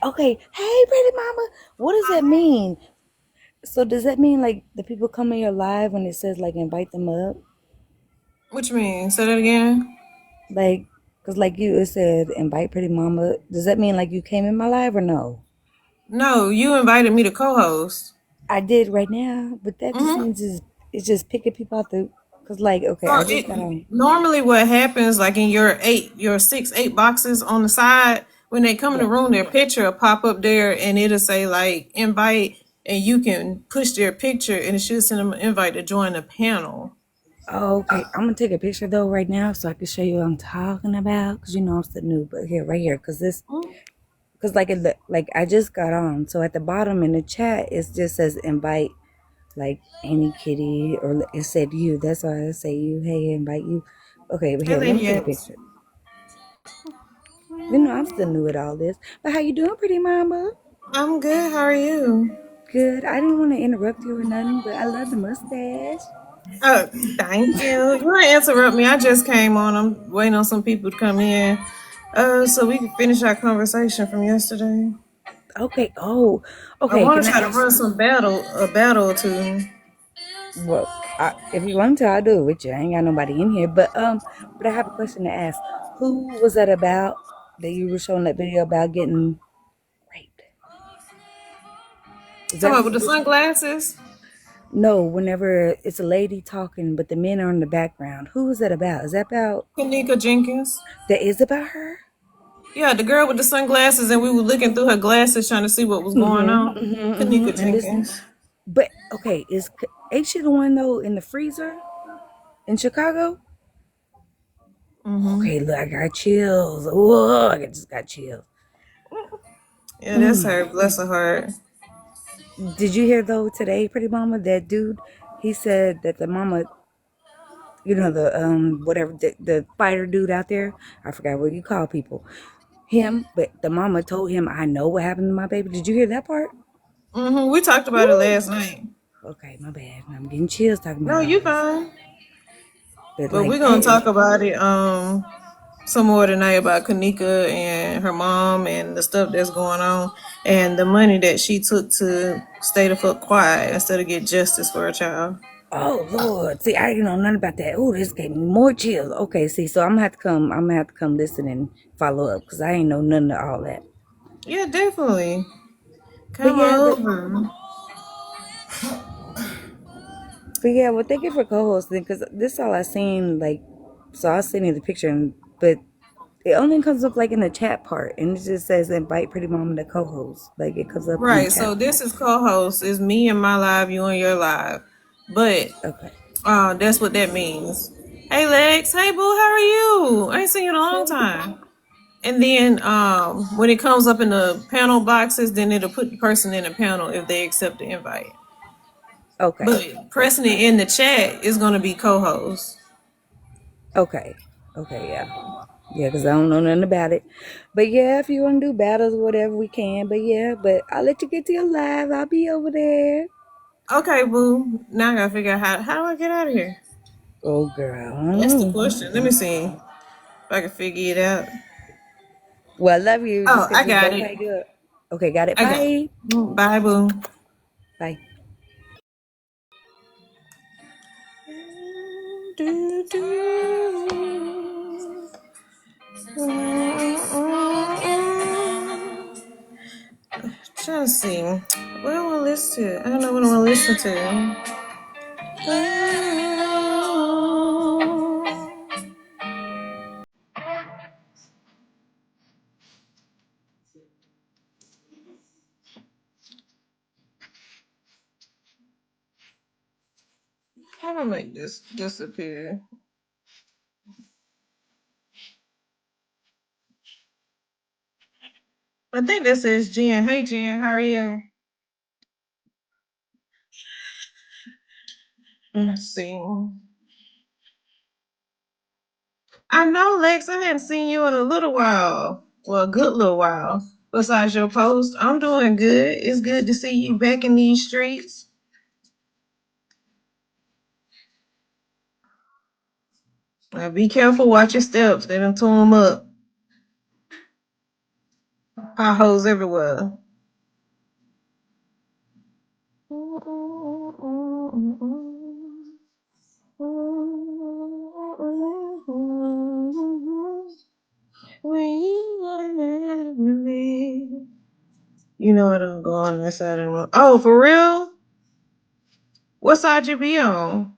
Okay, hey, pretty mama, what does that mean? So does that mean like the people come in your live when it says like invite them up? What you mean? Say that again. Like, cause like you, it said invite pretty mama. Does that mean like you came in my live or no? No, you invited me to co-host. I did right now, but that just Mm-hmm. means it's just picking people out the. Cause like, okay, So I just got it on. normally what happens, like in your 6, 8 boxes on the side, when they come in the Yeah. room, their picture will pop up there, and it'll say like invite, and you can push their picture, and it should send them an invite to join the panel. Oh, okay, I'm gonna take a picture though right now so I can show you what I'm talking about. Cause you know I'm still new, but here, right here, cause this because like like I just got on, so at the bottom in the chat it just says invite like any kitty or it said you. That's why I say you. Hey, invite you. Okay, but Hey, here, let me lady take a X. picture. You know I'm still new at all this, but how you doing, pretty mama? I'm good. How are you? Good. I didn't want to interrupt you or nothing, but I love the mustache. Oh, thank you. You ain't interrupt me. I just came on. I'm waiting on some people to come in. So we can finish our conversation from yesterday. Okay. Oh, I okay. want Can to I try to ask? run a battle or two. Well, if you want to, I'll do it with you. I ain't got nobody in here, but I have a question to ask. Who was that about that you were showing that video about getting raped? Was Talking that about with who the was? sunglasses. No, whenever it's a lady talking, but the men are in the background. Who is that about? Is that about Kanika Jenkins. that is about her? Yeah, the girl with the sunglasses, and we were looking through her glasses trying to see what was going on. Kanika And this, Jenkins. but okay, ain't she the one though in the freezer in Chicago? Hmm. Okay, look, I got chills. Whoa, I just got chills. Yeah, that's her. Bless her heart. Did you hear though today, pretty mama? That dude, he said that the mama, the whatever the fighter dude out there, I forgot what you call people, him, but the mama told him, "I know what happened to my baby." Did you hear that part? We talked about it Woo! last night. Okay, my bad. I'm getting chills talking No, about all you this. fine. But But like we're that gonna is talk about it some more tonight about Kanika and her mom and the stuff that's going on and the money that she took to stay the fuck quiet instead of get justice for her child. oh Lord. See, I didn't know nothing about that. Oh, this gave me more chills. Okay, see, so I'm gonna have to come listen and follow up because I ain't know none of all that. Yeah, definitely. But Come yeah, over. well, thank you for co-hosting because this all I seen so I was sending the picture, but it only comes up like in the chat part, and it just says invite Pretty Mama to co-host. Like it comes up in the Right, chat so part. this is co-host. It's me and my live, you and your live. But Okay. that's what that means. Hey Lex, hey boo, how are you? I ain't seen you in a long Hey. time. And then when it comes up in the panel boxes, then it'll put the person in the panel if they accept the invite. Okay. But pressing it in the chat is gonna be co-host. Okay. Okay. Yeah. Yeah, because I don't know nothing about it. But yeah, if you want to do battles or whatever, we can. But yeah, but I'll let you get to your live. I'll be over there. Okay, boo. Now I gotta figure out how do I get out of here? Oh, girl. I don't That's the know. question. Let me see if I can figure it out. Well, I love you just Oh, because I we got both it. hang up. Okay, got it. I got it. Bye. Bye, boo. Bye. Do, do. Trying to see. What do I want to listen to? I don't know what I want to listen to. How do I make this disappear? I think this is Jen. Hey, Jen, how are you? Let's see. I know, Lex. I hadn't seen you in a little while. Well, a good little while. Besides your post, I'm doing good. It's good to see you back in these streets. Be careful. Watch your steps. They done tore them up. Potholes everywhere. You know what I'm going that side of the road. Oh, for real? What side you be on?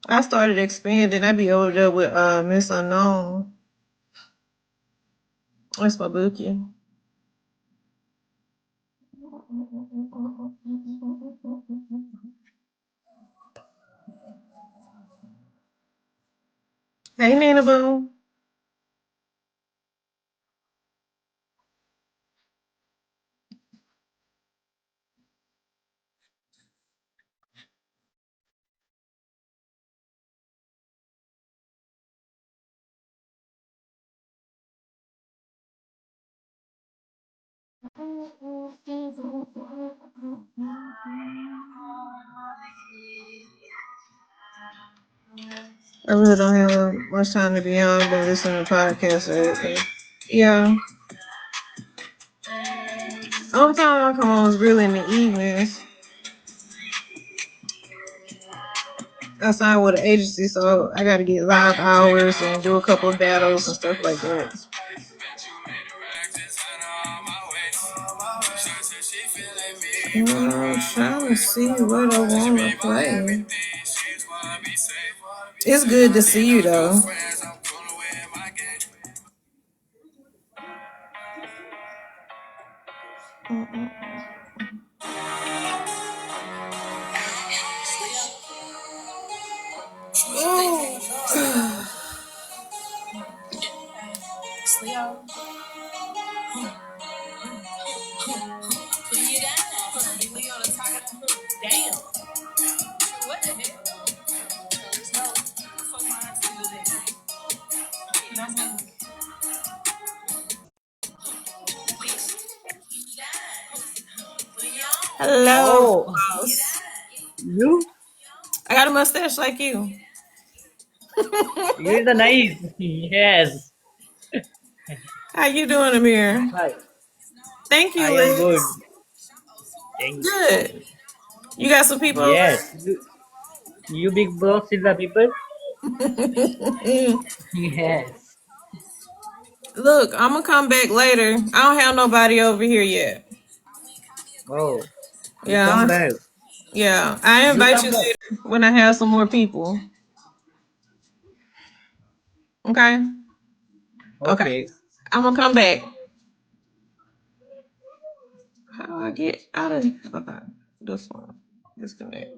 I started expanding. I be over there with Miss Unknown. That's my bookie. Hey, Nina Boo. I really don't have much time to be on, but listening to podcasts or anything. Yeah. Only time I come on is really in the evenings. I signed with an agency, so I got to get live hours and do a couple of battles and stuff like that. I'm trying to see what I want to play. It's good to see you, though. Hello, Oh, boss. you? I got a mustache like you. You're the nice. Yes. How you doing, Amir? Hi. Thank you, I am good. Liz. Thank. Good. You got some people over Yes. You big boss in the people? there? Yes. Look, I'm gonna come back later. I don't have nobody over here yet. Oh, you come Yeah, back. yeah. I You invite come you back. later when I have some more people. Okay. Okay. Okay. I'm gonna come back. How do I get out of here? Okay. This one. Disconnect.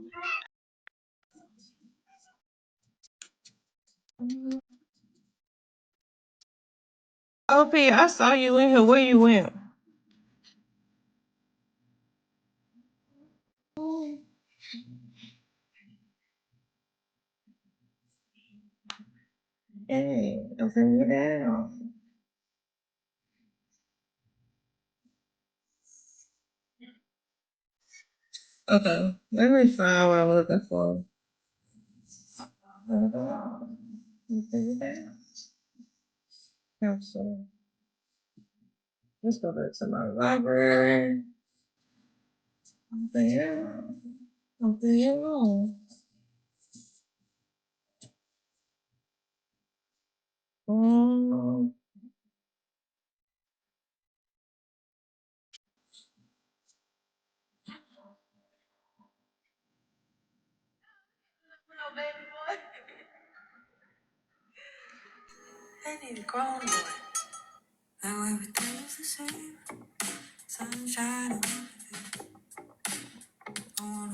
OP, I saw you in here. Where you went? Hey, I'm bringing you down. Okay. Let me find what I'm looking for. Bring you down. Council. Let's go back to my library. There. There. Um,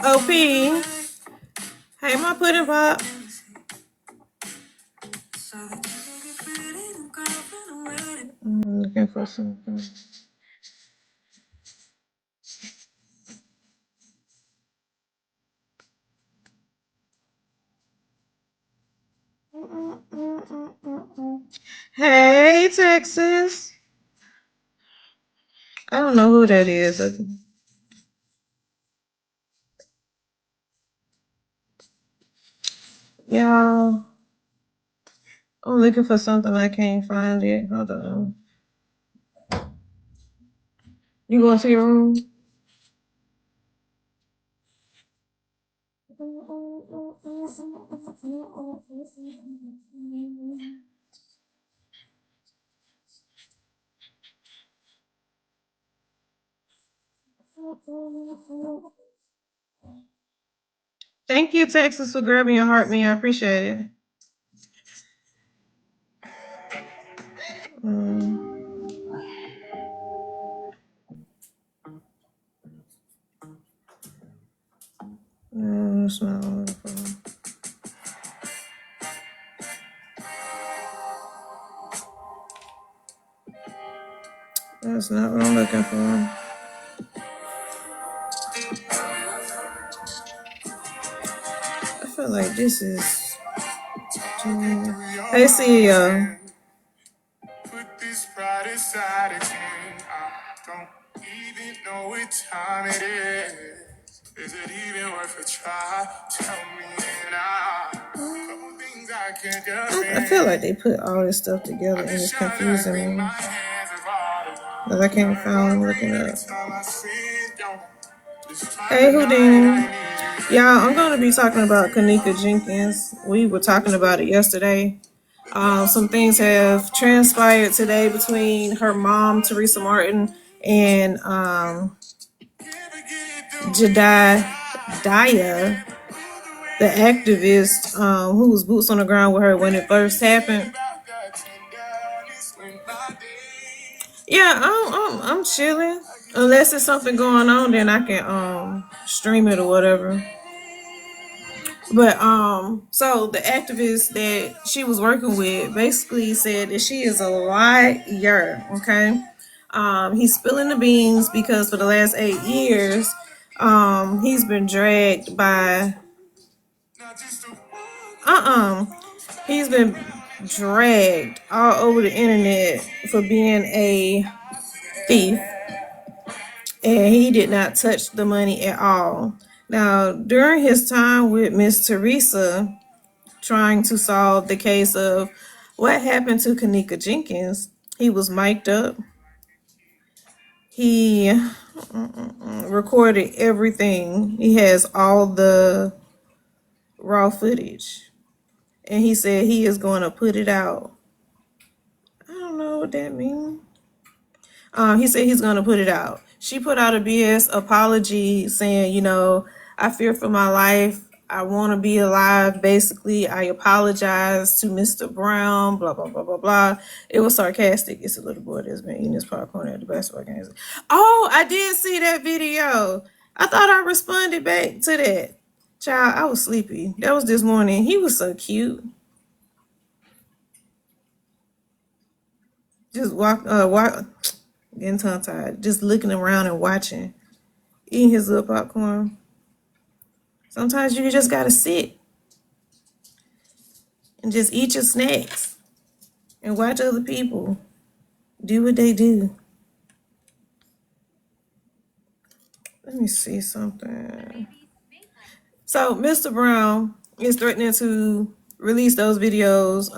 OP. Hey, my pudding pop. I'm looking for something. Hey, Texas. I don't know who that is. Y'all, I'm looking for something. I can't find it. Hold on. You going to your room? Thank you, Texas, for grabbing your heart, me. I appreciate it. No, that's not what I'm looking for. That's not what I'm looking for. I feel like this is. Hey, CEO. Put this pride aside again. I don't even know what time it is. Is it even worth a try? Tell me now. Couple things I can't get. I feel like they put all this stuff together and it's confusing me. Because I can't find what I'm looking up. Hey, Houdini. Y'all, I'm going to be talking about Kanika Jenkins. We were talking about it yesterday. Some things have transpired today between her mom, Teresa Martin, and Jedediah, the activist who was boots on the ground with her when it first happened. Yeah, I'm chilling. Unless there's something going on, then I can stream it or whatever. But so the activist that she was working with basically said that she is a liar. Okay, he's spilling the beans because for the last 8 years, he's been dragged by he's been dragged all over the internet for being a thief, and he did not touch the money at all. Now, during his time with Miss Teresa, trying to solve the case of what happened to Kanika Jenkins, he was mic'd up. He recorded everything. He has all the raw footage. And he said he is going to put it out. I don't know what that means. He said he's going to put it out. She put out a BS apology saying, I fear for my life. I want to be alive. Basically, I apologize to Mr. Brown, blah, blah, blah, blah, blah. It was sarcastic. It's a little boy that's been eating his popcorn at the basketball games. Oh, I did see that video. I thought I responded back to that. Child, I was sleepy. That was this morning. He was so cute. Just getting tongue tied. Just looking around and watching. Eating his little popcorn. Sometimes you just gotta sit and just eat your snacks and watch other people do what they do. Let me see something. So Mr. Brown is threatening to release those videos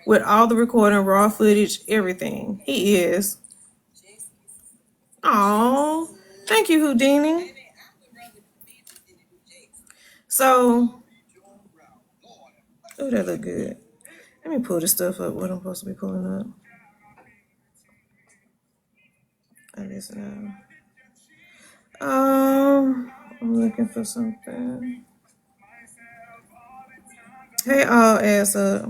with all the recording, raw footage, everything. He is. Oh, thank you, Houdini. So, oh, that look good. Let me pull this stuff up. What I'm supposed to be pulling up. I guess now. I'm looking for something. Hey, all ass up.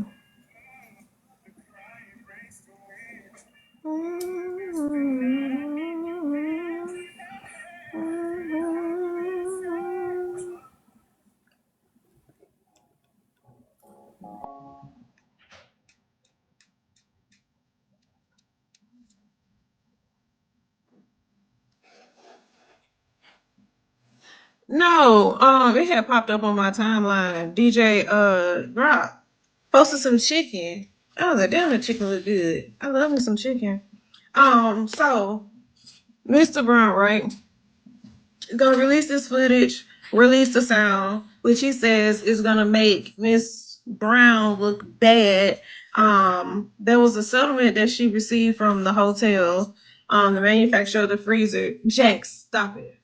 No, it had popped up on my timeline. DJ Rock posted some chicken. I was like, damn, the chicken look good. I love me some chicken. So Mr. Brown, right, gonna release this footage, release the sound, which he says is gonna make Miss Brown look bad. There was a settlement that she received from the hotel. the manufacturer of the freezer. Jax, stop it.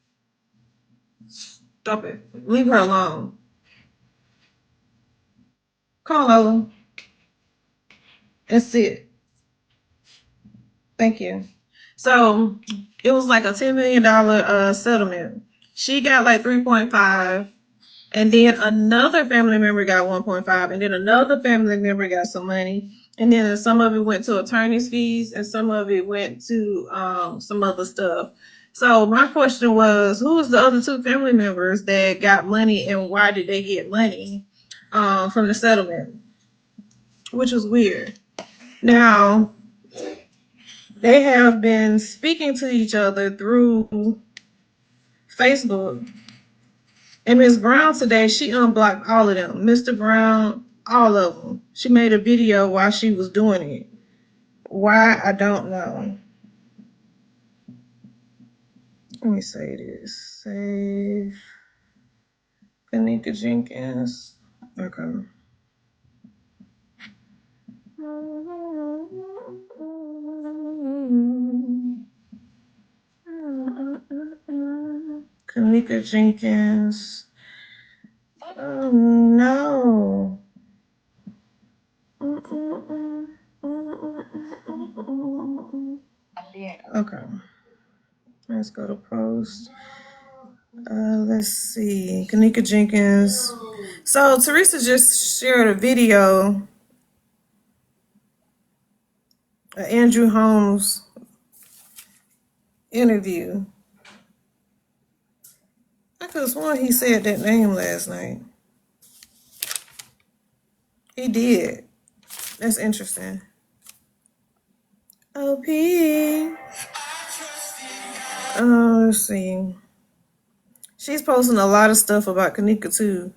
Stop it. Leave her alone. Come on, Lola. And sit. Thank you. So it was like a $10 million settlement. She got like 3.5. And then another family member got 1.5, and then another family member got some money, and then some of it went to attorney's fees, and some of it went to some other stuff. So my question was, who was the other two family members that got money, and why did they get money from the settlement? Which was weird. Now they have been speaking to each other through Facebook. And Miss Brown today, she unblocked all of them. Mr. Brown, all of them. She made a video while she was doing it. Why? I don't know. Let me say this. Save Kanika Jenkins. Okay. Kanika Jenkins. Oh no. Okay. Let's go to post. Let's see. Kanika Jenkins. So Teresa just shared a video of Andrew Holmes interview. I could have sworn he said that name last night. He did. That's interesting. OP. Let's see. She's posting a lot of stuff about Kanika too.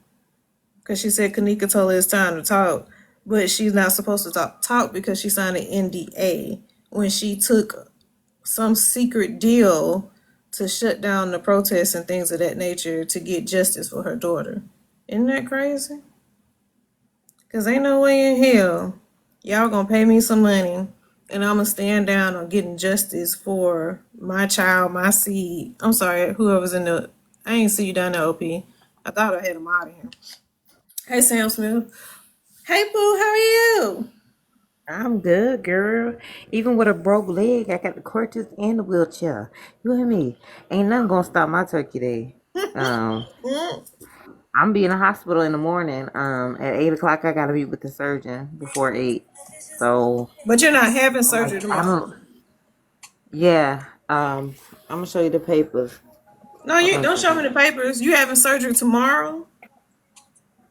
Because she said Kanika told her it's time to talk. But she's not supposed to talk because she signed an NDA when she took some secret deal to shut down the protests and things of that nature to get justice for her daughter. Isn't that crazy? Because ain't no way in hell y'all gonna pay me some money and I'm gonna stand down on getting justice for my child, my seed. I'm sorry, whoever's in the... I ain't see you down there, OP. I thought I had him out of here. Hey, Sam Smith. Hey, Pooh, how are you? I'm good, girl. Even with a broke leg, I got the crutches and the wheelchair. You hear me? Ain't nothing gonna stop my turkey day. Um, I'm be in the hospital in the morning. At 8 o'clock, I gotta be with the surgeon before 8. So, But you're not having like, surgery I tomorrow. don't. Yeah. I'm gonna show you the papers. No, Hold you on a don't show me second. the papers. You having surgery tomorrow?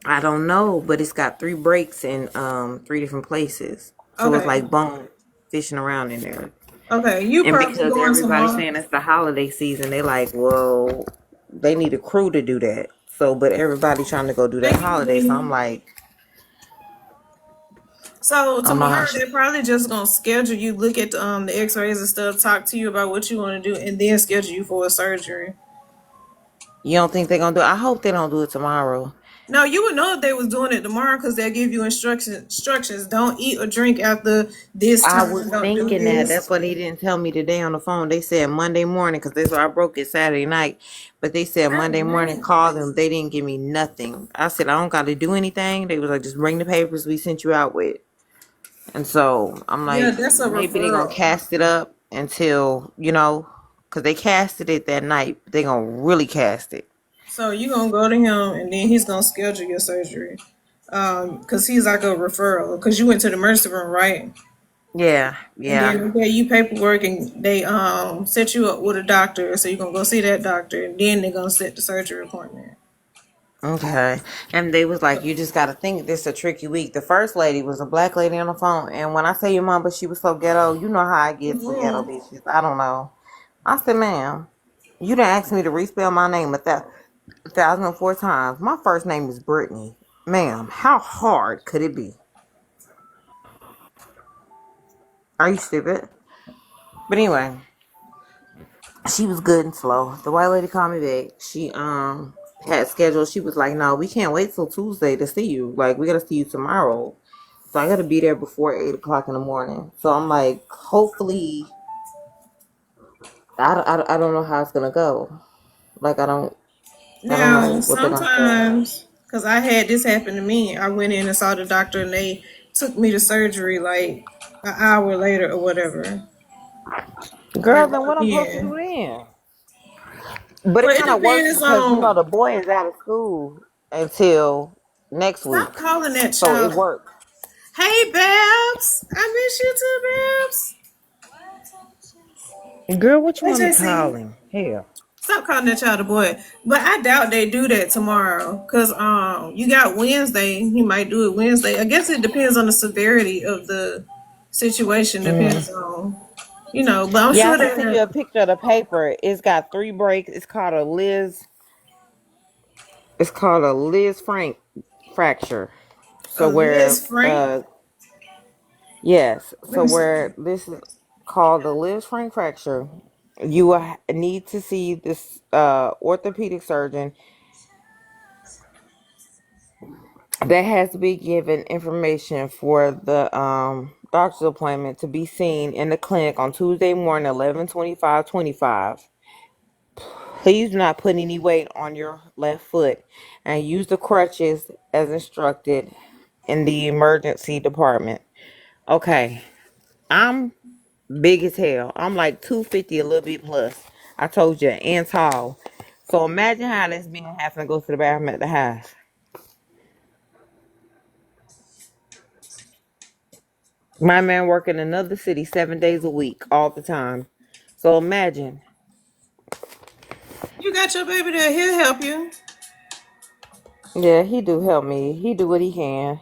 I don't know, but it's got 3 breaks in 3 different places. So it's Okay. like bone fishing around in there. Okay. You And probably because going everybody's tomorrow. saying it's the holiday season, they like, well, they need a crew to do that. So, but everybody trying to go do that Thank you, holiday. So I'm Queen. like, So I don't know how. tomorrow they're probably just gonna schedule you, look at the X-rays and stuff, talk to you about what you want to do, and then schedule you for a surgery. You don't think they're gonna do it? I hope they don't do it tomorrow. No, you would know if they was doing it tomorrow because they'll give you instructions. Don't eat or drink after this I time. was Don't do thinking that. this. That's why they didn't tell me today on the phone. They said Monday morning because that's why I broke it Saturday night. But they said Monday morning, call them. They didn't give me nothing. I said I don't got to do anything. They was like, just bring the papers we sent you out with. And so I'm Yeah, like, that's a maybe they're gonna referral. cast it up until, because they casted it that night. They're gonna really cast it. So you gonna go to him, and then he's gonna schedule your surgery. Because he's like a referral. Because you went to the emergency room, right? Yeah, And yeah. then they gave you paperwork, and they set you up with a doctor. So you're gonna go see that doctor, and then they're gonna set the surgery appointment. Okay. And they was like, you just gotta think this a tricky week. The first lady was a black lady on the phone, and when I say your mom, but she was so ghetto, you know how I get for ghetto bitches. I don't know. I said, ma'am, you done asked me to respell my name 1,004 times. My first name is Brittany. Ma'am, how hard could it be? Are you stupid? But anyway, she was good and slow. The white lady called me back. She had scheduled. She was like, "No, we can't wait till Tuesday to see you. Like, we gotta see you tomorrow." So I gotta be there before 8 o'clock in the morning. So I'm like, hopefully I don't know how it's gonna go. Like I don't Now, know what they're gonna say. sometimes, because I had this happen to me, I went in and saw the doctor and they took me to surgery like an hour later or whatever. Girl, Like then right what I'm supposed to then. do then? But it But it kind of works depends because on. the boy is out of school until next Stop week, calling that so it child. works. Hey, Babs. I miss you too, Babs. Girl, what you Hey, want me JC. calling? Hell, Stop calling that child a boy. But I doubt they do that tomorrow. Cause you got Wednesday. He might do it Wednesday. I guess it depends on the severity of the situation. mm. Depends on but I'm Yeah, I sure can send you that a picture of the paper. It's got 3 breaks. It's called a Liz. It's called a Liz Frank fracture. So where Liz Frank. yes, Let so me see. where this is called the Liz Frank fracture, you will need to see this orthopedic surgeon that has to be given information for the doctor's appointment to be seen in the clinic on Tuesday morning, 11/25/25. Please do not put any weight on your left foot and use the crutches as instructed in the emergency department. Okay, I'm big as hell. I'm like 250, a little bit plus. I told you, and tall. So imagine how this being having to go to the bathroom at the house. My man work in another city 7 days a week, all the time. So imagine. You got your baby there. He'll help you. Yeah, he do help me. He do what he can.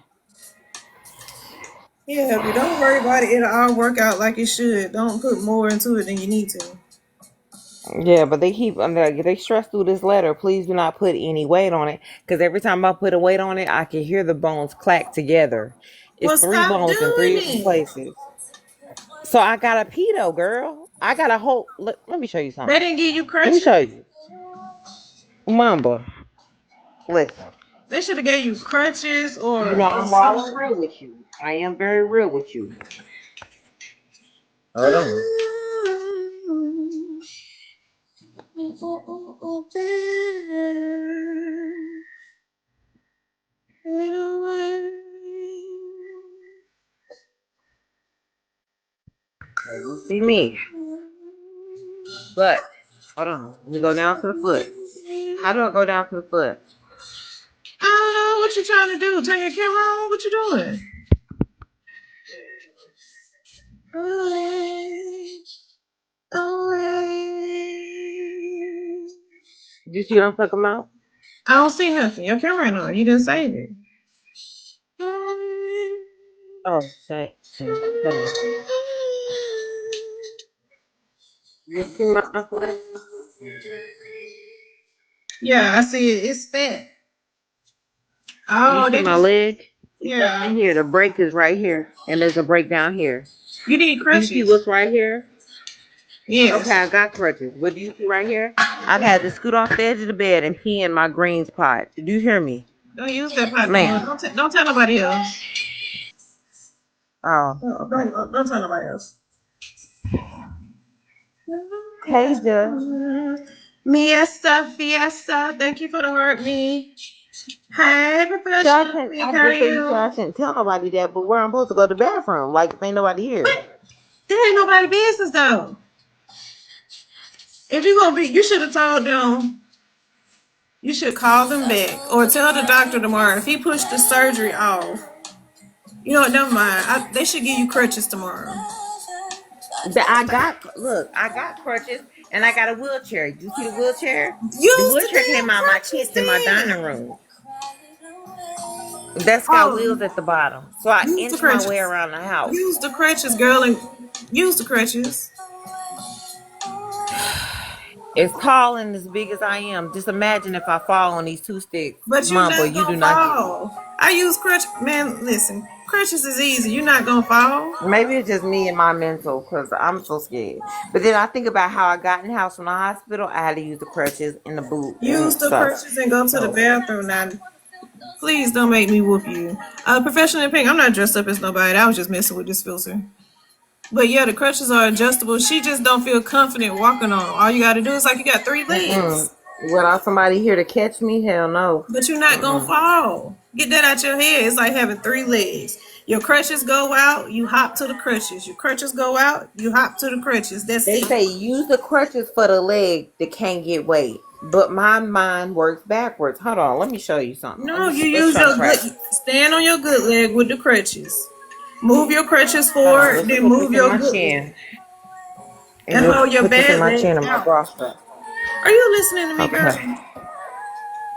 He'll help you. Don't worry about it. It'll all work out like it should. Don't put more into it than you need to. Yeah, but they keep they stress through this letter. Please do not put any weight on it, because every time I put a weight on it, I can hear the bones clack together. It's Well, three stop bones in doing 3 different it. places. So I got a pedo, girl. I got a whole. Let me show you They something. didn't give you Let me crutches. show you, Mamba. Listen, They should have gave you crutches or I'm all something. real with you. I am very real with you. Hold on. You see me, but hold on. Let me go down to the foot. How do I go down to the foot? I don't know what you're trying to do. Turn your camera on. What you doing? Away, away. You see what I'm talking about? I don't see nothing. Your camera ain't on. You didn't save it. Oh, say. Hold on. You see my foot? Yeah, I see it. It's fat. You Oh, see my leg? It's yeah. right here. The break is right here, and there's a break down here. You need Do you see crutches. what's right here? Okay, Yes. I got crutches. What do you see right here? I've had to scoot off the edge of the bed and pee in my greens pot. Did you hear me? Don't use that pot no more. Man. Don't tell nobody else. Oh. No, don't tell nobody else. Tasia. Miesta Fiesta. Thank you for the heart, me. Hey, professional pink. I How are just say you said you? I shouldn't tell nobody that, but where I'm supposed to go to the bathroom? Like, if ain't nobody here. That ain't nobody business though. If you gonna be, you should have told them. You should call them back or tell the doctor tomorrow if he pushed the surgery off. You know what? Never mind. They should give you crutches tomorrow. I got crutches and I got a wheelchair. You see the wheelchair? The Use the wheelchair came damn out my crutches kitchen, my dining then. room. That's got wheels Oh, at the bottom. So I use the inch my way crutches. around the house. Use the crutches, girl, and use the crutches. As tall and as big as I am, just imagine if I fall on these 2 sticks. But you're Mamba, not you do gonna not get me. fall. I use crutch. Man, listen, crutches is easy. You're not gonna fall. Maybe it's just me and my mental because I'm so scared. But then I think about how I got in the house from the hospital. I had to use the crutches in the boot Use and the stuff. crutches and go to the So bathroom now. Please don't make me whoop you. Professional in pink. I'm not dressed up as nobody. I was just messing with this filter. But yeah, the crutches are adjustable. She just don't feel confident walking on them. All you got to do is like you got 3 legs. Without somebody here to catch me, hell no. But you're not gonna fall. Get that out your head. It's like having 3 legs. Your crutches go out, you hop to the crutches. Your crutches go out, you hop to the crutches. That's They it. say use the crutches for the leg that can't get weight, but my mind works backwards. Hold on, let me show you something. No, you Let's use try to your good practice. stand on your good leg with the crutches. Move your crutches Hold on, forward, let's then put this move in your my good leg. chin, and And we'll hold your put this in bad my chin leg and my out. bra strap. Are you listening to me, girl? Okay.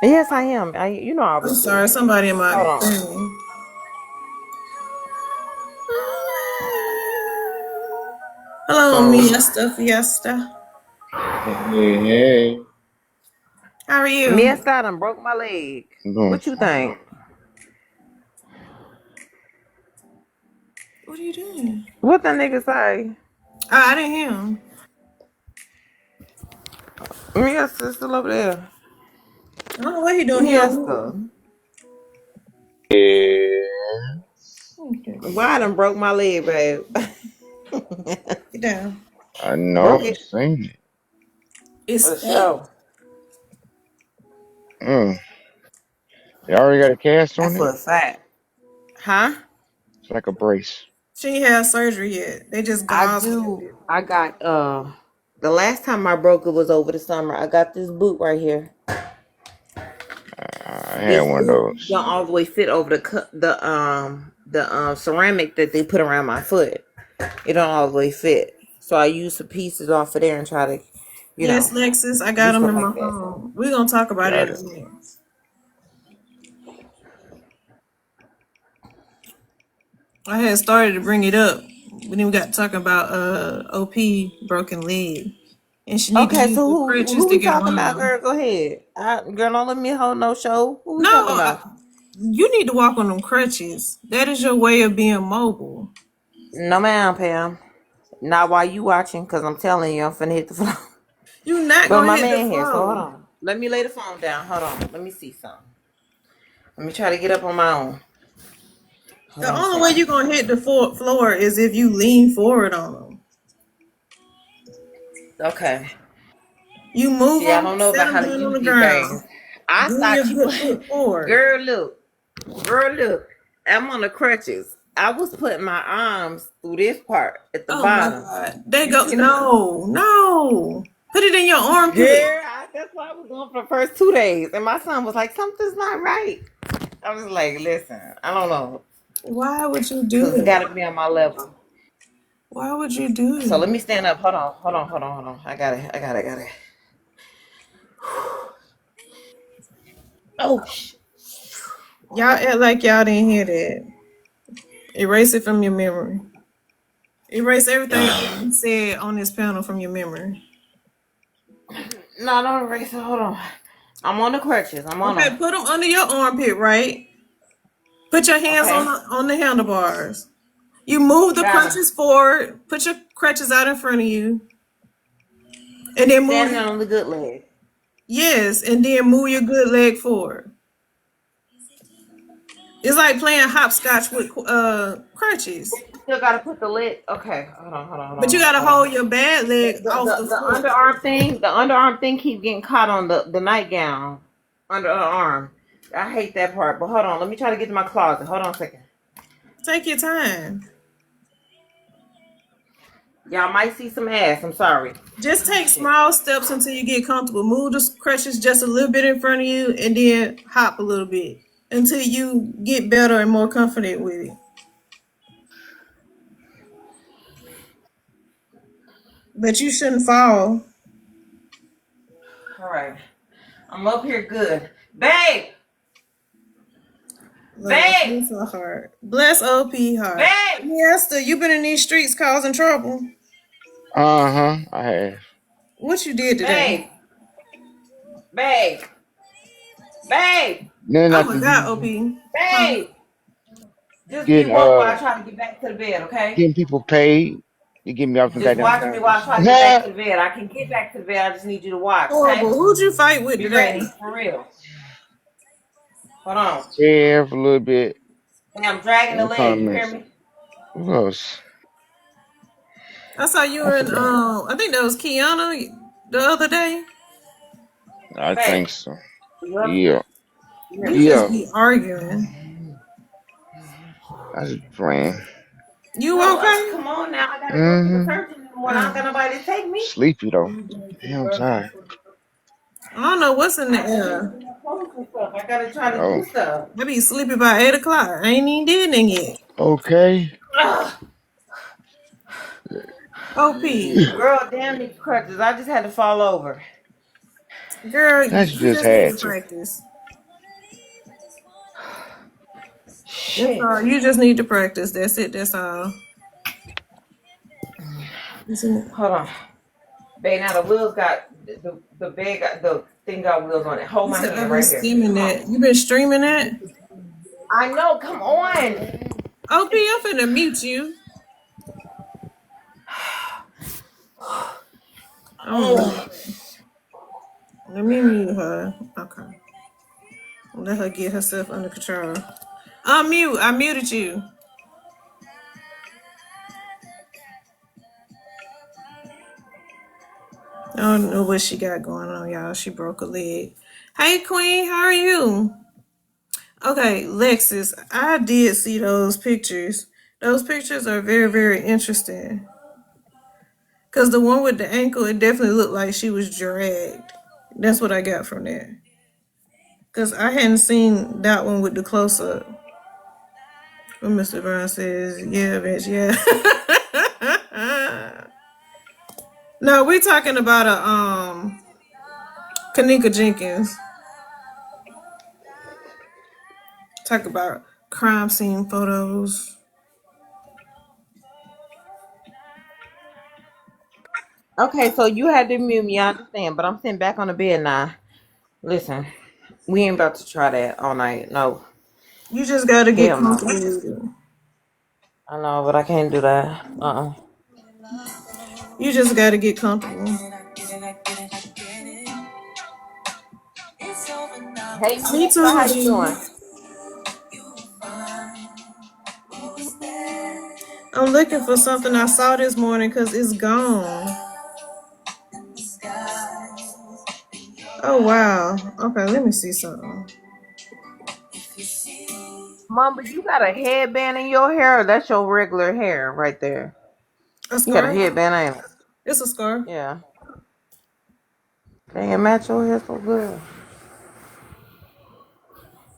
Yes, I am. You know I I'm was sorry, asleep. somebody in my Hold on. thing. Hello, So, Miesta Fiesta. Hey, hey, How are me you? and Sodom broke my leg. I'm doing What you think? fine. What are you doing? What the nigga say? Oh, I didn't hear him. Mia's still over there. I don't know what he doing. He on Miesta. mute. Yeah, Okay. Why I done broke my leg, babe? Get down. I know. Broke I'm it saying it. It's for fat. sure. Mm. You already got a cast That's on it? for a fact. Huh? It's like a brace. She ain't had surgery yet. They just I gauze it. do. I got the last time I broke it was over the summer. I got this boot right here. I had This one of boot those. don't all the way fit over the ceramic that they put around my foot. It don't all the way fit. So I use some pieces off of there and try to, you Yes, know, Lexus, I do got them stuff in my like that. So phone. We're gonna talk about it Got in it. a minute. I had started to bring it up. We then we got talking about OP broken leg. And she need to okay, use so the crutches who to we get talking about, around. girl? Go ahead. Girl, don't let me hold no show. Who we No, talking about? you need to walk on them crutches. That is your way of being mobile. No, ma'am, Pam. Not while you watching, cause I'm telling you, I'm finna hit the floor. You're not But gonna my hit the man here, so hold floor. on. Let me lay the phone down. Hold on. Let me see something. Let me try to get up on my own. Hold The on a only way second. you're gonna hit the floor is if you lean forward on them. Okay. You move See, I them, don't know set about them how to down on use the these things. ground. I Bring your thought you good foot forward. girl, look. Girl, look. I'm on the crutches. I was putting my arms through this part at the Oh my bottom. God. They You go, see the no, no. Put it in your armpit. girl, that's why I was going for the first 2 days. And my son was like, something's not right. I was like, listen, I don't know. Why would you do Cause it's it? gotta be on my level. Why would you do So it? let me stand up. Hold on. I got it. Oh, Y'all act like y'all didn't hear that. Erase it from your memory. Erase everything you said on this panel from your memory. no, don't erase it. Hold on. I'm on the crutches. I'm on Okay, them. put them under your armpit, right? Put your hands Okay. on the handlebars. You move the Got them. crutches forward. Put your crutches out in front of you, and then move. Standing on the good leg. Yes, and then move your good leg forward. It's like playing hopscotch with crutches, Still gotta put the leg. Okay. but you gotta Hold on. hold your bad leg off the The foot. underarm thing keep getting caught on the nightgown under the arm. I hate that part. But hold on. Let me try to get to my closet. Hold on a second. Take your time. Y'all might see some ass. I'm sorry. Just Oh take shit. small steps until you get comfortable. Move the crutches just a little bit in front of you, and then hop a little bit until you get better and more confident with it. But you shouldn't fall. All right. I'm up here good. Babe! Lord, Babe! bless her heart. Bless OP heart. Babe! Miester, you been in these streets causing trouble. Uh-huh. I have. What you did today? Babe! Babe! Babe! Then Oh not my the God, OP. usual. Huh? Babe! Just keep Getting walking while I try to get back to the bed, okay? getting people paid to get me off the Just goddamn watch me while I couch. try to get back to the bed. I can get back to the bed. I just need you to watch, Horrible. okay? Who'd you fight with Be today? ready, for real. Hold on. Chair for a little bit And I'm dragging in the the leg, you hear comments. me? Who else? I saw you I and forgot. I think that was Kiana the other day. I think Hey, so. you up? Yeah. You hear You me? just Yeah. be arguing. I just playing. You No, okay? come on now. I gotta go to the Mm-hmm. surgeon in the morning. I don't got Oh, nobody to take me. Sleepy though. Damn tired. I don't know what's in the I gotta air. go get my clothes and stuff. I gotta try to do Oh. stuff. I be sleepy by 8 o'clock. I ain't even did anything yet. Okay. Ugh. OP, Girl, damn these crutches. I just had to fall over. girl, That you you just just need to had to. practice. That's Shit. all. You just need to practice. That's it. That's all. Isn't it? Hold on. Babe, now the wheels got the bed got the thing got wheels on it. Hold You my said I've hand been right here. streaming Come on. that. You been streaming that? I know, come on. OP, I'm finna mute you. Oh. Let me mute her. Okay. Let her get herself under control. Unmute. I muted you. I don't know what she got going on, y'all. She broke a leg. Hey, Queen, how are you? Okay, Lexus, I did see those pictures. Those pictures are very, very interesting. Because the one with the ankle, it definitely looked like she was dragged. That's what I got from there. Because I hadn't seen that one with the close up. When Mr. Brown says, yeah, bitch, yeah. No, we're talking about a Kanika Jenkins. Talk about crime scene photos. Okay, so you had to mute me, I understand, but I'm sitting back on the bed now. Listen, we ain't about to try that all night. No. You just gotta get Hell no. comfortable with it. I know, but I can't do that. You just gotta get comfortable. Hey Me Melissa, too, how you G. doing? I'm looking for something I saw this morning because it's gone. Oh wow. Okay, let me see something. Mom, but you got a headband in your hair, or that's your regular hair right there? A You got a scarf? headband, ain't it? It's a scarf. Yeah. Dang, it match your hair so good.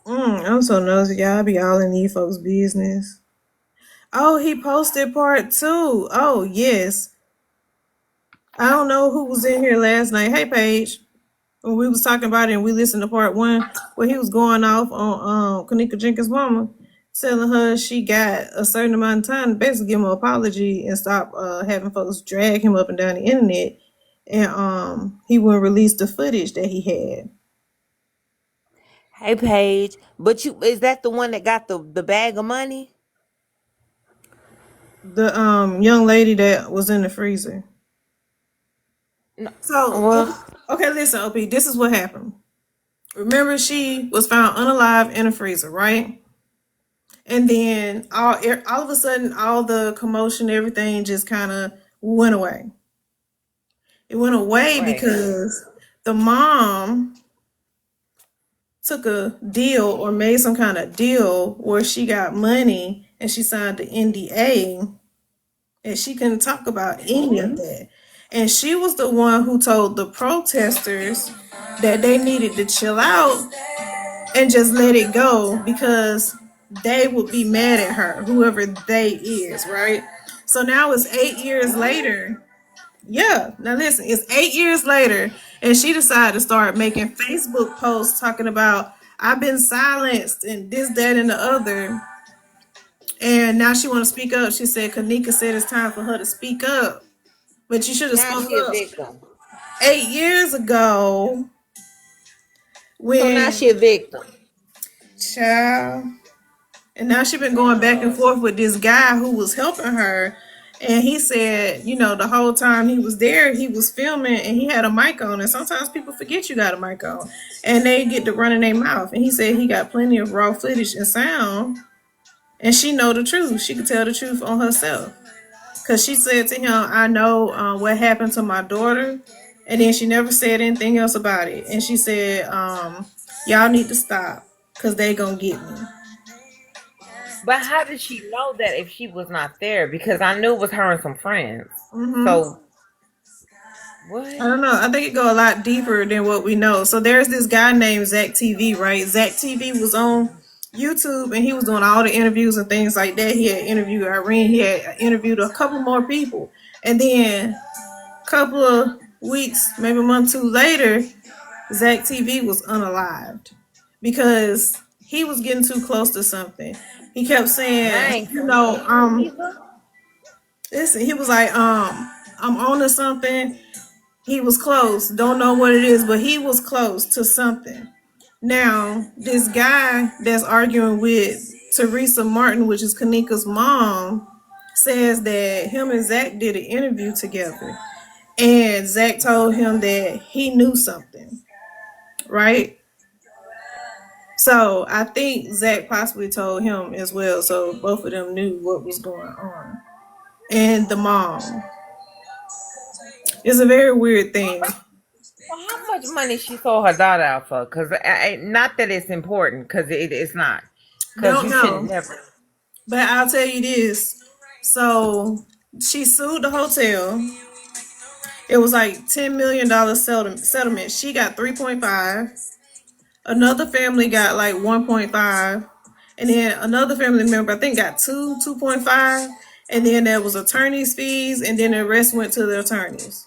I'm so nosy, y'all. I be all in these folks' business. Oh, he posted part two. Oh, yes. I don't know who was in here last night. Hey, Paige. When we was talking about it and we listened to part one where he was going off on Kanika Jenkins' mama, telling her she got a certain amount of time to basically give him an apology and stop having folks drag him up and down the internet. And he wouldn't release the footage that he had. Hey Paige, but you is that the one that got the bag of money? The young lady that was in the freezer. No. So Well, okay, listen, OP, this is what happened. Remember, she was found unalive in a freezer, right? And then all of a sudden, all the commotion, everything just kind of went away. It went away right. because the mom took a deal or made some kind of deal where she got money and she signed the NDA and she couldn't talk about any of that. And she was the one who told the protesters that they needed to chill out and just let it go because they would be mad at her, whoever they is, right? So now it's 8 years later. Yeah, now listen, it's 8 years later, and she decided to start making Facebook posts talking about I've been silenced and this, that, and the other. And now she want to speak up. She said Kanika said it's time for her to speak up, but you should have Now spoke she a up victim. 8 years ago So now when she a victim. child. And now she been going back and forth with this guy who was helping her. And he said, the whole time he was there, he was filming and he had a mic on. And sometimes people forget you got a mic on and they get to running their mouth. And he said he got plenty of raw footage and sound. And she know the truth. She could tell the truth on herself. because she said to him, I know what happened to my daughter. And then she never said anything else about it. And she said, y'all need to stop because they going to get me. But how did she know that if she was not there? Because I knew it was her and some friends. Mm-hmm. So what? I don't know. I think it go a lot deeper than what we know. So there's this guy named Zach TV, right? Zach TV was on YouTube and he was doing all the interviews and things like that. He had interviewed Irene. He had interviewed a couple more people. And then a couple of weeks, maybe a month or two later, Zach TV was unalived because he was getting too close to something. He kept saying, Dang, so he killed people? listen, he was like, I'm on to something. He was close. Don't know what it is, but he was close to something. Now, this guy that's arguing with Teresa Martin, which is Kanika's mom, says that him and Zach did an interview together. And Zach told him that he knew something, right? So I think Zach possibly told him as well. So both of them knew what was going on. And the mom. It's a very weird thing. Well, how much money she sold her daughter out for? Because not that it's important, because it's not. Because Don't you should know. never. But I'll tell you this. So she sued the hotel. It was like $10 million settlement. She got 3.5. Another family got like 1.5. And then another family member, I think, got 2.5. And then there was attorney's fees, and then the rest went to the attorneys.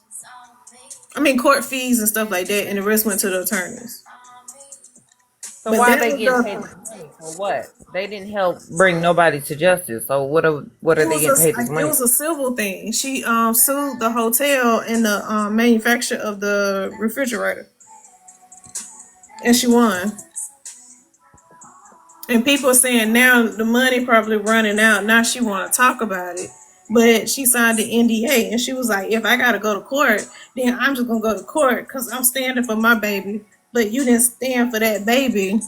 I mean, court fees and stuff like that, and the rest went to the attorneys. So But why are that they was getting paid this money? For what? They didn't help bring nobody to justice. So what are they getting paid this it money? was a civil thing. She sued the hotel and the manufacturer of the refrigerator, and she won. And people are saying now the money probably running out. Now she want to talk about it, but she signed the NDA, and she was like, "If I gotta go to court, then I'm just gonna go to court because I'm standing for my baby." But you didn't stand for that baby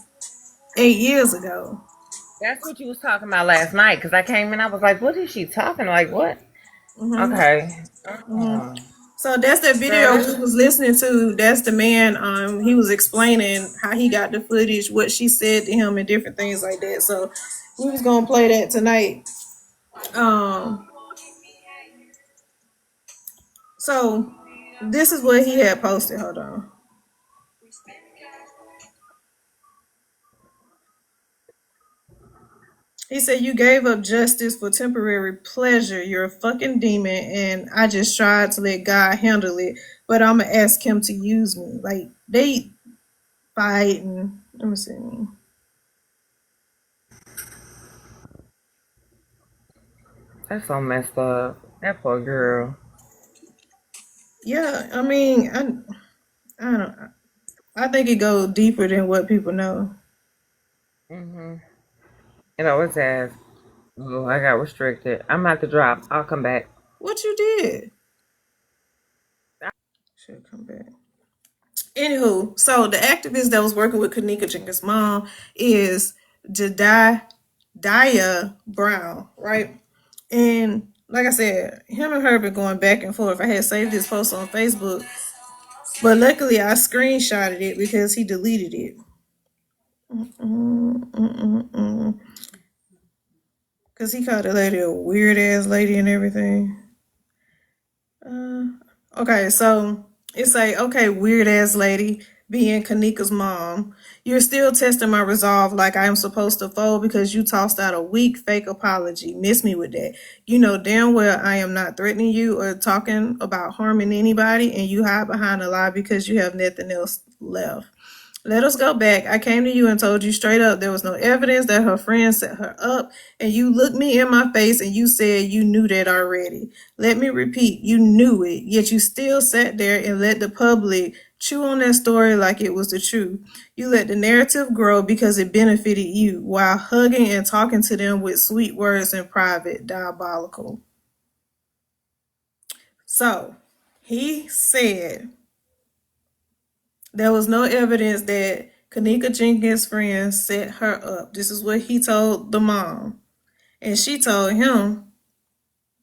8 years ago. That's what you was talking about last night. Because I came in, I was like, what is she talking? Like what? Mm-hmm. Okay. Mm-hmm. So that's that Girl, video we that's was listening to. That's the man. He was explaining how he got the footage, what she said to him, and different things like that. So we was gonna play that tonight. Um, so this is what he had posted. Hold on. He said, "You gave up justice for temporary pleasure. You're a fucking demon, and I just tried to let God handle it, but I'm gonna ask Him to use me." Like they fighting. Let me see. so messed up. That poor girl. Yeah, I mean, I don't. I think it goes deeper than what people know. Mhm. You know it's ass. Oh, I got restricted. I'm at the drop. I'll come back. What you did? Should come back. Anywho, so the activist that was working with Kanika Jenkins' mom is Jedidiah Brown, right? And like I said, him and her been going back and forth. I had saved this post on Facebook, but luckily I screenshotted it because he deleted it. Because he called the lady a weird ass lady and everything. Okay, so it's like, okay, weird ass lady being Kanika's mom. You're still testing my resolve like I am supposed to fold because you tossed out a weak fake apology. Miss me with that. You know damn well I am not threatening you or talking about harming anybody, and you hide behind a lie because you have nothing else left. Let us go back. I came to you and told you straight up there was no evidence that her friend set her up, and you looked me in my face and you said you knew that already. Let me repeat, you knew it, yet you still sat there and let the public chew on that story like it was the truth. You let the narrative grow because it benefited you while hugging and talking to them with sweet words in private. Diabolical. So, he said there was no evidence that Kanika Jenkins' friends set her up. This is what he told the mom. And she told him,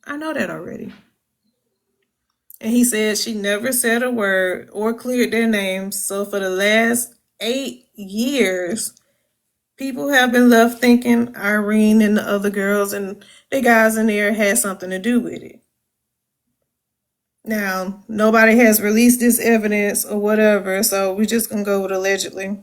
I know that already. And he said she never said a word or cleared their names. So for the last 8 years, people have been left thinking Irene and the other girls and the guys in there had something to do with it. Now, nobody has released this evidence or whatever, so we just gonna go with allegedly.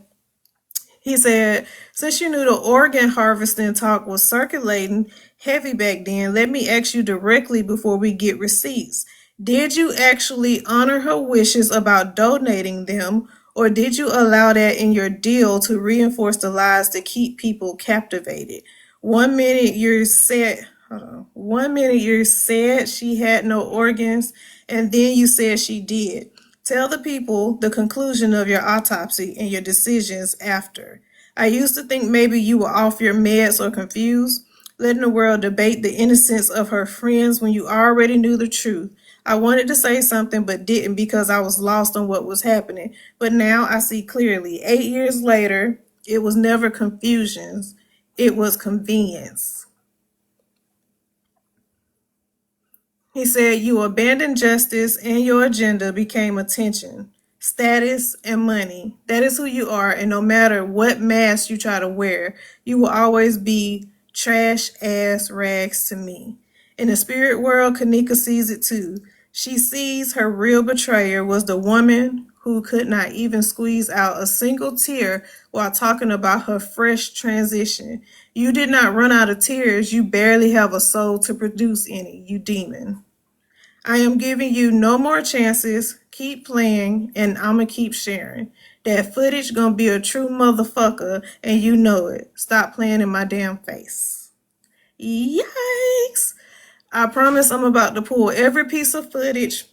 He said, since you knew the organ harvesting talk was circulating heavy back then, let me ask you directly before we get receipts. Did you actually honor her wishes about donating them, or did you allow that in your deal to reinforce the lies to keep people captivated? 1 minute you said, hold on, 1 minute you said she had no organs, and then you said she did. Tell the people the conclusion of your autopsy and your decisions after. I used to think maybe you were off your meds or confused, letting the world debate the innocence of her friends when you already knew the truth. I wanted to say something but didn't because I was lost on what was happening. But now I see clearly. 8 years later, it was never confusions, it was convenience. He said, you abandoned justice and your agenda became attention, status, and money. That is who you are, and no matter what mask you try to wear, you will always be trash ass rags to me. In the spirit world, Kanika sees it too. She sees her real betrayer was the woman who could not even squeeze out a single tear while talking about her fresh transition. You did not run out of tears. You barely have a soul to produce any, you demon. I am giving you no more chances. Keep playing, and I'ma keep sharing. That footage gonna be a true motherfucker, and you know it. Stop playing in my damn face. Yikes! I promise I'm about to pull every piece of footage,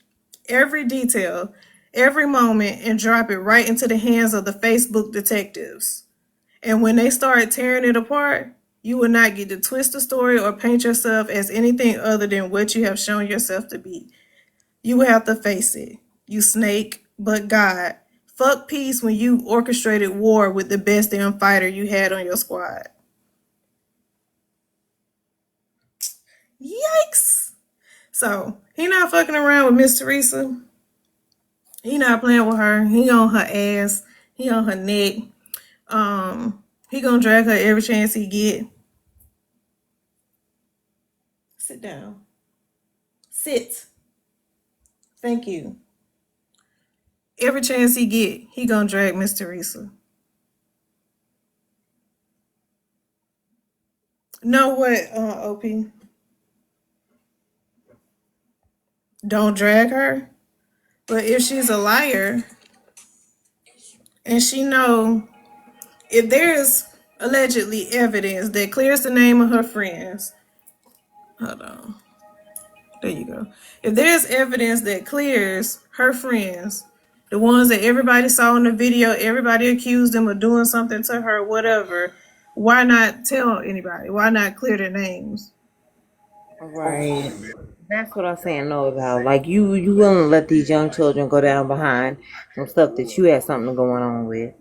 every detail, every moment, and drop it right into the hands of the Facebook detectives. And when they start tearing it apart, you will not get to twist the story or paint yourself as anything other than what you have shown yourself to be. You will have to face it. You snake, but God. Fuck peace when you orchestrated war with the best damn fighter you had on your squad. Yikes! So, he not fucking around with Miss Teresa. He not playing with her. He on her ass. He on her neck. He gonna drag her every chance he get. Sit down. Sit. Thank you. Every chance he get, he gonna drag Miss Teresa. Know what, OP? Don't drag her. But if she's a liar and she know if there's allegedly evidence that clears the name of her friends, hold on, there you go. If there's evidence that clears her friends, the ones that everybody saw in the video, everybody accused them of doing something to her, whatever, why not tell anybody? Why not clear their names? Right. That's what I'm saying no about. Like you willing to let these young children go down behind some stuff that you had something going on with.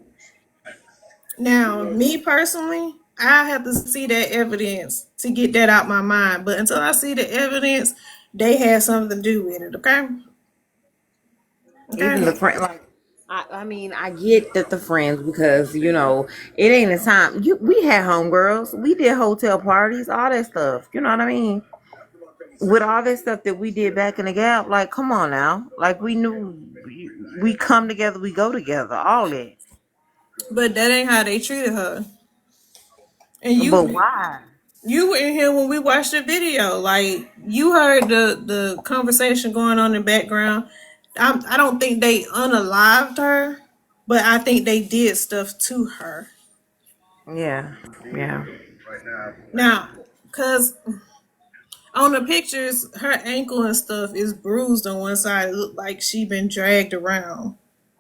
Now, me personally, I have to see that evidence to get that out my mind. But until I see the evidence, they had something to do with it, okay? Even the Okay. friend, like I mean, I get that the friends because it ain't a time. We had homegirls, we did hotel parties, all that stuff. You know what I mean? With all that stuff that we did back in the gap, like come on now, like we knew we come together, we go together, all that. But that ain't how they treated her. And But you why? you were in here when we watched the video. Like you heard the conversation going on in the background. I don't think they unalived her, but I think they did stuff to her. Yeah, yeah. Now, cause on the pictures, her ankle and stuff is bruised on one side. It looked like she been dragged around.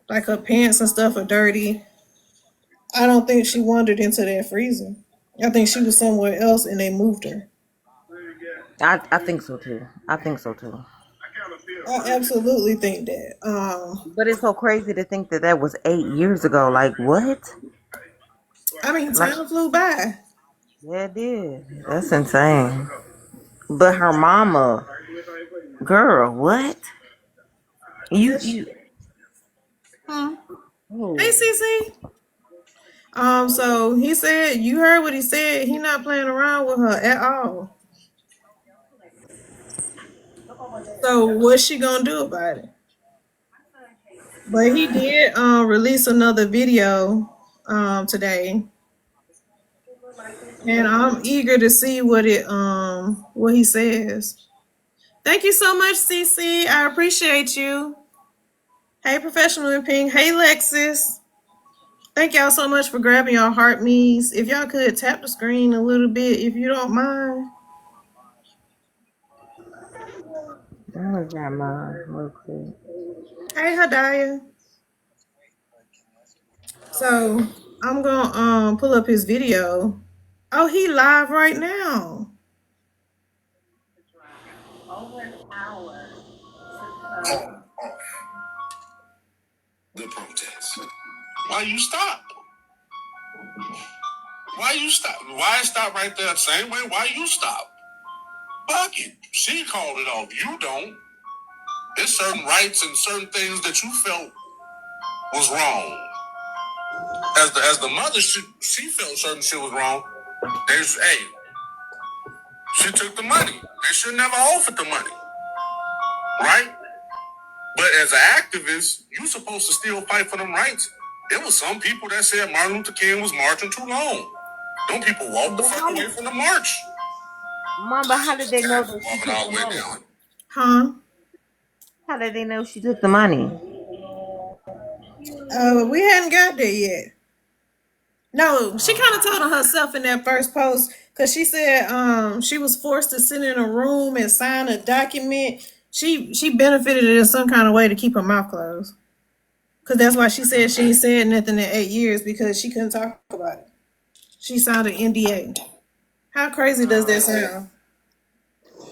Like her pants and stuff are dirty. I don't think she wandered into that freezer. I think she was somewhere else and they moved her. I think so too. I think so too. I absolutely think that. But it's so crazy to think that that was 8 years ago. Like what? I mean, Like time flew by. yeah, it did. That's insane. But her mama. Girl, what? You Hmm. Hey, oh. Cece. So he said you heard what he said. He not playing around with her at all. So what's she gonna do about it? But he did release another video today, and I'm eager to see what he says. Thank you so much, Cece. I appreciate you. Hey, Professional in Pink. Hey, Lexus. Thank y'all so much for grabbing your heart me's. If y'all could tap the screen a little bit, if you don't mind. I'm gonna grab mine real quick. Hey, Hadaya. So I'm gonna pull up his video. Oh, he live right now. The protest. Why you stop? Why you stop? Why stop right there? Same way. Why you stop? Bucket. She called it off. You don't. There's certain rights and certain things that you felt was wrong. As the mother, she felt certain shit was wrong. Hey, she took the money. They should never offered the money, right? But as an activist, you supposed to still fight for them rights. There was some people that said Martin Luther King was marching too long. Them people walked the fuck away from the march. Mamba, how did they know that she took the money? Huh? How did they know she took the money? We hadn't got there yet. No, she kind of told on herself in that first post because she said she was forced to sit in a room and sign a document. She benefited in some kind of way to keep her mouth closed. Because that's why she said she ain't said nothing in 8 years because she couldn't talk about it. She signed an NDA. How crazy does that sound?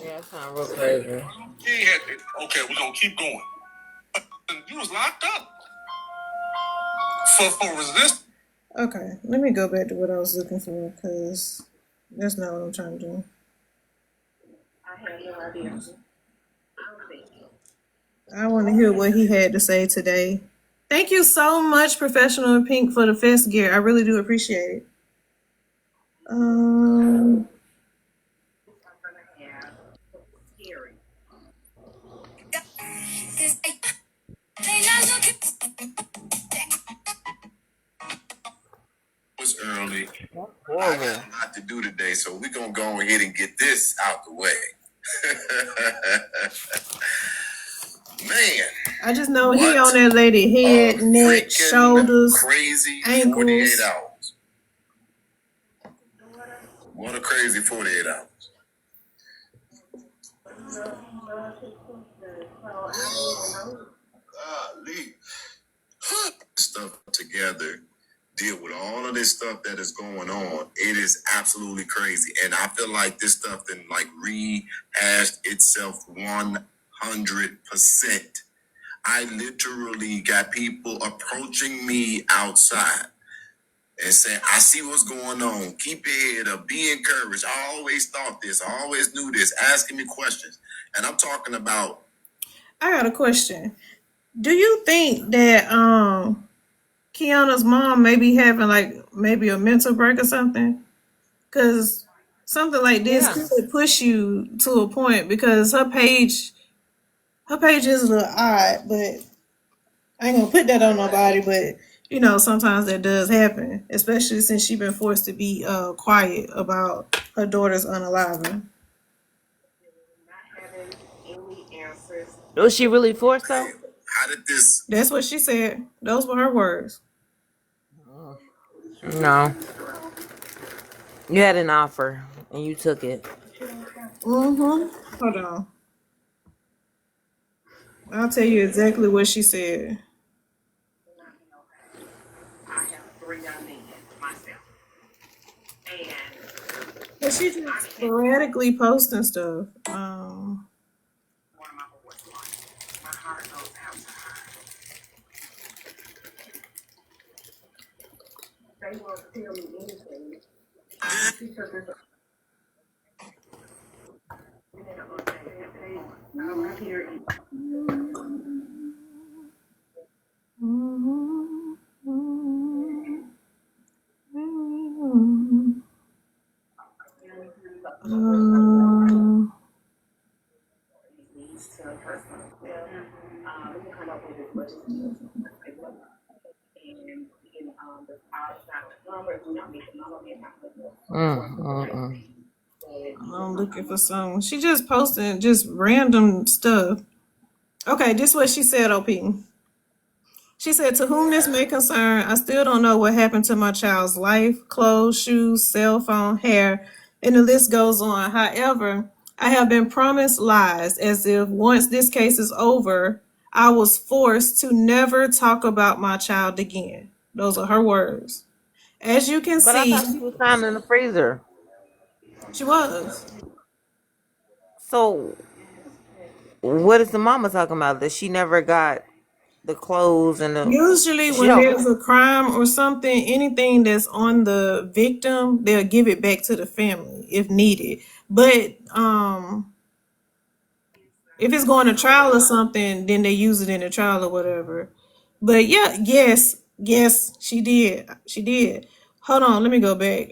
Yeah, that sounds real crazy. Okay, we're going to keep going. You was locked up for resistance. Okay, let me go back to what I was looking for because that's not what I'm trying to do. I want to hear what he had to say today. Thank you so much, Professional in Pink, for the fest gear. I really do appreciate it. Was early. That's I got horrible. a lot to do today, so we're gonna go ahead and get this out the way. Man, I just know he on that lady head, neck, shoulders, crazy ankles. 48 hours. What a crazy 48 hours. Golly. Stuff together, deal with all of this stuff that is going on. It is absolutely crazy. And I feel like this stuff then like rehashed itself 100%. I literally got people approaching me outside and saying, I see what's going on. Keep your head up. Be encouraged. I always thought this. I always knew this. Asking me questions. And I'm talking about. I got a question. Do you think that Kiana's mom may be having like maybe a mental break or something? Because something like this could push you to a point because her page is a little odd, but I ain't gonna put that on nobody, but you know, sometimes that does happen, especially since she's been forced to be quiet about her daughter's unaliving. Was she really forced though? How did this? That's what she said. Those were her words. No. You had an offer and you took it. Hold on. I'll tell you exactly what she said. But she just sporadically posting stuff. Um, Mm. I'm looking for some. She just posting just random stuff. Okay, this is what she said, OP. She said, to whom this may concern, I still don't know what happened to my child's life, clothes, shoes, cell phone, hair, and the list goes on. However, I have been promised lies as if once this case is over, I was forced to never talk about my child again. Those are her words. As you can But I see, thought she was found in the freezer. she was. So what is the mama talking about? That she never got the clothes and the Usually, she when don't. there's a crime or something, anything that's on the victim, they'll give it back to the family if needed. But if it's going to trial or something, then they use it in the trial or whatever. But yeah, yes, she did. She did. Hold on, let me go back.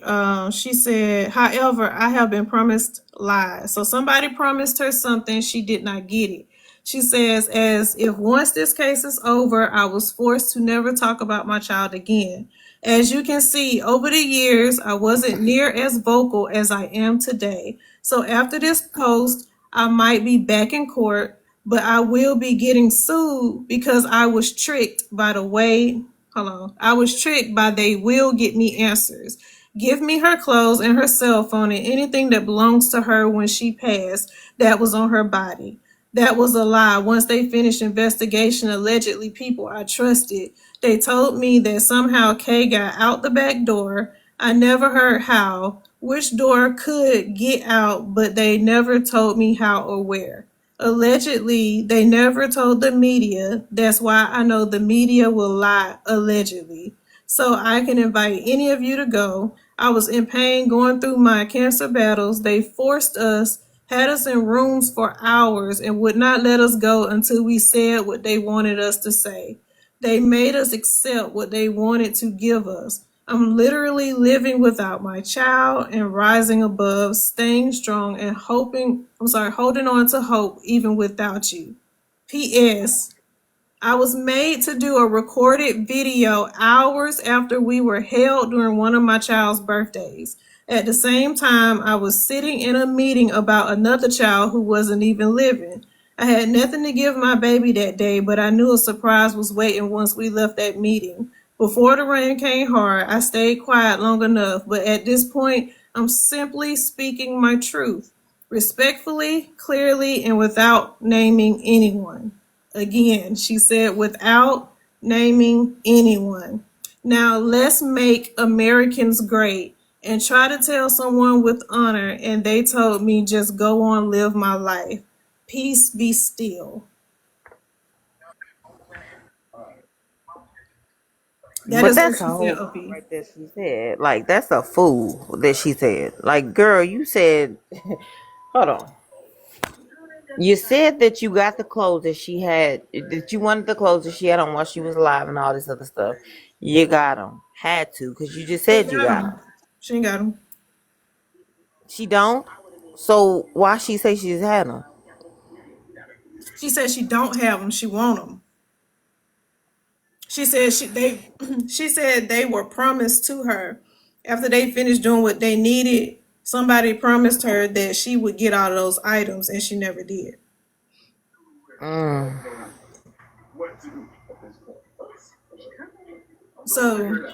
She said, however, I have been promised lies. So somebody promised her something, she did not get it. She says, as if once this case is over, I was forced to never talk about my child again. As you can see, over the years, I wasn't near as vocal as I am today. So after this post, I might be back in court, but I will be getting sued because I was tricked by the way. Hold on. I was tricked by they will get me answers. Give me her clothes and her cell phone and anything that belongs to her when she passed that was on her body. That was a lie. Once they finished investigation, allegedly people I trusted, they told me that somehow Kay got out the back door. I never heard how, which door could get out, but they never told me how or where. Allegedly, they never told the media. That's why I know the media will lie, allegedly. So I can invite any of you to go. I was in pain going through my cancer battles. They forced us, had us in rooms for hours, and would not let us go until we said what they wanted us to say. They made us accept what they wanted to give us. I'm literally living without my child and rising above, staying strong and holding on to hope even without you. P.S. I was made to do a recorded video hours after we were held during one of my child's birthdays. At the same time, I was sitting in a meeting about another child who wasn't even living. I had nothing to give my baby that day, but I knew a surprise was waiting once we left that meeting. Before the rain came hard, I stayed quiet long enough, but at this point, I'm simply speaking my truth, respectfully, clearly, and without naming anyone. Again, she said, without naming anyone. Now let's make Americans great and try to tell someone with honor, and they told me just go on, live my life. Peace be still. That But is what that's she a said, whole OP. lot right there. She said, like, that's a fool that she said. Like, girl, you said, hold on. You said that you got the clothes that she had, that you wanted the clothes that she had on while she was alive and all this other stuff. You got them. Had to, because you just She ain't said you got got them. them. She ain't got them. She don't? So why she say she's had them? She said she don't have them. She want them. She said she said they were promised to her after they finished doing what they needed. Somebody promised her that she would get all of those items, and she never did. Mm. So,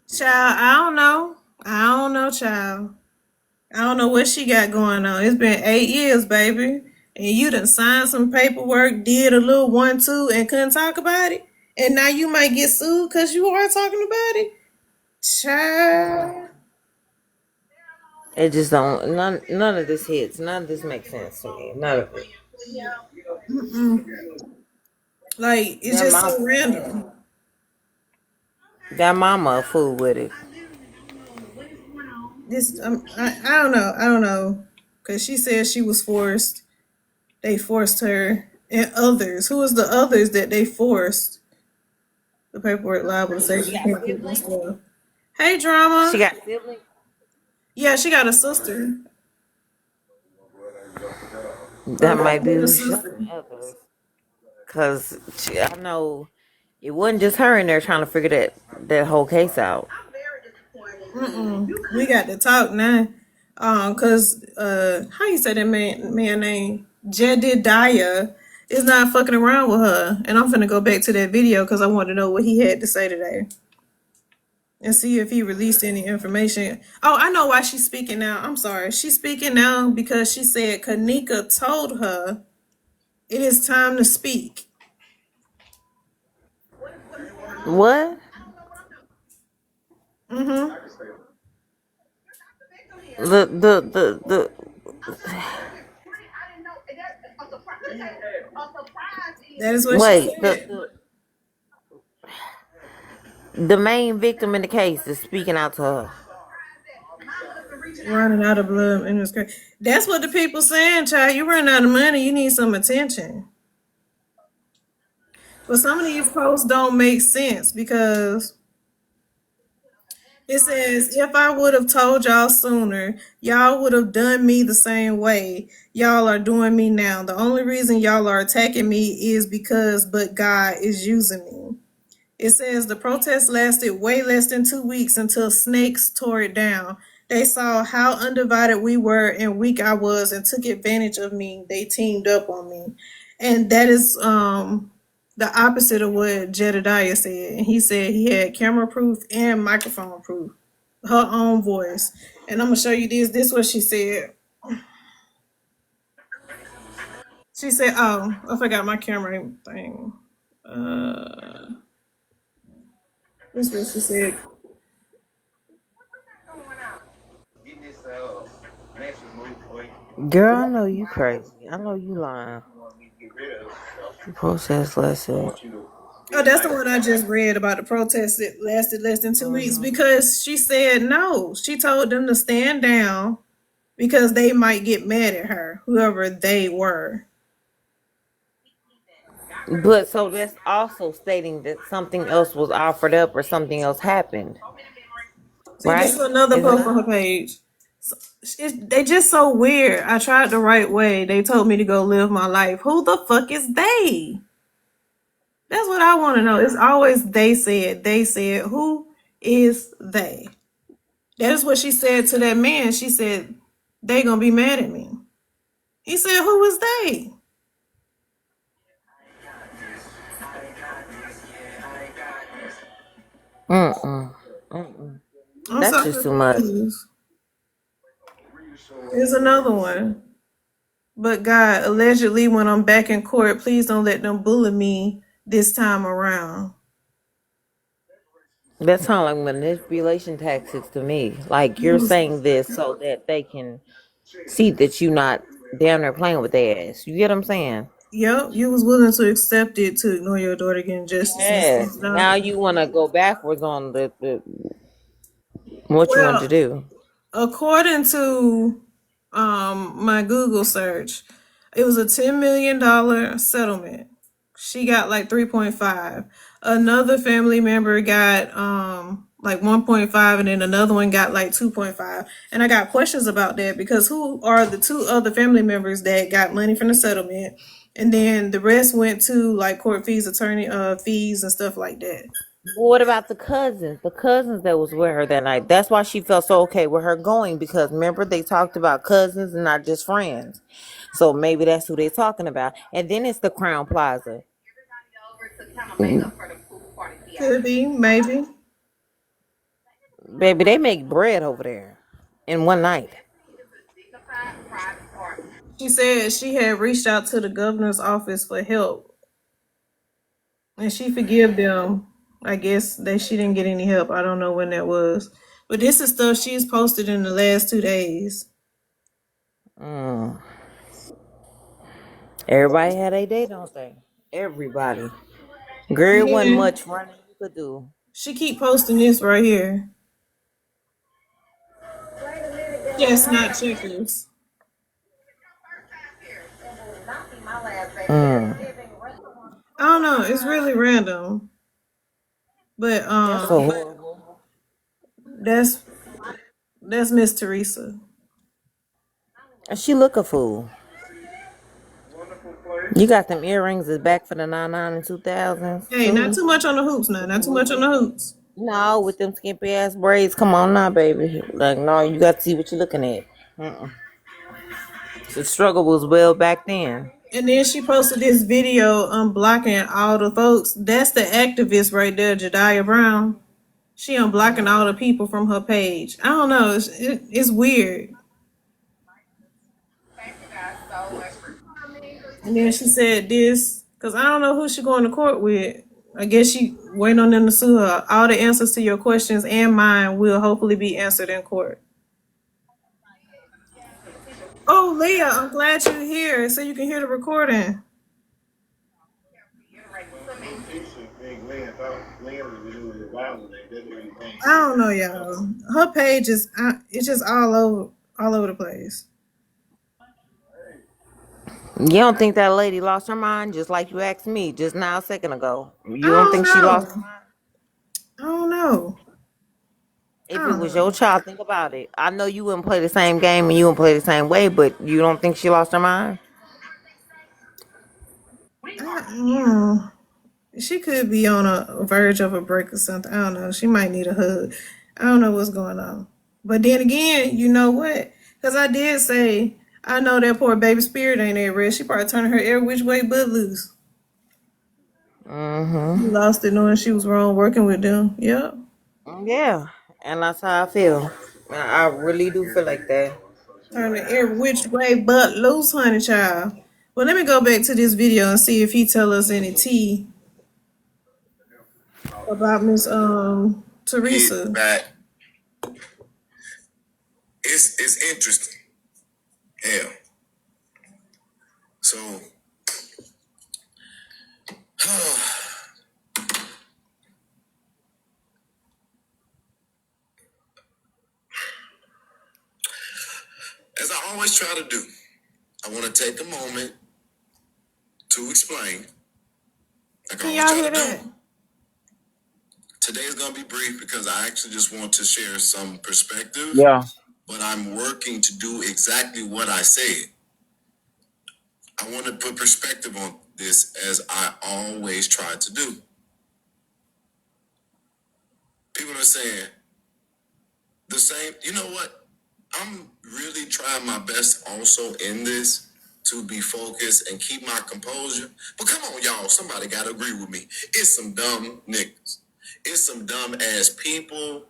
child, I don't know. I don't know, child. I don't know what she got going on. It's been 8 years, baby, and you done signed some paperwork, did a little 1-2, and couldn't talk about it. And now you might get sued because you are talking about it, child. It just don't, none of this hits. None of this makes sense to me. None of it. Like it's That just so mama, random. that mama a fool with it. This I don't know. I don't know. because she said she was forced. They forced her and others. Who was the others that they forced? The paperwork liable to say She she got can't cook and siblings. stuff. Hey, She drama. got siblings. Yeah, she got a sister. That might be Older who she's sister. others. Cause I know it wasn't just her in there trying to figure that whole case out. We got to talk now. Cause how you say that man name? Jedediah is not fucking around with her. And I'm finna go back to that video because I want to know what he had to say today. And see if he released any information. Oh, I know why she's speaking now. I'm sorry. She's speaking now because she said Kanika told her it is time to speak. What? Mm-hmm. The That is what she wait said. the main victim in the case is speaking out to her. Running out of blood and it's crazy. That's what the people saying, child. You run out of money, you need some attention. But some of these posts don't make sense because it says, if I would have told y'all sooner, y'all would have done me the same way y'all are doing me now. The only reason y'all are attacking me is because but God is using me. It says the protest lasted way less than 2 weeks until snakes tore it down. They saw how undivided we were and weak I was and took advantage of me. They teamed up on me. And that is the opposite of what Jedediah said. And he said he had camera proof and microphone proof. Her own voice. And I'm gonna show you this. This is what she said. She said, oh, I forgot my camera thing. This is what she said. Girl, I know you crazy. I know you lying. Process lesson. Oh, that's the one I just read about the protest that lasted less than 2 weeks because she said no. She told them to stand down because they might get mad at her, whoever they were. But so that's also stating that something else was offered up or something else happened, See, this right? is another Is it post on not? her page. They just so weird. I tried the right way. They told me to go live my life. Who the fuck is they? That's what I want to know. It's always they said. They said. Who is they? That is what she said to that man. She said, they gonna be mad at me. He said, who is they? Mm-mm. Mm-mm. I'm That's so just too much. confused. Here's another one. But God, allegedly, when I'm back in court, please don't let them bully me this time around. That sounds like manipulation tactics to me. Like You you're was, saying this so that they can see that you're not down there playing with their ass. You get what I'm saying? yep, you was willing to accept it to ignore your daughter getting justice and Yes. stand Now up. you want to go backwards on the what you want to Well, do. according to my Google search, it was a $10 million settlement. She got like 3.5. Another family member got like 1.5 and then another one got like 2.5. And I got questions about that because who are the two other family members that got money from the settlement? And then the rest went to like court fees, attorney fees and stuff like that. What about the cousins? The cousins that was with her that night. That's why she felt so okay with her going because remember they talked about cousins and not just friends. So maybe that's who they're talking about. And then it's the Crown Plaza. Could be, maybe. Baby, they make bread over there in one night. She said she had reached out to the governor's office for help, and she forgave them. I guess that she didn't get any help. I don't know when that was, but this is stuff she's posted in the last 2 days. Mm. Everybody had a day, don't they? Everybody. Girl, And it wasn't then much running you could do. she keep posting this right here. Chestnut checkers. know. It's really random. But That's so horrible. that's Miss Teresa. And she look a fool. You got them earrings is back for the 99 and 2000s Hey, not too. too much on the hoops now. Not too much on the hoops. No, with them skimpy ass braids. Come on now, baby. Like, no, you got to see what you're looking at. Mm-mm. The struggle was well back then. And then she posted this video unblocking all the folks. That's the activist right there, Jediah Brown. She unblocking all the people from her page. I don't know. It's weird. And then she said this because I don't know who she going to court with. I guess she waiting on them to sue her. All the answers to your questions and mine will hopefully be answered in court. Oh, Leah, I'm glad you're here so you can hear the recording. I don't know, y'all. Her page is it's just all over the place. You don't think that lady lost her mind, just like you asked me just now a second ago? I You don't don't think she lost her know. mind? I don't know. I If it don't was your know. child, think about it. I know you wouldn't play the same game and you wouldn't play the same way, but you don't think she lost her mind? I, she could be on a verge of a break or something. I don't know. She might need a hug. I don't know what's going on. But then again, you know what? Because I did say, I know that poor baby spirit ain't at rest. She probably turning her every which way but loose. She Mm-hmm. lost it knowing she was wrong working with them. Yep. Yeah, and that's how I feel. I really do feel like that. Turning every which way but loose, honey child. Well, let me go back to this video and see if he tell us any tea about Miss Teresa. Back. It's interesting. Hell. So as I always try to do, I want to take a moment to explain. Like can y'all hear that? Today is gonna be brief because I actually just want to share some perspective. Yeah. But I'm working to do exactly what I said. I want to put perspective on this as I always try to do. People are saying the same. You know what? I'm really trying my best also in this to be focused and keep my composure. But come on, y'all. Somebody got to agree with me. It's some dumb niggas. It's some dumb ass people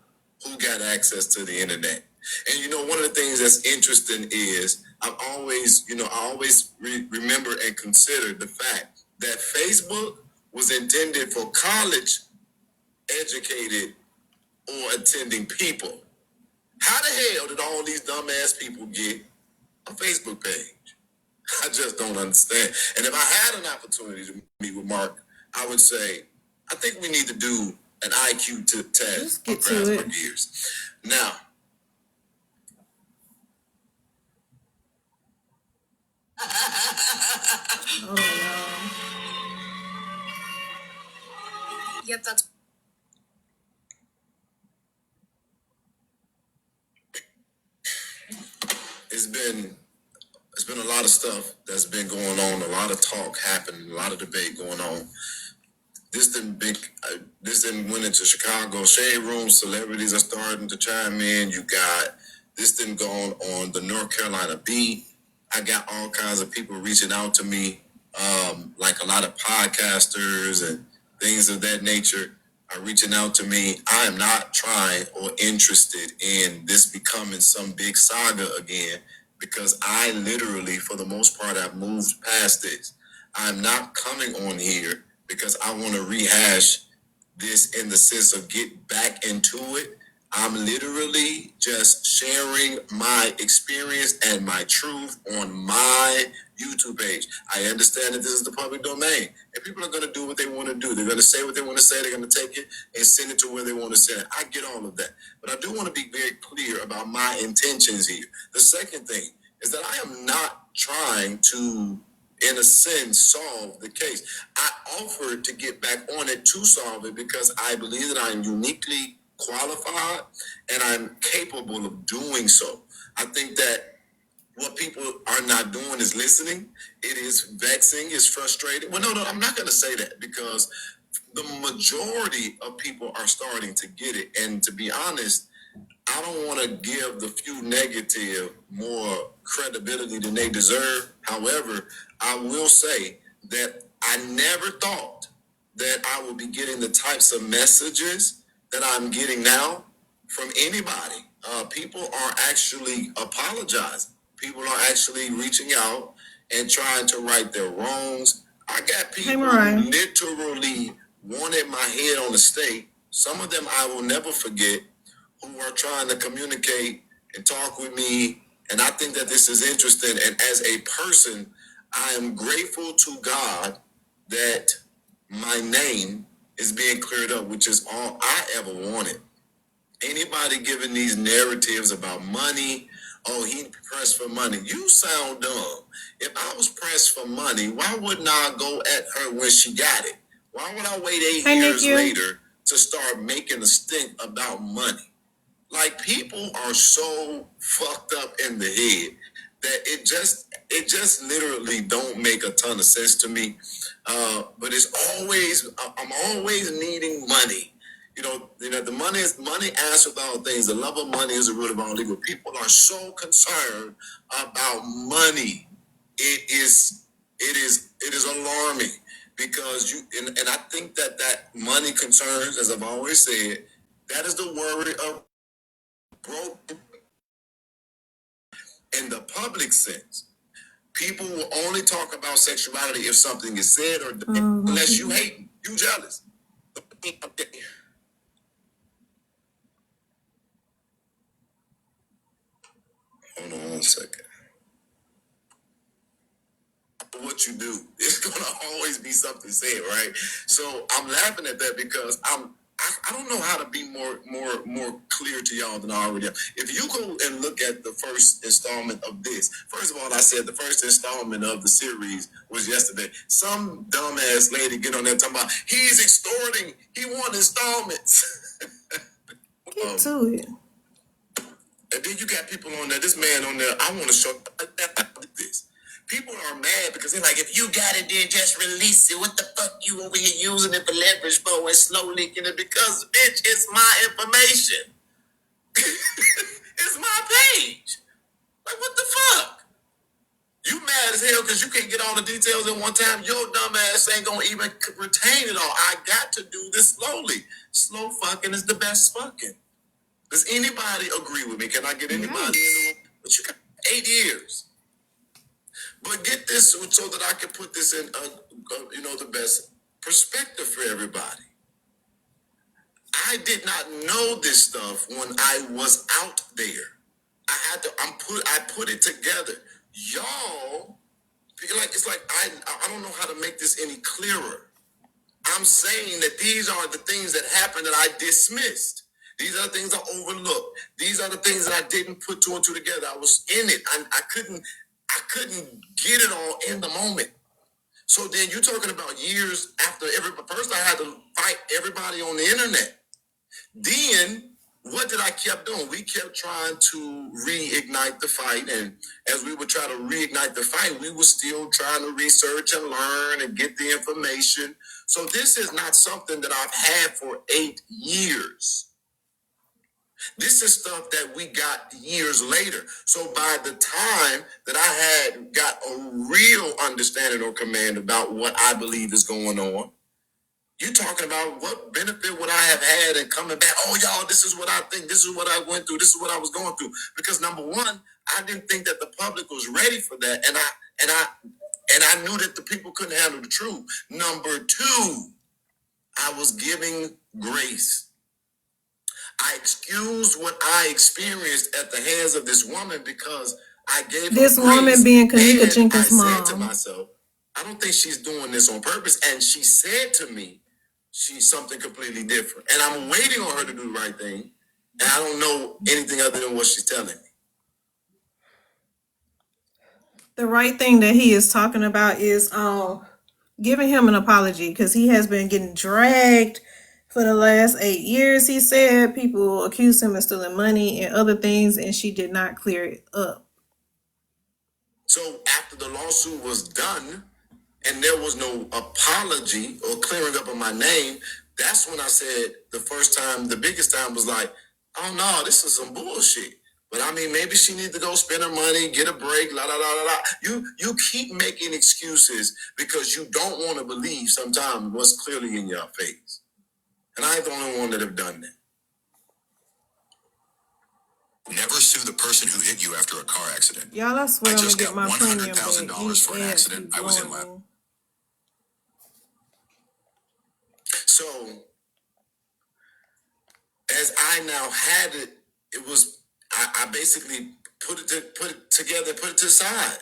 who got access to the internet. And you know, one of the things that's interesting is I always remember and consider the fact that Facebook was intended for college educated or attending people. How the hell did all these dumbass people get a Facebook page? I just don't understand. And if I had an opportunity to meet with Mark, I would say, I think we need to do an IQ test. Let's get to it. Years. Now, yep, that's. It's been a lot of stuff that's been going on, a lot of talk happening, a lot of debate going on. This didn't went into Chicago shade room. Celebrities are starting to chime in. You got this didn't go on the North Carolina beat. I got all kinds of people reaching out to me, like a lot of podcasters and things of that nature are reaching out to me. I am not trying or interested in this becoming some big saga again because I literally, for the most part, have moved past this. I'm not coming on here because I want to rehash this in the sense of get back into it. I'm literally just sharing my experience and my truth on my YouTube page. I understand that this is the public domain and people are going to do what they want to do. They're going to say what they want to say. They're going to take it and send it to where they want to send it. I get all of that. But I do want to be very clear about my intentions here. The second thing is that I am not trying to in a sense, solve the case. I offered to get back on it to solve it because I believe that I'm uniquely qualified and I'm capable of doing so. I think that what people are not doing is listening. It is vexing, it's frustrating. Well, no, I'm not going to say that because the majority of people are starting to get it. And to be honest, I don't want to give the few negative more credibility than they deserve. However, I will say that I never thought that I would be getting the types of messages that I'm getting now from anybody. People are actually apologizing. People are actually reaching out and trying to right their wrongs. I got people who literally wanted my head on the stake. Some of them I will never forget, who are trying to communicate and talk with me. And I think that this is interesting. And as a person, I am grateful to God that my name is being cleared up, which is all I ever wanted. Anybody giving these narratives about money, oh, he pressed for money. You sound dumb. If I was pressed for money, why wouldn't I go at her when she got it? Why would I wait 8 years later to start making a stink about money? Like, people are so fucked up in the head that it just literally don't make a ton of sense to me. But I'm always needing money. The money answers all things. The love of money is the root of all evil. People are so concerned about money. It is alarming because and I think that money concerns, as I've always said, that is the worry of broke in the public sense. People will only talk about sexuality if something is said or done, unless you hate, you jealous. Hold on 1 second. What you do, it's gonna always be something said, right? So I'm laughing at that because I don't know how to be more clear to y'all than I already am. If you go and look at the first installment of this, first of all, I said the first installment of the series was yesterday. Some dumbass lady get on there talking about he's extorting, he want installments. Get to it. And then you got people on there, this man on there, I want to show this. People are mad because they're like, if you got it, then just release it. What the fuck you over here using it for leverage for and slow leaking it? Because, bitch, it's my information. It's my page. Like, what the fuck? You mad as hell because you can't get all the details in one time. Your dumb ass ain't gonna even retain it all. I got to do this slowly. Slow fucking is the best fucking. Does anybody agree with me? Can I get anybody in the room? But you got 8 years. But get this so that I can put this in, the best perspective for everybody. I did not know this stuff when I was out there. I put it together. Y'all, it's like I don't know how to make this any clearer. I'm saying that these are the things that happened that I dismissed. These are the things I overlooked. These are the things that I didn't put two and two together. I was in it. I couldn't get it all in the moment. So then you're talking about years after first I had to fight everybody on the internet. Then what did I keep doing? We kept trying to reignite the fight. And as we would try to reignite the fight, we were still trying to research and learn and get the information. So this is not something that I've had for 8 years. This is stuff that we got years later. So by the time that I had got a real understanding or command about what I believe is going on, you're talking about what benefit would I have had in coming back? Oh, y'all, this is what I think. This is what I went through. This is what I was going through. Because number one, I didn't think that the public was ready for that, and I knew that the people couldn't handle the truth. Number two, I was giving grace. I excused what I experienced at the hands of this woman because I gave this her grace. Woman being Kanika And Jenkins' I said to mom. myself, I don't think she's doing this on purpose. And she said to me, she's something completely different. And I'm waiting on her to do the right thing. And I don't know anything other than what she's telling me. the right thing that he is talking about is giving him an apology, because he has been getting dragged for the last 8 years. He said people accused him of stealing money and other things, and she did not clear it up. So after the lawsuit was done and there was no apology or clearing up of my name, that's when I said the first time, the biggest time was like, oh no, this is some bullshit. But I mean, maybe she needs to go spend her money, get a break, la la la la la. You keep making excuses because you don't want to believe sometimes what's clearly in your face. And I ain't the only one that have done that. Never sue the person who hit you after a car accident. Y'all, I swear I I'm gonna just get got my premium back. $100,000 for an accident I was in. So, as I now had it, it was I basically put it together, put it to the side.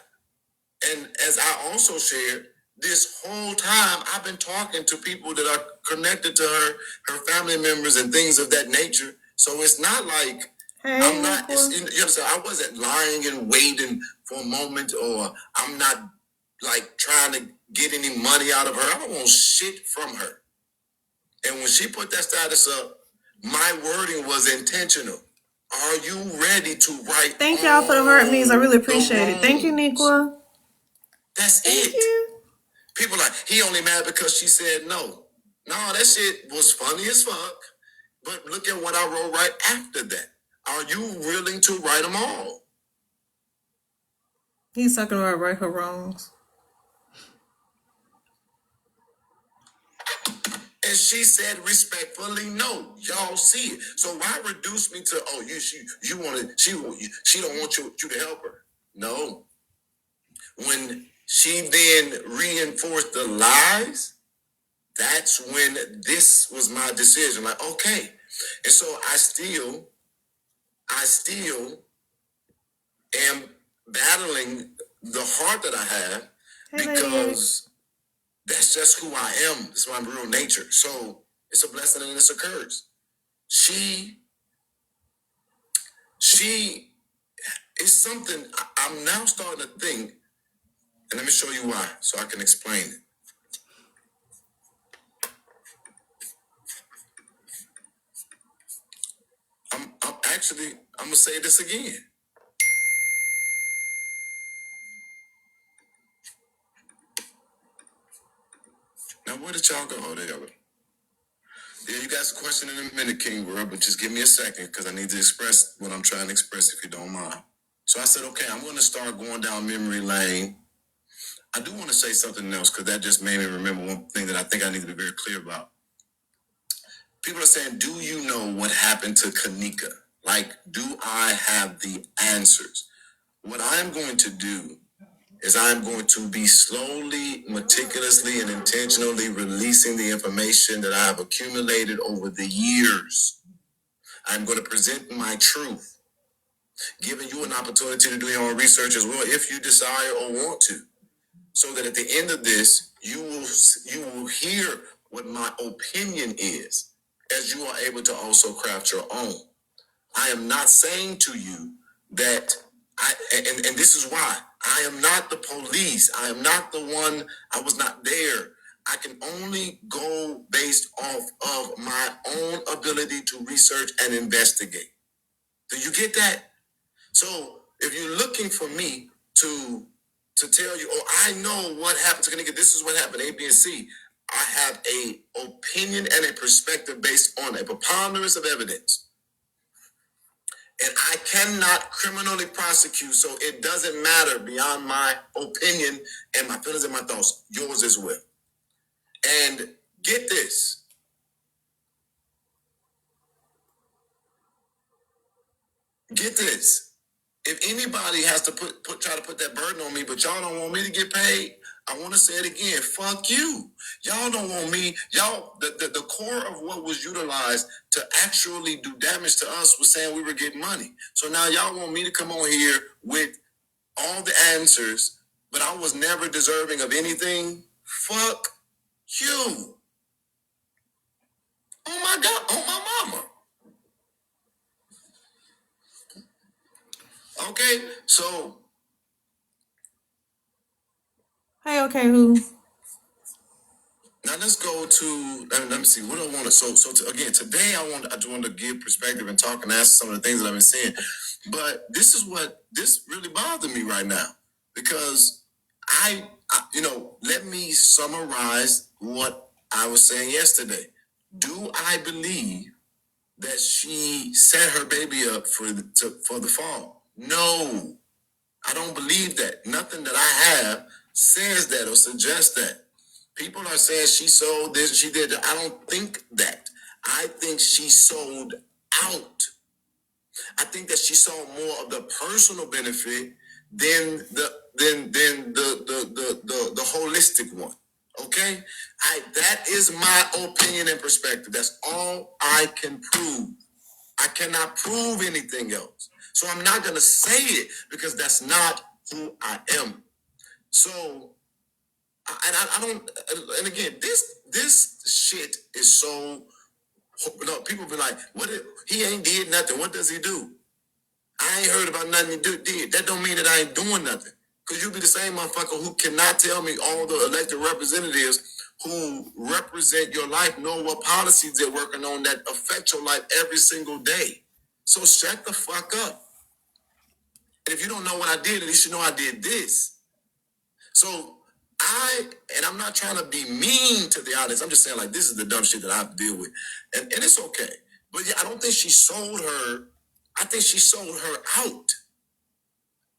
And as I also shared, this whole time I've been talking to people that are connected to her family members and things of that nature. So it's not like I'm not. You know what I'm saying? I wasn't lying and waiting for a moment, or I'm not like trying to get any money out of her. I don't want shit from her. And when she put that status up, my wording was intentional. Are you ready to write? Thank y'all for the heart means. I really appreciate it. Thank you, Niqua. That's Thank it. you. People like, he only mad because she said no. No, that shit was funny as fuck. But look at what I wrote right after that. Are you willing to write them all? He's talking about right her wrongs. And she said respectfully, no. Y'all see it. So why reduce me to, oh, you want to, she don't want you to help her. No. When she then reinforced the lies, that's when this was my decision. Like, okay. And so I still am battling the heart that I have, because that's just who I am. It's my real nature. So it's a blessing and it's a curse. She is something I'm now starting to think, and let me show you why so I can explain it. I'm gonna say this again. Now, where did y'all go? Oh, there y'all go. Yeah, you guys a question in a minute, King World, but just give me a second because I need to express what I'm trying to express, if you don't mind. So I said, okay, I'm going to start going down memory lane. I do want to say something else because that just made me remember one thing that I think I need to be very clear about. People are saying, do you know what happened to Kanika? Like, do I have the answers? What I'm going to do is I'm going to be slowly, meticulously, and intentionally releasing the information that I have accumulated over the years. I'm going to present my truth, giving you an opportunity to do your own research as well if you desire or want to, so that at the end of this, you will hear what my opinion is, as you are able to also craft your own. I am not saying to you that and this is why I am not the police. I am not the one. I was not there. I can only go based off of my own ability to research and investigate. Do you get that? So if you're looking for me to tell you, oh, I know what happened to Kanika, this is what happened, A, B, and C. I have a opinion and a perspective based on a preponderance of evidence. And I cannot criminally prosecute, so it doesn't matter beyond my opinion and my feelings and my thoughts, yours as well. And get this. Get this. If anybody has to try to put that burden on me, but y'all don't want me to get paid, I want to say it again. Fuck you. Y'all don't want me. Y'all, the core of what was utilized to actually do damage to us was saying we were getting money. So now y'all want me to come on here with all the answers, but I was never deserving of anything. Fuck you. Oh my God. Oh my mama. Okay. So Hey, okay, who? Now let's go to let me see what I want to. Again today I just want to give perspective and talk and answer some of the things that I've been saying. But this really bothered me right now because let me summarize what I was saying yesterday. Do I believe that she set her baby up for the fall? No, I don't believe that. Nothing that I have says that or suggests that. People are saying she sold this, she did that. I don't think that. I think she sold out. I think that she saw more of the personal benefit than the holistic one. Okay? That is my opinion and perspective. That's all I can prove. I cannot prove anything else. So I'm not gonna say it because that's not who I am. So I don't. And again, this shit is so. People be like, "What? He ain't did nothing. What does he do?" I ain't heard about nothing he did. That don't mean that I ain't doing nothing. Cause you be the same motherfucker who cannot tell me all the elected representatives who represent your life know what policies they're working on that affect your life every single day. So shut the fuck up. And if you don't know what I did, at least you know I did this. So I'm not trying to be mean to the audience. I'm just saying like this is the dumb shit that I have to deal with. And it's okay. But yeah, I don't think she sold her. I think she sold her out.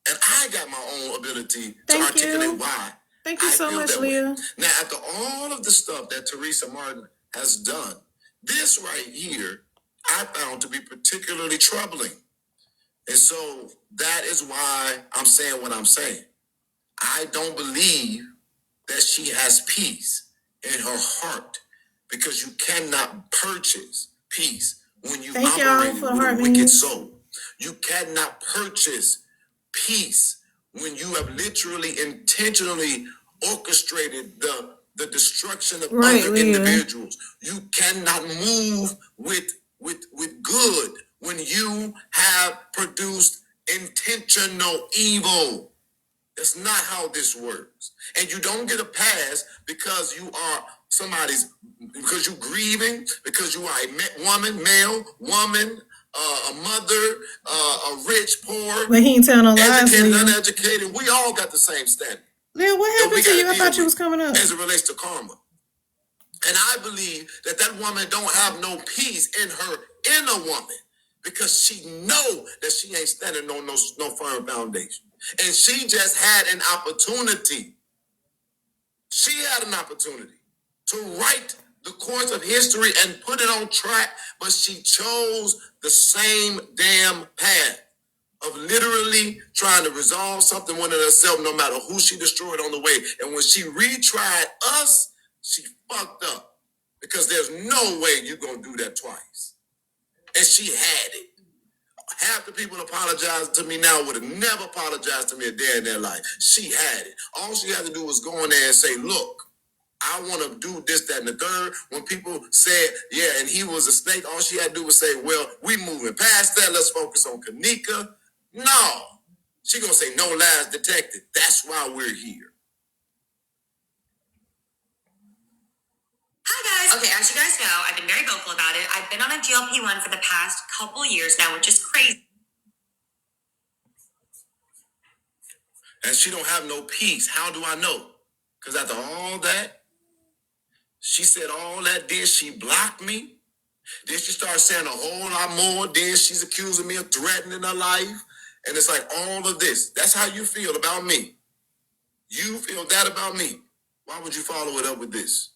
And I got my own ability to articulate why. Thank you so much, Leah. Now, after all of the stuff that Teresa Martin has done, this right here, I found to be particularly troubling. And so that is why I'm saying what I'm saying. I don't believe that she has peace in her heart because you cannot purchase peace when you operate with a wicked soul. You cannot purchase peace when you have literally intentionally orchestrated the destruction of other individuals. You cannot move with good when you have produced intentional evil. That's not how this works. And you don't get a pass because you are because you're grieving, because you are a woman, male, woman, a mother, a rich, poor, but he ain't telling no lies, educated, Leah. uneducated. We all got the same standard. Leah, what happened to you? I thought you was coming up. As it relates to karma. And I believe that woman don't have no peace in her inner woman because she know that she ain't standing on no firm foundation. And she just had an opportunity. She had an opportunity to write the course of history and put it on track, but she chose the same damn path of literally trying to resolve something within herself, no matter who she destroyed on the way. And when she retried us, she fucked up because there's no way you're gonna do that twice. And she had it. Half the people apologizing to me now would have never apologized to me a day in their life. She had it. All she had to do was go in there and say, look, I want to do this, that, and the third. When people said, yeah, and he was a snake, all she had to do was say, well, we moving past that. Let's focus on Kanika. No. She going to say, no lies detected. That's why we're here. Hi guys. Okay, as you guys know, I've been very vocal about it. I've been on a GLP-1 for the past couple years now, which is crazy. And she don't have no peace. How do I know? Because after all that, she said all that, then she blocked me. Then she started saying a whole lot more. Then she's accusing me of threatening her life. And it's like all of this. That's how you feel about me. You feel that about me. Why would you follow it up with this?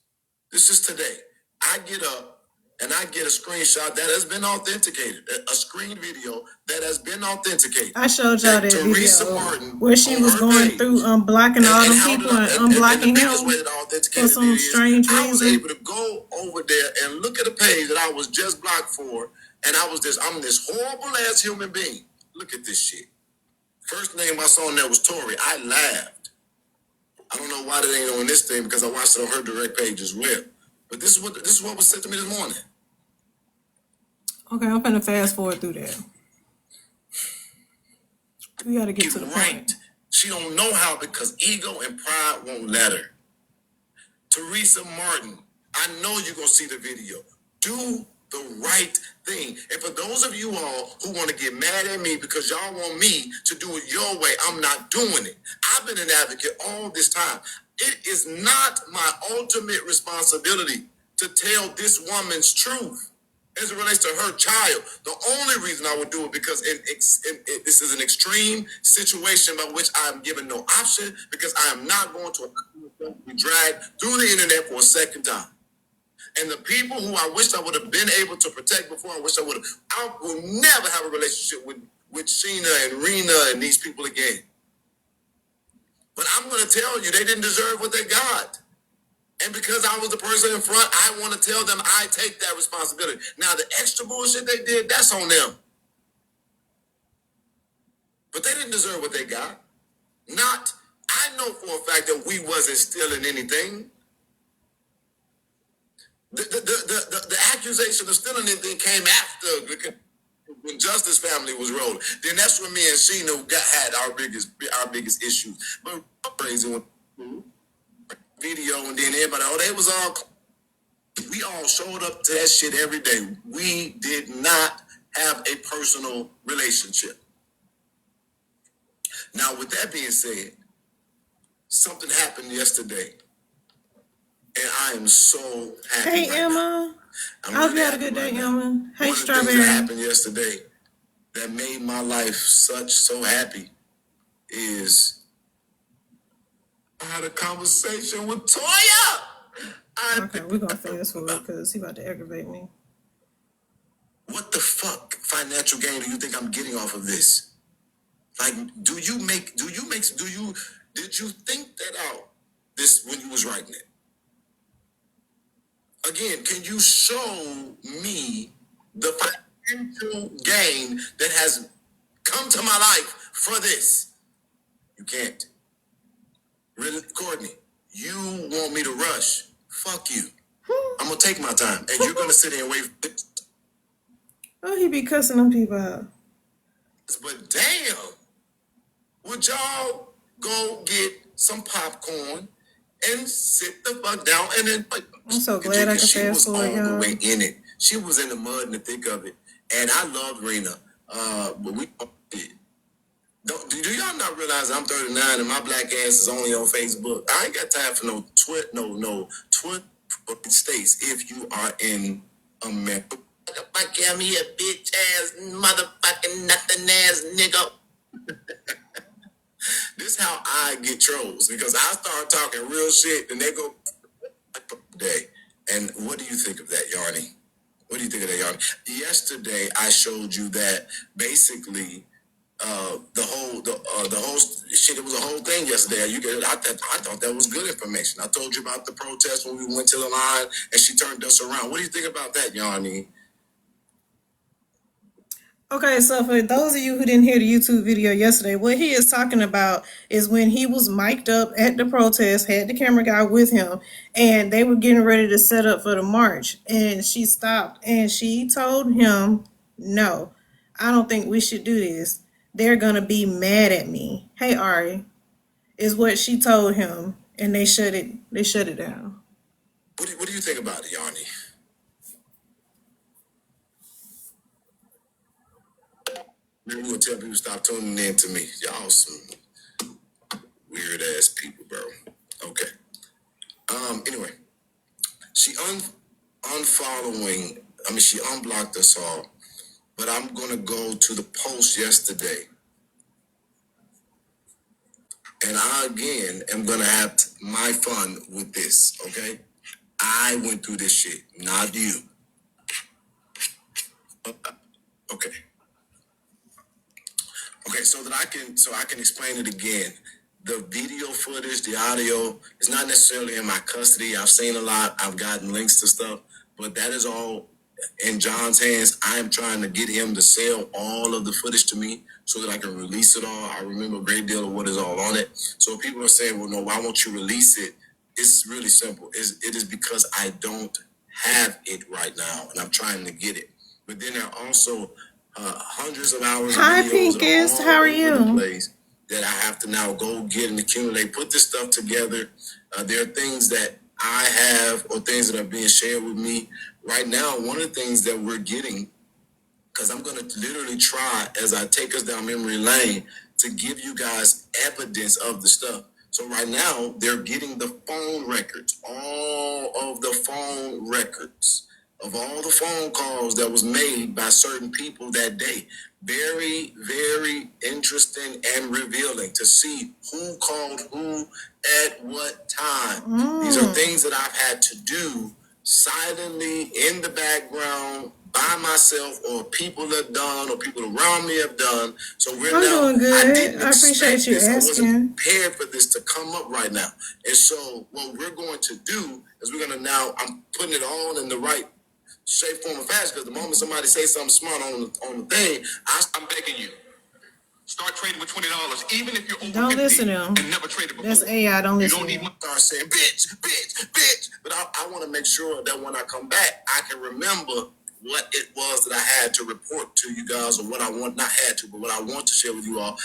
This is today. I get up and I get a screenshot that has been authenticated, a screen video that has been authenticated. I showed y'all that Teresa video Martin where she was going through unblocking all them people and unblocking him for some strange reason. I was able to go over there and look at a page that I was just blocked for, and I'm this horrible ass human being. Look at this shit. First name I saw on there was Tori. I laughed. I don't know why that ain't on this thing because I watched it on her direct page as well. But this is what was said to me this morning. Okay, I'm gonna fast forward through that. We gotta get to the point. She don't know how because ego and pride won't let her. Teresa Martin, I know you're going to see the video. Do the right thing. And for those of you all who want to get mad at me because y'all want me to do it your way, I'm not doing it. I've been an advocate all this time. It is not my ultimate responsibility to tell this woman's truth as it relates to her child. The only reason I would do it because this is an extreme situation by which I am given no option because I am not going to be dragged through the internet for a second time. And the people who I wish I would have been able to protect before, I will never have a relationship with Sheena and Rena and these people again. But I'm going to tell you, they didn't deserve what they got. And because I was the person in front, I want to tell them I take that responsibility. Now, the extra bullshit they did, that's on them. But they didn't deserve what they got. I know for a fact that we wasn't stealing anything. The accusation of stealing anything came after when Justice Family was rolling. Then that's when me and Sheena had our biggest issues. But crazy when video and then everybody, they was all. We all showed up to that shit every day. We did not have a personal relationship. Now, with that being said, something happened yesterday, and I am so happy. Hey, right Emma. I hope you had a good day, Emma. Hey, Strawberry. One of the things that happened yesterday that made my life so happy is I had a conversation with Toya. Okay, we're gonna fast forward because he about to aggravate me. What the fuck financial gain do you think I'm getting off of this? Like, did you think that out this when you was writing it? Again, can you show me the financial gain that has come to my life for this? You can't. Really, Courtney, you want me to rush? Fuck you. I'm gonna take my time, and you're gonna sit here and wait. Oh, he be cussing them people out. But damn, would y'all go get some popcorn and sit the fuck down and then? I'm so glad I could fast forward, y'all. She was all the way in it. She was in the mud in the thick of it, and I loved Rena. But we did. Do y'all not realize I'm 39 and my black ass is only on Facebook? I ain't got time for no Twitter states if you are in America. Motherfucker, me a bitch ass motherfucking nothing ass nigga. This is how I get trolls because I start talking real shit and they go day. And what do you think of that, Yarny? What do you think of that, Yarny? Yesterday I showed you that basically the whole shit. It was a whole thing yesterday. I thought that was good information. I told you about the protest when we went to the line and she turned us around. What do you think about that, Yanni? Okay, so for those of you who didn't hear the YouTube video yesterday, what he is talking about is when he was mic'd up at the protest, had the camera guy with him, and they were getting ready to set up for the march, and she stopped and she told him, "No, I don't think we should do this. They're gonna be mad at me." Hey, Ari, is what she told him, and they shut it down. What do you think about it, Yanni? Maybe we'll tell people to stop tuning in to me. Y'all some weird ass people, bro. Okay. Anyway, she she unblocked us all. But I'm gonna go to the post yesterday. And I again am gonna have my fun with this, okay? I went through this shit, not you. Okay. Okay, so I can explain it again. The video footage, the audio is not necessarily in my custody. I've seen a lot. I've gotten links to stuff, but that is all in John's hands. I am trying to get him to sell all of the footage to me so that I can release it all. I remember a great deal of what is all on it. So people are saying, well, no, why won't you release it? It's really simple. It is because I don't have it right now, and I'm trying to get it. But then there are also hundreds of hours of videos. Hi, Pincus. How are you? that I have to now go get and accumulate, put this stuff together. There are things that I have or things that are being shared with me right now. One of the things that we're getting, because I'm going to literally try as I take us down memory lane to give you guys evidence of the stuff. So right now, they're getting the phone records, all of the phone records of all the phone calls that was made by certain people that day. Very, very interesting and revealing to see who called who at what time. These are things that I've had to do silently in the background by myself, or people have done, or people around me have done. So we're now doing good. I didn't I appreciate expect you this. I wasn't asking. prepared for this to come up right now. And so what we're going to do is we're going to now, I'm putting it all in the right shape, form, and fashion, because the moment somebody says something smart on the thing, I'm begging you. Start trading with $20, even if you're over Don't 50 listen to him. and never traded before. That's AI. Don't You listen don't to need him. to start saying bitch. But I want to make sure that when I come back, I can remember what it was that I had to report to you guys, or what I want, not had to, but what I want to share with you all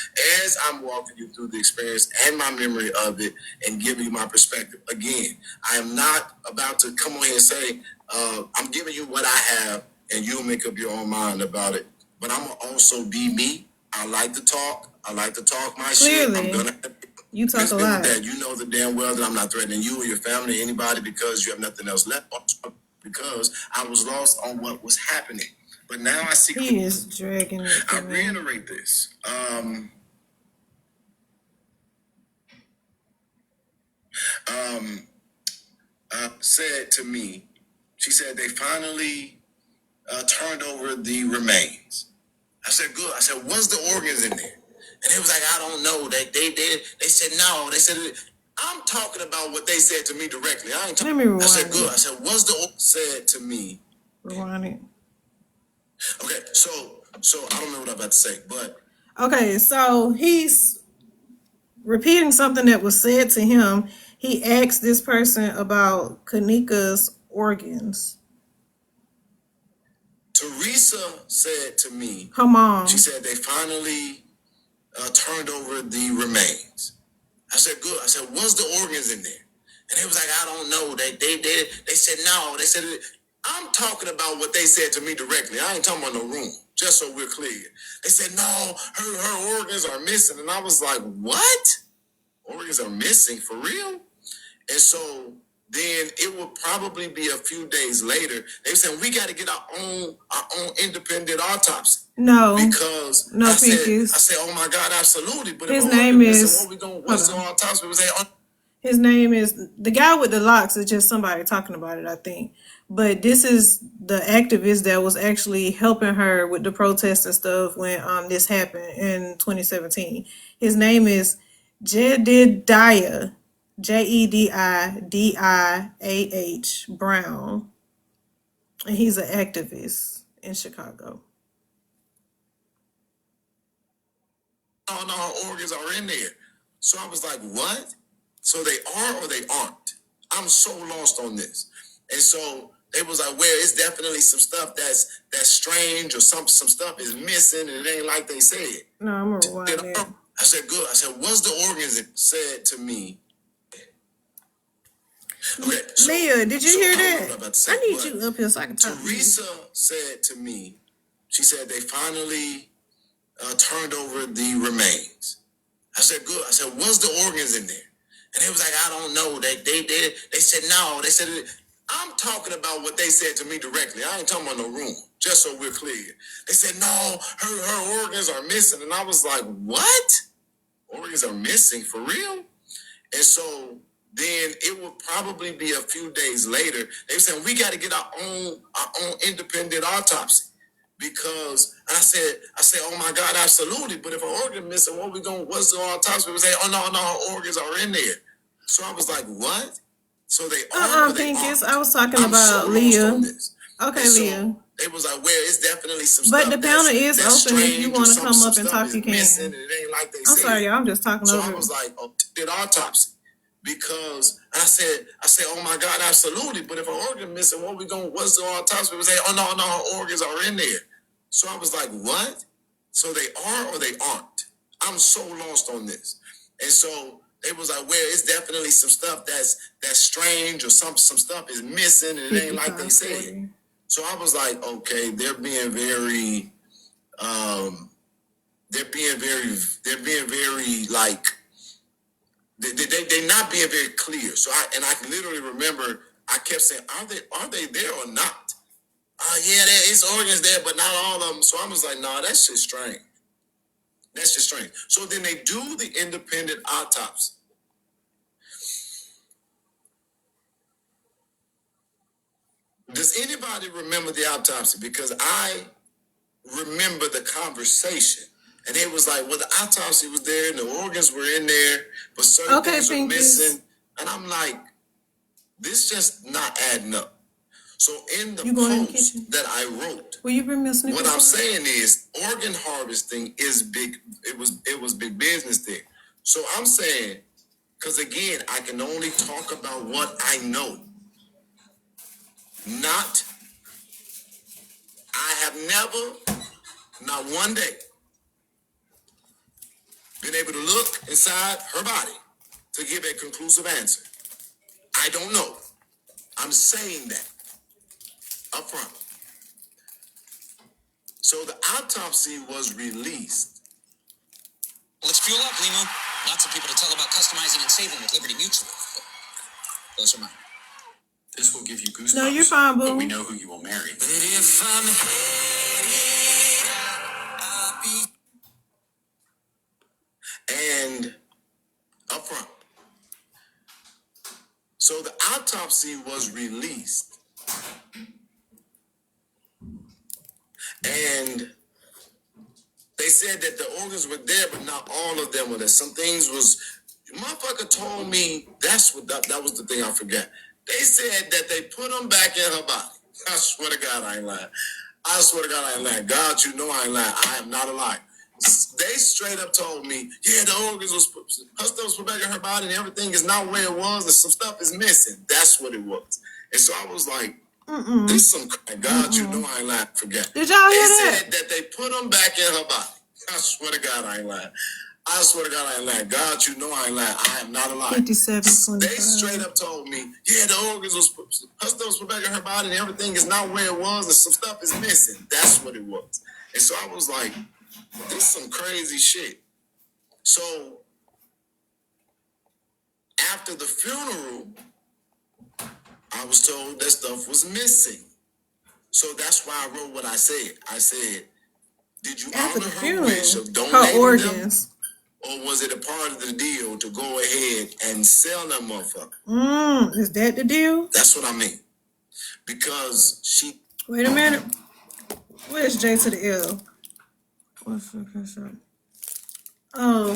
as I'm walking you through the experience and my memory of it and giving you my perspective. Again, I am not about to come on here and say, I'm giving you what I have and you'll make up your own mind about it. But I'm going to also be me. I like to talk. I like to talk my shit. I'm gonna. You talk a lot. That you know the damn well that I'm not threatening you or your family or anybody because you have nothing else left. Because I was lost on what was happening, but now I see. He is dragging it. I reiterate this. Said to me, she said they finally turned over the remains. I said, good. I said, what's the organs in there? And it was like, I don't know. They said no. They said, I'm talking about what they said to me directly. I ain't talking. Let me rewind I said, good. it. I said, what's the said to me? Rewind it. Okay, so I don't know what I'm about to say, but okay, so he's repeating something that was said to him. He asked this person about Kanika's organs. Teresa said to me, her mom. She said they finally turned over the remains. I said, good. I said, what's the organs in there? And it was like, I don't know. They said no. They said, I'm talking about what they said to me directly. I ain't talking about no room, just so we're clear. They said, no, her organs are missing. And I was like, what? Organs are missing for real? And so then it would probably be a few days later. They said, we got to get our own independent autopsy. No. Because no, I said, oh my God, absolutely. But his if name is, what's the autopsy? We say, his name is, the guy with the locks is just somebody talking about it, I think. But this is the activist that was actually helping her with the protests and stuff when this happened in 2017. His name is Jedediah, Jedidiah Brown. And he's an activist in Chicago. oh no, her organs are in there. So I was like, what? So they are or they aren't? I'm so lost on this. And so they was like, well, it's definitely some stuff that's strange, or some stuff is missing and it ain't like they said. No, I'm gonna rewind it. I said, good. I said, what's the organs? It said to me. Okay, so, Leah, did you hear that? Say, I need you up here so I can talk. Teresa said to me, she said they finally turned over the remains. I said, good. I said, what's the organs in there? And it was like, I don't know. They said no. They said, I'm talking about what they said to me directly. I ain't talking about no room, just so we're clear. They said, no, her organs are missing. And I was like, what? Organs are missing for real? And so then it would probably be a few days later. They were saying, we got to get our own independent autopsy. Because I said, oh my God, absolutely. But if an organ missing, what's the autopsy? We say, oh no, her organs are in there. So I was like, what? So they are. Pincus, I was talking about Leah. Okay, so Leah. It was like, well, it's definitely some but stuff. But the panel is open. If you want to come up and talk, you can. Missing, and it ain't like they I'm sorry, y'all. I'm just talking over. So I was like, oh, did autopsy. Because I said, oh my God, absolutely. But if an organ missing, what's the autopsy? We say, oh no, her organs are in there. So I was like, what? So they are or they aren't? I'm so lost on this. And so it was like, well, it's definitely some stuff that's strange, or some stuff is missing, and it ain't like they said. So I was like, okay, they're being very like they're not being very clear. So I can literally remember I kept saying, are they there or not? Yeah, it's organs there, but not all of them. So I was like, nah, that's just strange. That's just strange. So then they do the independent autopsy. Does anybody remember the autopsy? Because I remember the conversation. And it was like, well, the autopsy was there and the organs were in there, but certain things were missing. And I'm like, this just not adding up. So in the post that I wrote, what I'm saying is organ harvesting is big. It was big business there. So I'm saying, because again, I can only talk about what I know. I have never, not one day, been able to look inside her body to give a conclusive answer. I don't know. I'm saying that up front. So the autopsy was released. Let's fuel up, Limo. Lots of people to tell about customizing and saving with Liberty Mutual. Those are mine. This will give you goosebumps. No, you're fine, boo. But we know who you will marry. But if I'm headed, I'll be... And up front. So the autopsy was released. And they said that the organs were there, but not all of them were there. Some things was, motherfucker told me, that was the thing I forgot. They said that they put them back in her body. I swear to God, I ain't lying. I swear to God, I ain't lying. God, you know I ain't lying. I am not a liar. They straight up told me, yeah, the organs her stuff was put back in her body and everything is not where it was and some stuff is missing. That's what it was. And so I was like, this is some God, you know I ain't lying. Forget. Did y'all hear that? They said that they put them back in her body. I swear to God, I ain't lying. I swear to God, I ain't lying. God, you know I ain't lying. I am not a liar. 57.25. They straight up told me, yeah, the organs her stuff was put back in her body and everything is not where it was and some stuff is missing. That's what it was. And so I was like, this is some crazy shit. So after the funeral, I was told that stuff was missing. So that's why I wrote what I said. I said, did you After honor the her funeral, wish of her donating organs. them? Or was it a part of the deal to go ahead and sell that motherfucker? Is that the deal? That's what I mean. Because she... Wait a minute. Where's J to the L? What's the question? Oh.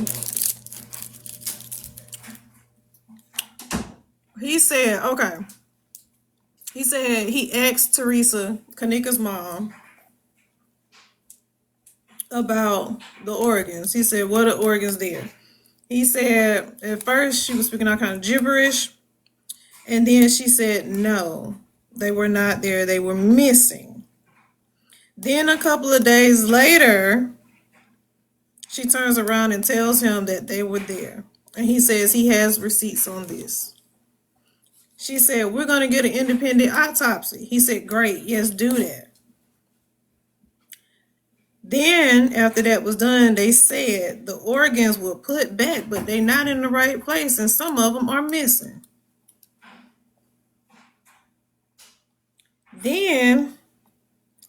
He said, okay. He said he asked Teresa, Kanika's mom, about the organs. He said, what are organs there? He said, at first she was speaking all kind of gibberish. And then she said, no, they were not there. They were missing. Then a couple of days later, she turns around and tells him that they were there. And he says he has receipts on this. She said, we're going to get an independent autopsy. He said, great, yes, do that. Then, after that was done, they said the organs were put back, but they're not in the right place, and some of them are missing. Then,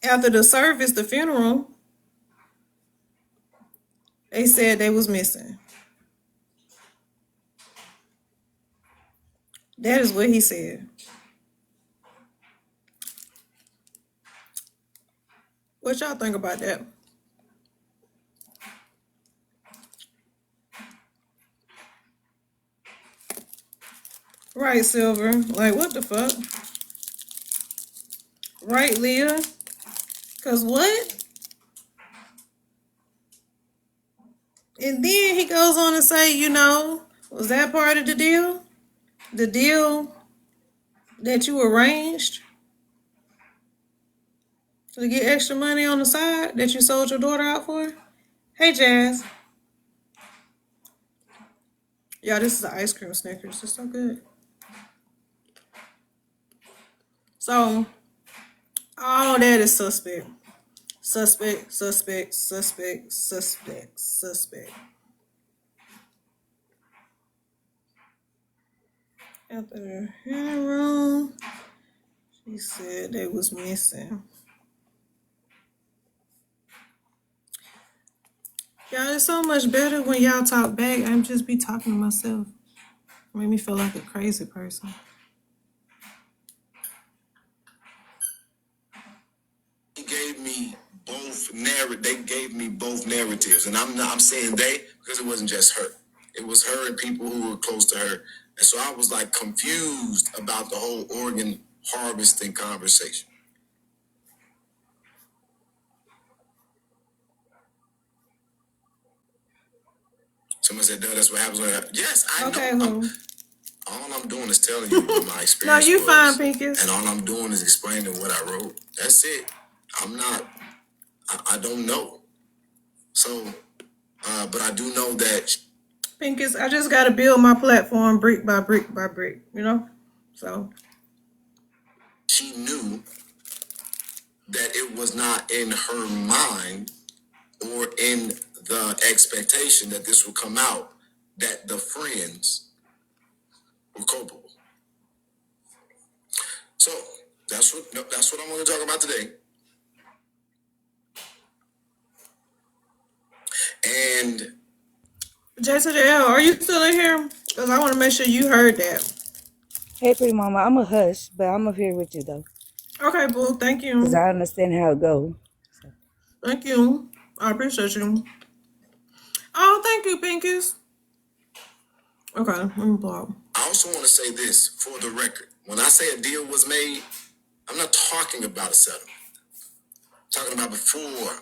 after the service, the funeral, they said they was missing. That is what he said. What y'all think about that? Right, Silver. Like, what the fuck? Right, Leah? Because what? And then he goes on to say, was that part of the deal? The deal that you arranged to get extra money on the side that you sold your daughter out for? Hey, Jazz. Yeah, this is the ice cream Snickers. It's so good. So all that is suspect. Suspect, suspect, suspect, suspect, suspect. After the hearing room, she said they was missing. Y'all, it's so much better when y'all talk back. I'm just be talking to myself. Make me feel like a crazy person. He gave me they gave me both narratives, and I'm saying they because it wasn't just her. It was her and people who were close to her, and so I was like confused about the whole organ harvesting conversation. Someone said, "No, that's what happens when yes, I Okay, know. who? All I'm doing is telling you what my No, experience you was, fine, Pinkus. and all I'm doing is explaining what I wrote. That's it. I'm not. I don't know. So, but I do know that Pinkus, I just gotta build my platform brick by brick by brick, you know? So she knew that it was not in her mind or in the expectation that this would come out that the friends were culpable. So that's what I want to talk about today. And J to the L, are you still in here? Because I want to make sure you heard that. Hey, pretty mama, I'm a hush, but I'm up here with you though, Okay, boo. Thank cause you. I understand how it go. So. Thank you. I appreciate you. Oh, thank you, Pinkus. Okay, let me block. I also want to say this for the record. When I say a deal was made, I'm not talking about a settlement. I'm talking about before.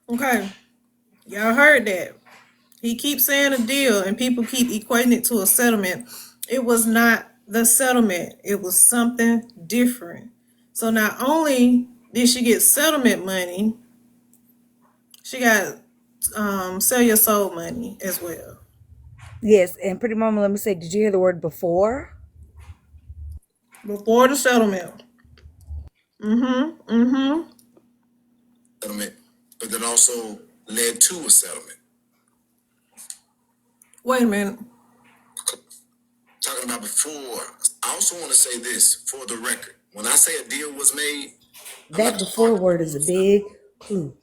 Okay, y'all heard that. He keeps saying a deal, and people keep equating it to a settlement. It was not the settlement. It was something different. So not only did she get settlement money, she got sell your soul money as well. Yes, and pretty mama, let me say, did you hear the word before? Before the settlement. Settlement, but that also led to a settlement. Wait a minute. Talking about before. I also want to say this for the record. When I say a deal was made, I'm That not before talking word is a big clue.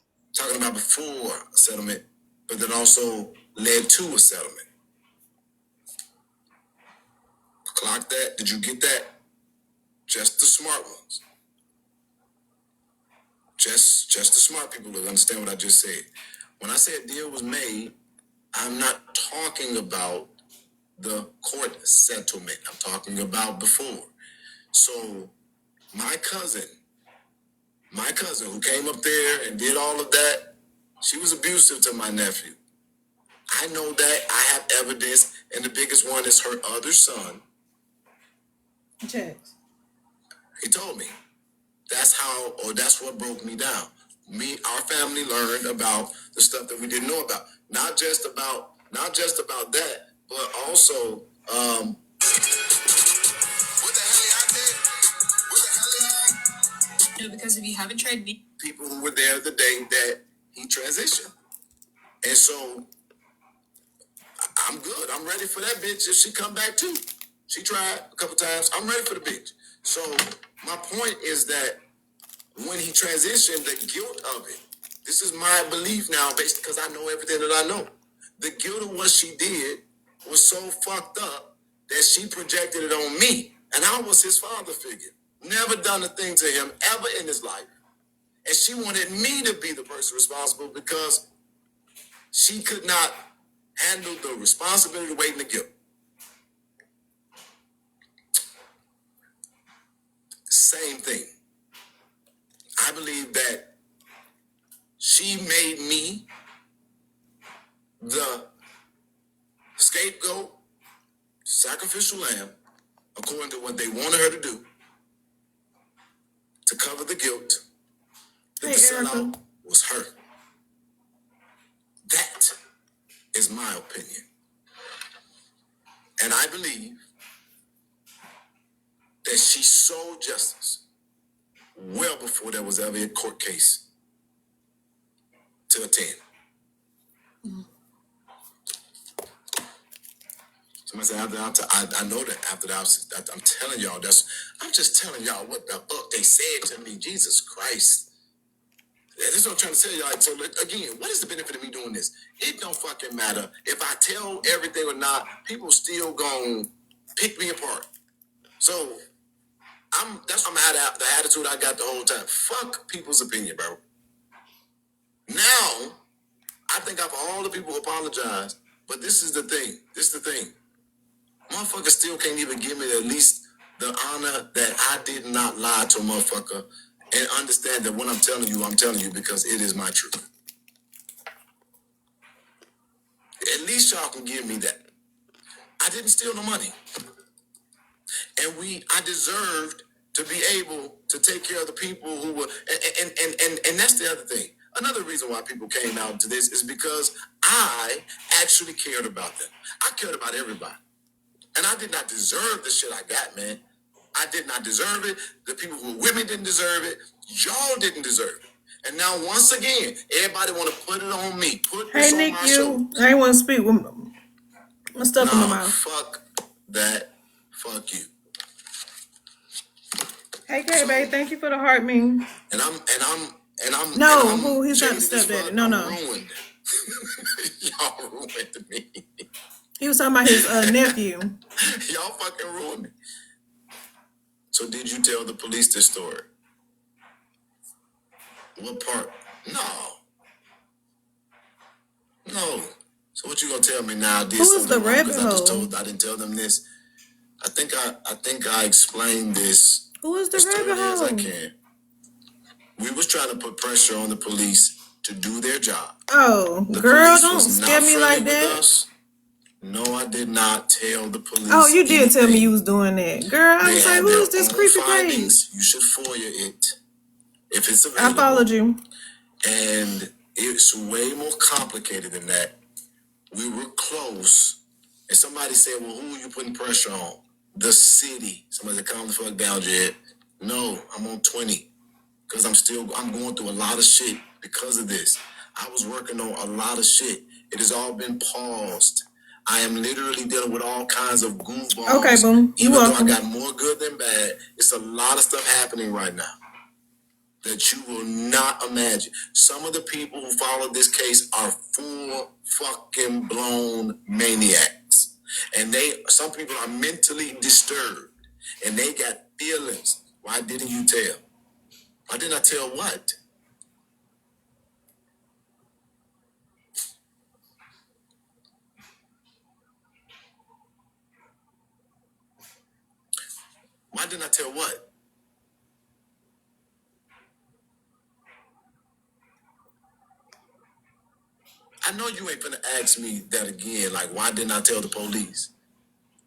about before a settlement, but that also led to a settlement. Clock that. Did you get that? Just the smart ones. Just the smart people will understand what I just said. When I say a deal was made, I'm not talking about the court settlement. I'm talking about before. So my cousin who came up there and did all of that, she was abusive to my nephew. I know that. I have evidence, and the biggest one is her other son. Checks. He told me. That's what broke me down. Our family learned about the stuff that we didn't know about. Not just about that, but also what the hell y'all did? What the hell y'all? No, because if you haven't tried people who were there the day that he transitioned. And so I'm good. I'm ready for that bitch if she come back too. She tried a couple times. I'm ready for the bitch. So my point is that when he transitioned, the guilt of it. This is my belief now, based because I know everything that I know. The guilt of what she did was so fucked up that she projected it on me, and I was his father figure. Never done a thing to him ever in his life, and she wanted me to be the person responsible because she could not handle the responsibility, the weight, and the guilt. Same thing. I believe that she made me the scapegoat, sacrificial lamb, according to what they wanted her to do, to cover the guilt. That Hey, the Erica. sellout was her. That is my opinion. And I believe that she sold justice well before there was ever a court case to attend. Somebody said, I know that after that, I'm telling y'all, I'm just telling y'all what the fuck they said to me. Jesus Christ. This is what I'm trying to tell y'all. So again, what is the benefit of me doing this? It don't fucking matter. If I tell everything or not, people still gonna pick me apart. So that's why I'm the attitude I got the whole time. Fuck people's opinion, bro. Now, I think of all the people who apologize, but this is the thing. Motherfuckers still can't even give me at least the honor that I did not lie to a motherfucker and understand that when I'm telling you because it is my truth. At least y'all can give me that. I didn't steal no money. And I deserved to be able to take care of the people who were, and that's the other thing. Another reason why people came out to this is because I actually cared about them. I cared about everybody. And I did not deserve the shit I got, man. I did not deserve it. The people who were with me didn't deserve it. Y'all didn't deserve it. And now, once again, everybody want to put it on me. Put this on my show. I ain't want to speak with my stuff in my mouth. Fuck that. Fuck you. Hey, K, babe, thank you for the heart meme. And I'm No, who? He's not the stepdaddy. No. Ruined. Y'all ruined me. He was talking about his nephew. Y'all fucking ruined me. So did you tell the police this story? What part? No. So what you gonna tell me now? I did Who is the rabbit hole? I didn't tell them this. I think I explained this. Who is the rabbit hole? As I can. We was trying to put pressure on the police to do their job. Oh, girl, don't scare me like that. No, I did not tell the police. Oh, you did tell me you was doing that. Girl, I was like, who is this creepy page? You should FOIA it if it's available. I followed you. And it's way more complicated than that. We were close. And somebody said, well, who are you putting pressure on? The city. Somebody said, calm the fuck down, Jed. No, I'm on 20. Because I'm going through a lot of shit because of this. I was working on a lot of shit. It has all been paused. I am literally dealing with all kinds of goofballs. Okay, boom. Even though I got more good than bad, it's a lot of stuff happening right now that you will not imagine. Some of the people who follow this case are full fucking blown maniacs. And some people are mentally disturbed. And they got feelings. Why didn't you tell? Why didn't I tell what? Why didn't I tell what? I know you ain't gonna ask me that again. Like, why didn't I tell the police?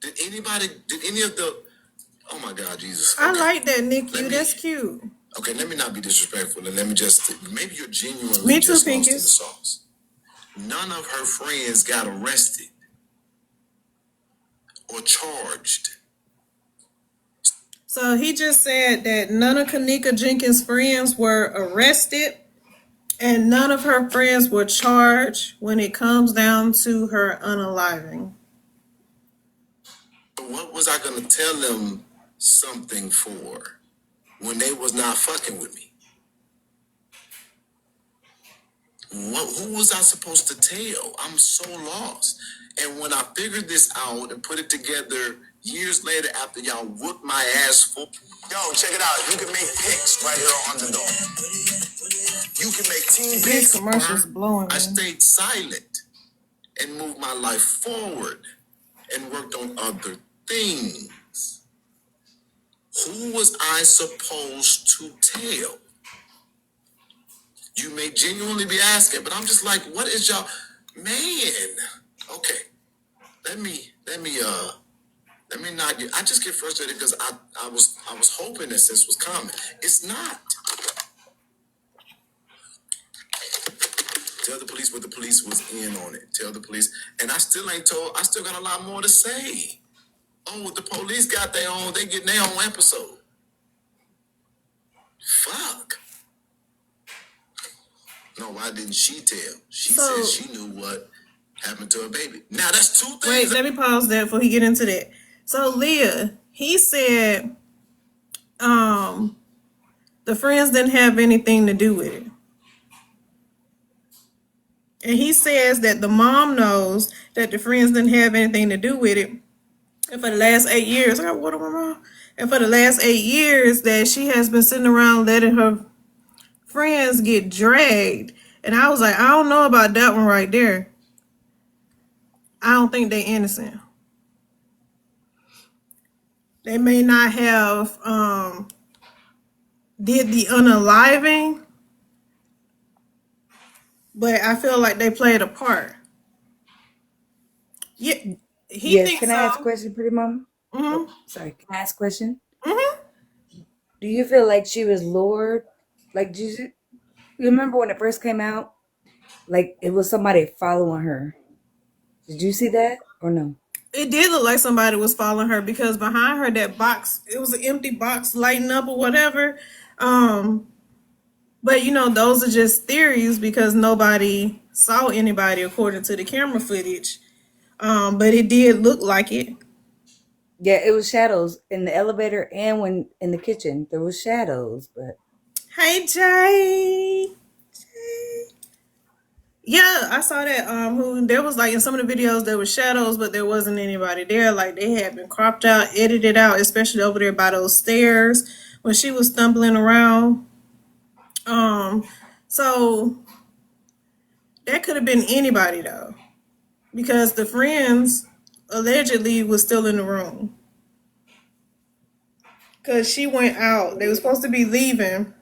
Did any of the, oh my God, Jesus. Okay. I like that, Nikki. That's cute. Okay, let me not be disrespectful and let me just, maybe you're genuinely just lost in the sauce. None of her friends got arrested or charged. So he just said that none of Kanika Jenkins' friends were arrested and none of her friends were charged when it comes down to her unaliving. What was I going to tell them something for when they was not fucking with me? Who was I supposed to tell? I'm so lost. And when I figured this out and put it together years later after y'all whooped my ass for... Yo, check it out. You can make picks right here on Underdog. You can make team picks. These commercials blowing me. I stayed silent and moved my life forward and worked on other things. Who was I supposed to tell? You may genuinely be asking, but I'm just like, what is y'all, man? Okay, let me not get. I just get frustrated because I was hoping that this was coming. It's not. Tell the police what the police was in on it. Tell the police, and I still ain't told. I still got a lot more to say. Oh, the police got their own. They getting their own episode. Fuck. No, why didn't she tell? She said she knew what happened to her baby. Now that's two things. Wait, let me pause there before he get into that. So Leah, he said, the friends didn't have anything to do with it. And he says that the mom knows that the friends didn't have anything to do with it. And for the last 8 years, I got water, mama. And for the last 8 years, that she has been sitting around letting her friends get dragged. And I was like, I don't know about that one right there. I don't think they innocent. They may not have did the unaliving, but I feel like they played a part. Yeah, he Yes, thinks can I ask a so. question, pretty mama? Oh, Mm-hmm. sorry. Can I ask a question? Mm-hmm. Do you feel like she was lured? Like, you remember when it first came out? Like, it was somebody following her. Did you see that or no? It did look like somebody was following her because behind her, that box, it was an empty box lighting up or whatever. Um, but those are just theories because nobody saw anybody according to the camera footage. But it did look like it. Yeah, it was shadows in the elevator and when in the kitchen. There was shadows, but Hey Jay. Yeah, I saw that. Who there was like in some of the videos there were shadows, but there wasn't anybody there. Like they had been cropped out, edited out, especially over there by those stairs when she was stumbling around. So that could have been anybody though, because the friends allegedly was still in the room. Cause she went out. They were supposed to be leaving.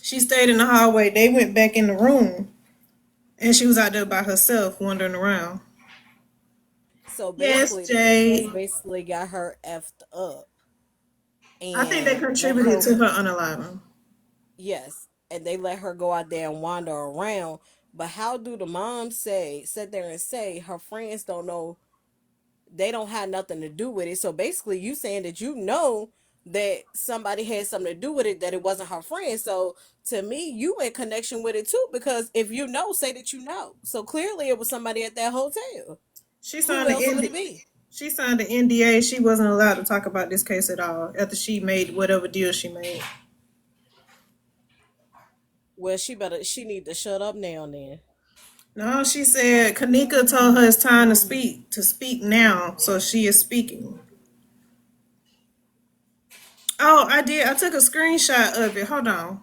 She stayed in the hallway. They went back in the room, and she was out there by herself, wandering around. So Yes, basically, the friends Jay. basically got her effed up I think they and let contributed her, to her unaliving. yes, and they let her go out there and wander around. But how do the moms sit there and say her friends don't know, they don't have nothing to do with it? So basically, you saying that that somebody had something to do with it, that it wasn't her friend. So to me, you in connection with it too, because if you know, say that you know. So clearly, it was somebody at that hotel. She Who signed the else would ND. it be? She signed the NDA. She wasn't allowed to talk about this case at all after she made whatever deal she made. Well, she need to shut up now then. No, she said Kanika told her it's time to speak now, so she is speaking. Oh, I did. I took a screenshot of it. Hold on.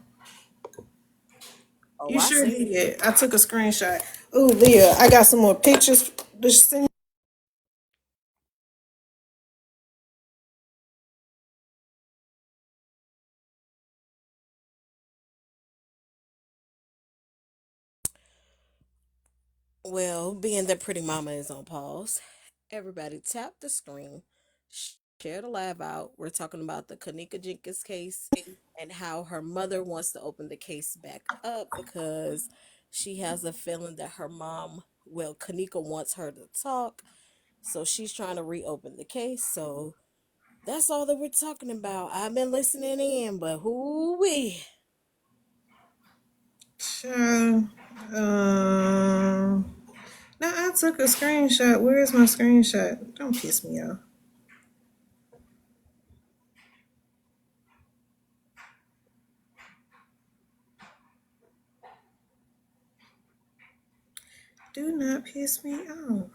Oh, You I sure seen it. did. I took a screenshot. Ooh, Leah, I got some more pictures. Just send. Well, being that Pretty Mama is on pause, everybody tap the screen, share the live out. We're talking about the Kanika Jenkins case and how her mother wants to open the case back up because she has a feeling that her mom, well, Kanika wants her to talk, so she's trying to reopen the case. So that's all that we're talking about. I've been listening in, but who we? Sure. Um. No, I took a screenshot. Where is my screenshot? Don't piss me off. Do not piss me off.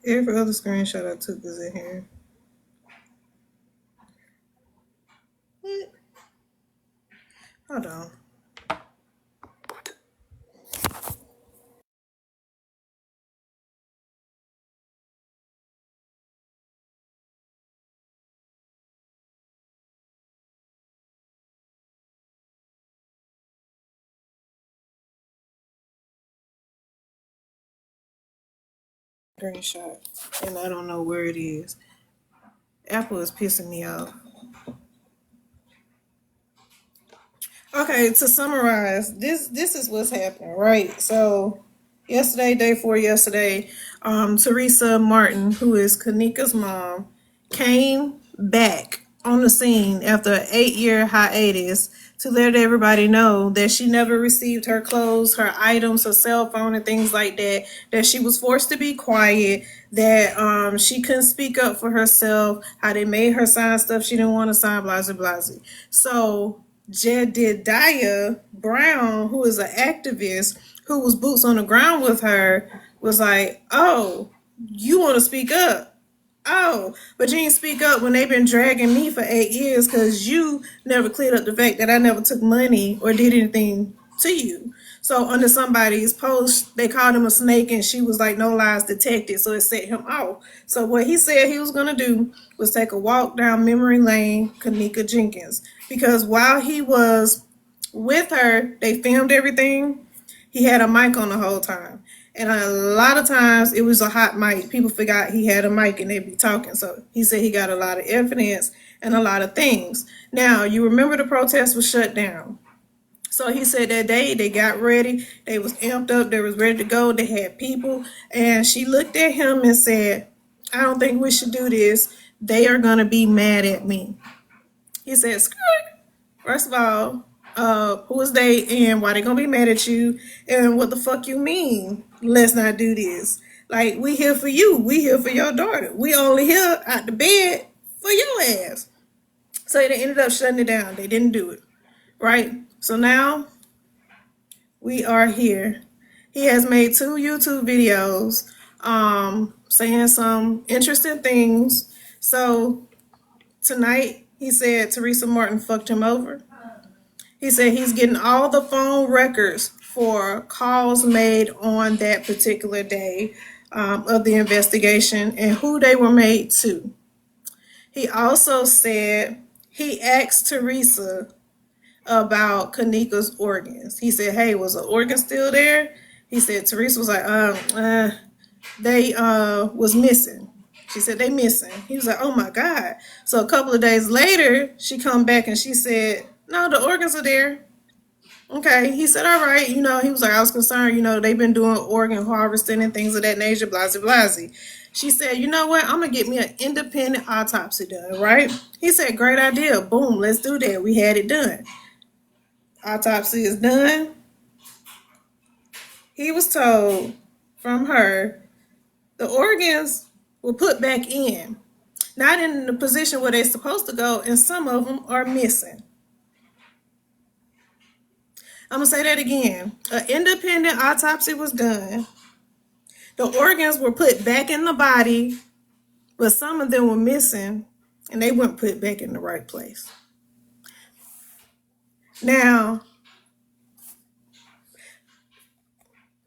Every other screenshot I took is in here. What? Hold on. Screenshot. And I don't know where it is. Apple is pissing me off. Okay, to summarize, this is what's happening, right? So Yesterday, day four, yesterday, Teresa Martin, who is Kanika's mom, came back on the scene after an 8 year hiatus to let everybody know that she never received her clothes, her items, her cell phone, and things like that. That she was forced to be quiet. That she couldn't speak up for herself. How they made her sign stuff she didn't want to sign. Blah blah blah. So Jedediah Brown, who is an activist who was boots on the ground with her, was like, "Oh, you want to speak up? Oh, but you didn't speak up when they've been dragging me for 8 years because you never cleared up the fact that I never took money or did anything to you." So under somebody's post, they called him a snake, and she was like, "No lies detected," so it set him off. So what he said he was gonna do was take a walk down memory lane, Kanika Jenkins, because while he was with her, they filmed everything. He had a mic on the whole time. And a lot of times it was a hot mic. People forgot he had a mic and they'd be talking. So he said he got a lot of evidence and a lot of things. Now, you remember the protest was shut down. So he said that day they got ready. They was amped up. They was ready to go. They had people. And she looked at him and said, "I don't think we should do this. They are going to be mad at me." He said, "Screw it. First of all, who is they and why they gonna be mad at you? And what the fuck you mean? Let's not do this. Like, we here for you. We here for your daughter. We only here out the bed for your ass." So they ended up shutting it down. They didn't do it. Right? So now we are here. He has made 2 YouTube videos saying some interesting things. So tonight he said Teresa Martin fucked him over. He said he's getting all the phone records for calls made on that particular day of the investigation and who they were made to. He also said he asked Teresa about Kanika's organs. He said, "Hey, was the organ still there?" He said Teresa was like, they was missing. She said they missing. He was like, "Oh my God." So a couple of days later, she come back and she said, "No, the organs are there." Okay, he said, "All right." He was like, "I was concerned, they've been doing organ harvesting and things of that nature, blah, blah." She said, "You know what? I'm going to get me an independent autopsy done," right? He said, "Great idea. Boom, let's do that." We had it done. Autopsy is done. He was told from her the organs were put back in, not in the position where they're supposed to go, and some of them are missing. I'm going to say that again. An independent autopsy was done. The organs were put back in the body, but some of them were missing and they weren't put back in the right place. Now,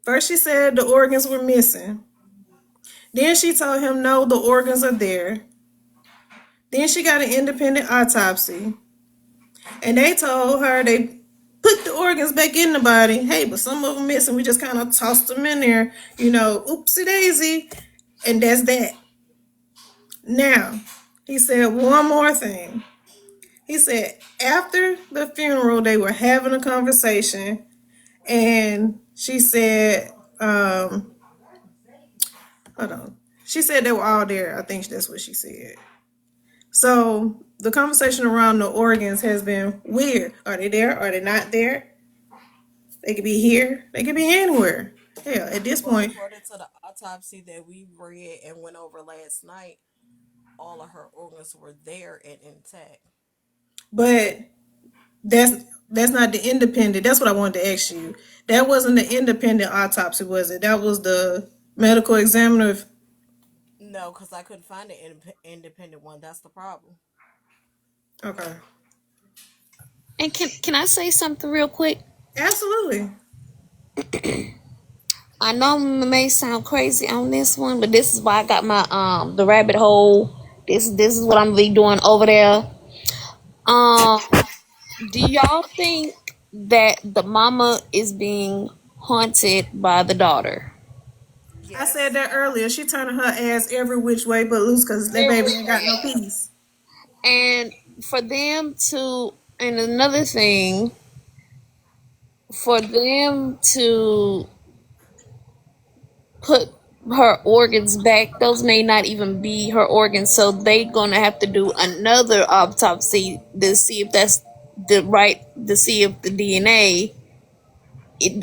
first she said the organs were missing. Then she told him, no, the organs are there. Then she got an independent autopsy. And they told her they put the organs back in the body. Hey, but some of them missing. We just kind of tossed them in there, oopsie daisy. And that's that. Now, he said one more thing. He said after the funeral, they were having a conversation, and she said, hold on. She said they were all there. I think that's what she said. So the conversation around the organs has been weird. Are they there? Are they not there? They could be here. They could be anywhere. Hell, at this Well, point. according to the autopsy that we read and went over last night, all of her organs were there and intact. But that's not the independent. That's what I wanted to ask you. That wasn't the independent autopsy, was it? That was the medical examiner. No, because I couldn't find an independent one. That's the problem. Okay. And can I say something real quick? Absolutely. I know it may sound crazy on this one, but this is why I got my the rabbit hole. This is what I'm gonna be doing over there. Um, do y'all think that the mama is being haunted by the daughter? I said Yes. that earlier. She turning her ass every which way but loose because that baby ain't got no peace. And for them to, and another thing, for them to put her organs back, those may not even be her organs. So they gonna have to do another autopsy to see if that's to see if the DNA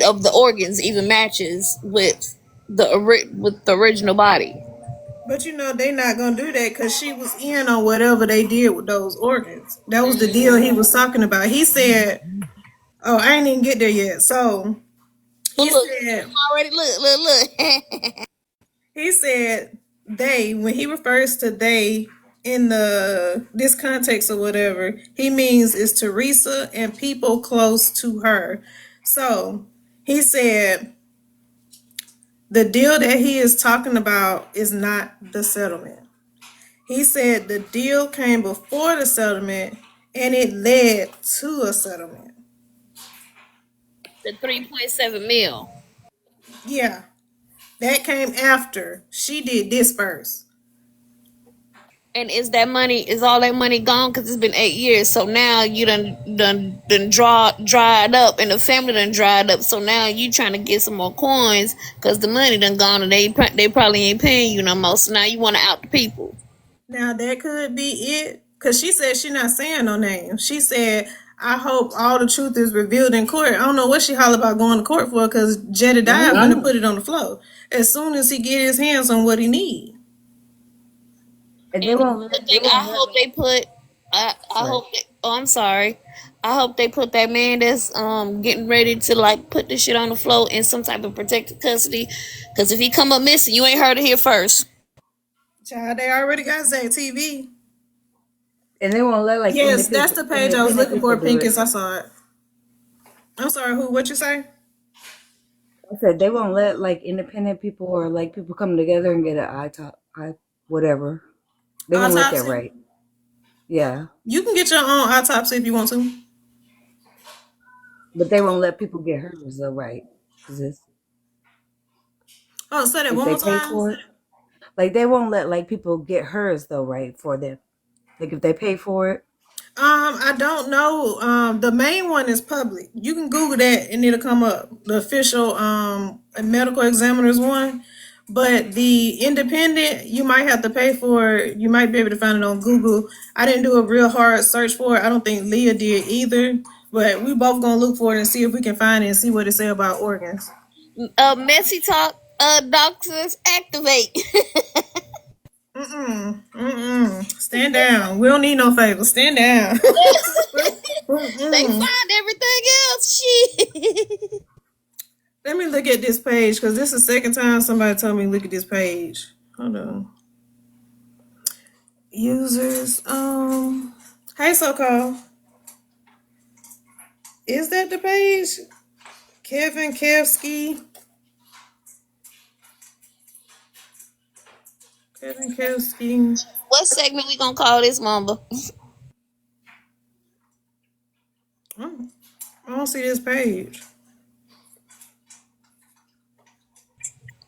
of the organs even matches with with the original body. But you know they not gonna do that because she was in on whatever they did with those organs. That was the deal he was talking about. He said, "Oh, I ain't even get there yet." So But he look, said, already look. he said they when he refers to they in the this context or whatever, he means is Teresa and people close to her. So he said the deal that he is talking about is not the settlement. He said the deal came before the settlement and it led to a settlement. The 3.7 mil. Yeah, that came after she did this first. And is all that money gone? Because it's been 8 years. So now you dried up, and the family done dried up. So now you trying to get some more coins because the money done gone, and they probably ain't paying you no more. So now you want to out the people. Now that could be it. Cause she said she not saying no name. She said, I hope all the truth is revealed in court. I don't know what she holler about going to court for because Jedediah gonna put it on the floor. As soon as he get his hands on what he need. And And the they thing, I won't let hope like they put. I sorry. hope. Oh, I'm sorry. I hope they put that man that's getting ready to like put this shit on the floor in some type of protective custody. Because if he come up missing, you ain't heard it here first. Child, they already got Zay TV. And they won't let like Yes, that's the page I was independent looking people for, do it. Pincus. I saw it. I'm sorry, who? What you say? I said they won't let like independent people or like people come together and get an eye whatever. They won't let that Autopsy. right. Yeah. You can get your own autopsy if you want to. But they won't let people get hers though, right? Because it's Oh, say that if one they more pay time. for it. Like they won't let like people get hers though, right? For them. Like if they pay for it. I don't know. The main one is public. You can Google that and it'll come up. The official medical examiner's one. But the independent, you might have to pay for it. You might be able to find it on Google. I didn't do a real hard search for it. I don't think Leah did either. But we both gonna look for it and see if we can find it and see what it say about organs. Messy talk. Doctors activate. Stand down. We don't need no favors. Stand down. They find everything else. Shit. Let me look at this page because this is the second time somebody told me to look at this page. Hold on. Users. Hey, so-called. Is that the page? Kevin Kevsky. Kevin Kevsky. What segment we gonna call this, Mamba? Oh, I don't see this page.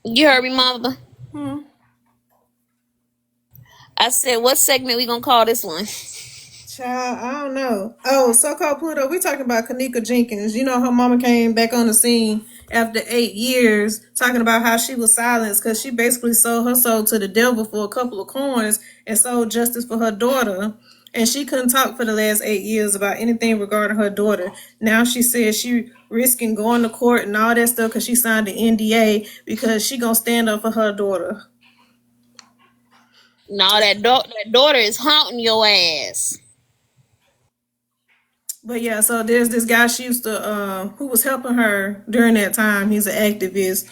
You heard me, Mamba. Hmm. I said, what segment we gonna call this one? Child, I don't know. Oh, so-called Pluto. We talking about Kanika Jenkins. You know her mama came back on the scene after 8 years, talking about how she was silenced because she basically sold her soul to the devil for a couple of coins and sold justice for her daughter. And she couldn't talk for the last 8 years about anything regarding her daughter. Now she says she risking going to court and all that stuff because she signed the NDA because she gonna stand up for her daughter. No, that daughter is haunting your ass. But yeah, so there's this guy she used to who was helping her during that time. He's an activist.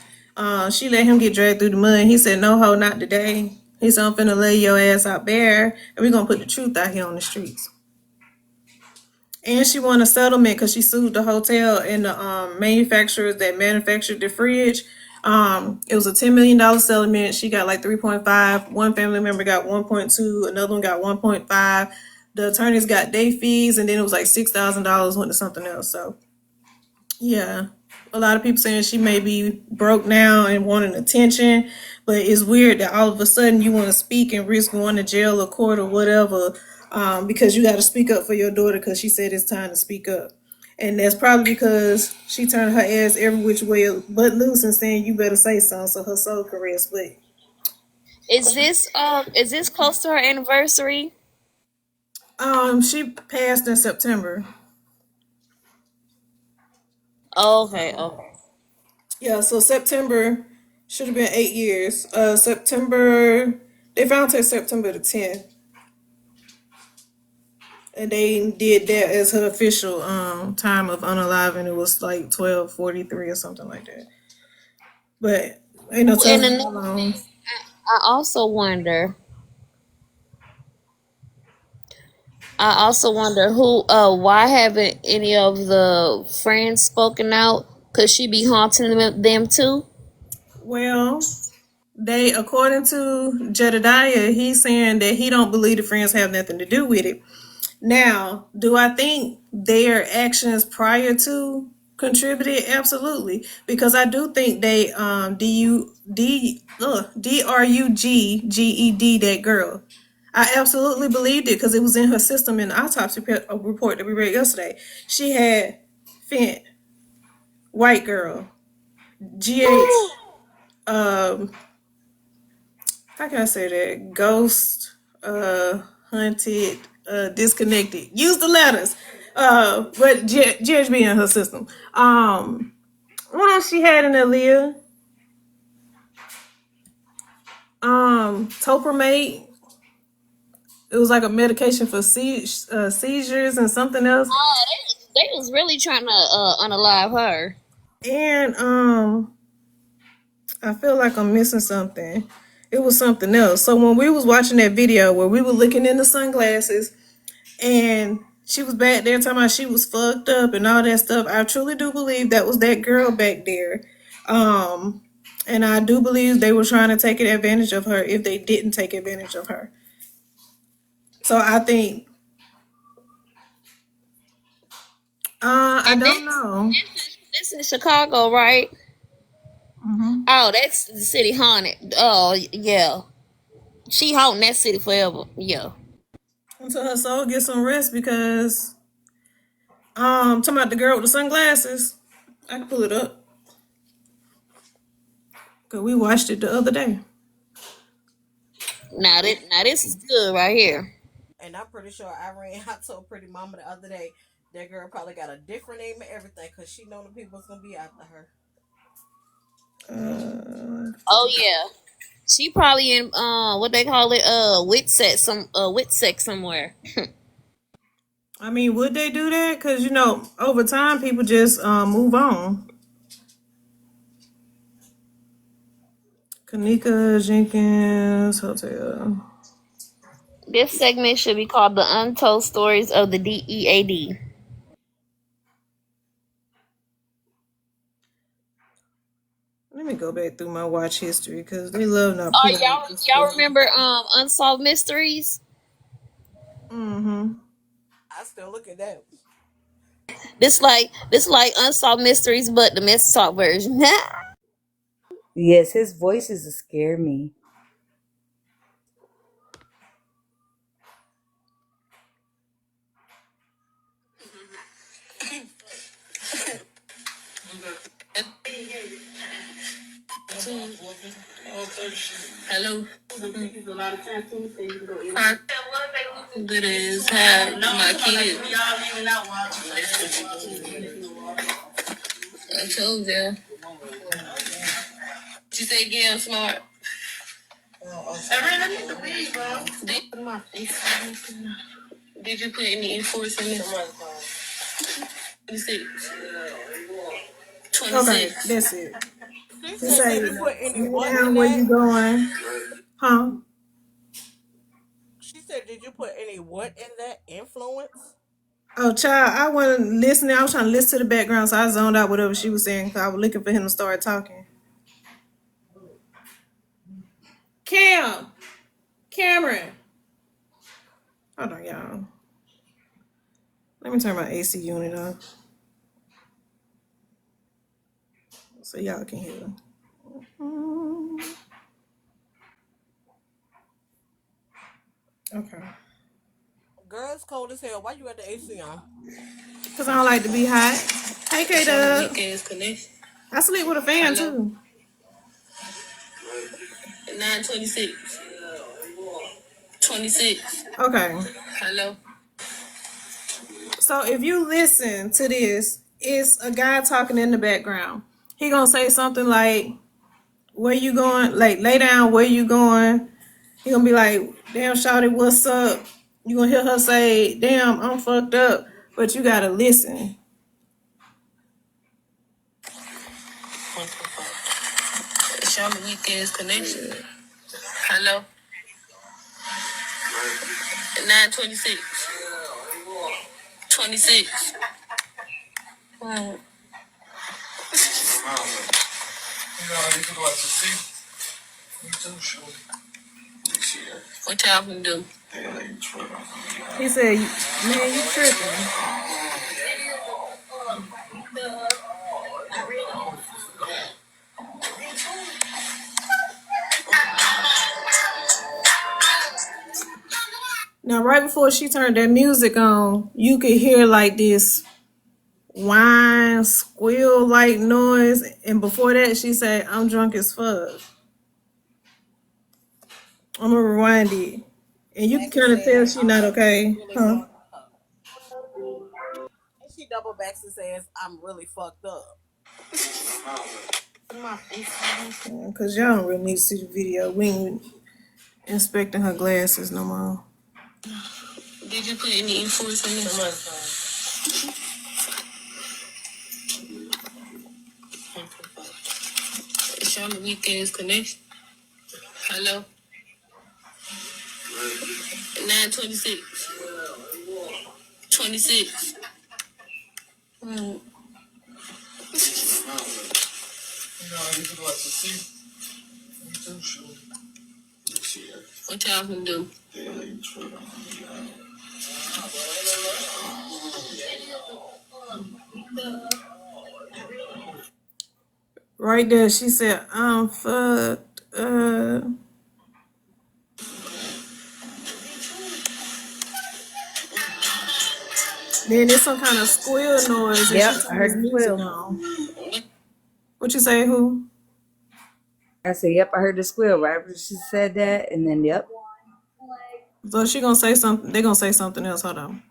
She let him get dragged through the mud. He said, "No, ho, not today." He said, "I'm finna lay your ass out bare, and we're gonna put the truth out here on the streets." And she won a settlement because she sued the hotel and the manufacturers that manufactured the fridge. It was a $10 million settlement. She got like 3.5. One family member got 1.2. Another one got 1.5. The attorneys got their fees, and then it was like $6,000 went to something else. So yeah, a lot of people saying she may be broke now and wanting attention, but it's weird that all of a sudden you want to speak and risk going to jail or court or whatever because you got to speak up for your daughter because she said it's time to speak up. And that's probably because she turned her ass every which way but loose and saying you better say something so her soul can rest. But Is this close to her anniversary? she passed in September. Okay, okay. Yeah, so September should have been 8 years. September they found her September the 10th. And they did that as her official time of unaliving. It was like 12:43 or something like that. But ain't no Ooh, and telling another how long. thing, I also wonder. I also wonder who. Why haven't any of the friends spoken out? Could she be haunting them too? Well, they according to Jedediah, he's saying that he don't believe the friends have nothing to do with it. Now, do I think their actions prior to contributed? Absolutely, because I do think they drug that girl. I absolutely believed it because it was in her system in the autopsy report that we read yesterday. She had fent, white girl, GH, um, how can I say that? Ghost, hunted, disconnected. Use the letters. But GHB in her system. What else she had in there, Leah? Topramate. It was like a medication for seizures and something else. Oh, they was really trying to unalive her. And I feel like I'm missing something. It was something else. So when we was watching that video where we were looking in the sunglasses and she was back there talking about she was fucked up and all that stuff, I truly do believe that was that girl back there. Um, and I do believe they were trying to take advantage of her if they didn't take advantage of her. So I think, I And don't know. this in Chicago, right? Oh, that's the city haunted. Oh yeah, she haunting that city forever. Yeah. Until her soul gets some rest because, talking about the girl with the sunglasses, I can pull it up because we watched it the other day. Now this is good right here. And I'm pretty sure I told Pretty Mama the other day that girl probably got a different name and everything because she know the people's gonna be after her. Oh yeah, she probably in what they call it Witsec somewhere. I mean, would they do that? Because, over time, people just move on. Kanika Jenkins Hotel. This segment should be called the Untold Stories of the DEAD. Let me go back through my watch history because they love not Oh, putting up this y'all stuff. remember Unsolved Mysteries? Mm-hmm. I still look at that. This like Unsolved Mysteries, but the Mess Talk version. Yes, his voices scare me. Hello. Huh? Good as have my kids. I told you. What you say again, smart? Did you put any force in it? 26. Okay, 26. that's it. She He said, say, "Did you put any lay what in down where that?" you going. Huh? She said, "Did you put any what in that influence?" Oh, child, I wasn't listening. I was trying to listen to the background, so I zoned out whatever she was saying because I was looking for him to start talking. Cameron. Hold on, y'all. Let me turn my AC unit off so y'all can hear. Okay. Girl, it's cold as hell. Why you at the AC on? Cause I don't like to be hot. Hey, K Dub. Weekends connection. I sleep with a fan too. 9:26. 26. Okay. Hello. So if you listen to this, it's a guy talking in the background. He gonna say something like, "Where you going?" Like, lay down. Where you going? He gonna be like, "Damn, shawty, what's up?" You gonna hear her say, "Damn, I'm fucked up," but you gotta listen. It's on the weekends connection. Hello. 9:26. 26. What y'all can do? He said, "Man, you tripping." Now, right before she turned that music on, you could hear like this whine, squeal like noise. And before that, she said, "I'm drunk as fuck." I'm gonna rewind it. And you can Maxie kind of tell said, she not I'm okay, really huh? fucked up. And she double backs and says, I'm really fucked up. Because y'all don't really need to see the video. We ain't inspecting her glasses no more. Did you put any influence in this? It's on the weekends connection. Hello. 9:26. 26. What y'all can do? Right there, she said, "I'm fucked." Then there's some kind of squeal noise, and she Yep, I turned heard this the music squeal. on. What you say? Who? I said, yep, I heard the squeal right after she said that, and then yep. So she gonna say something. They gonna say something else. Hold on.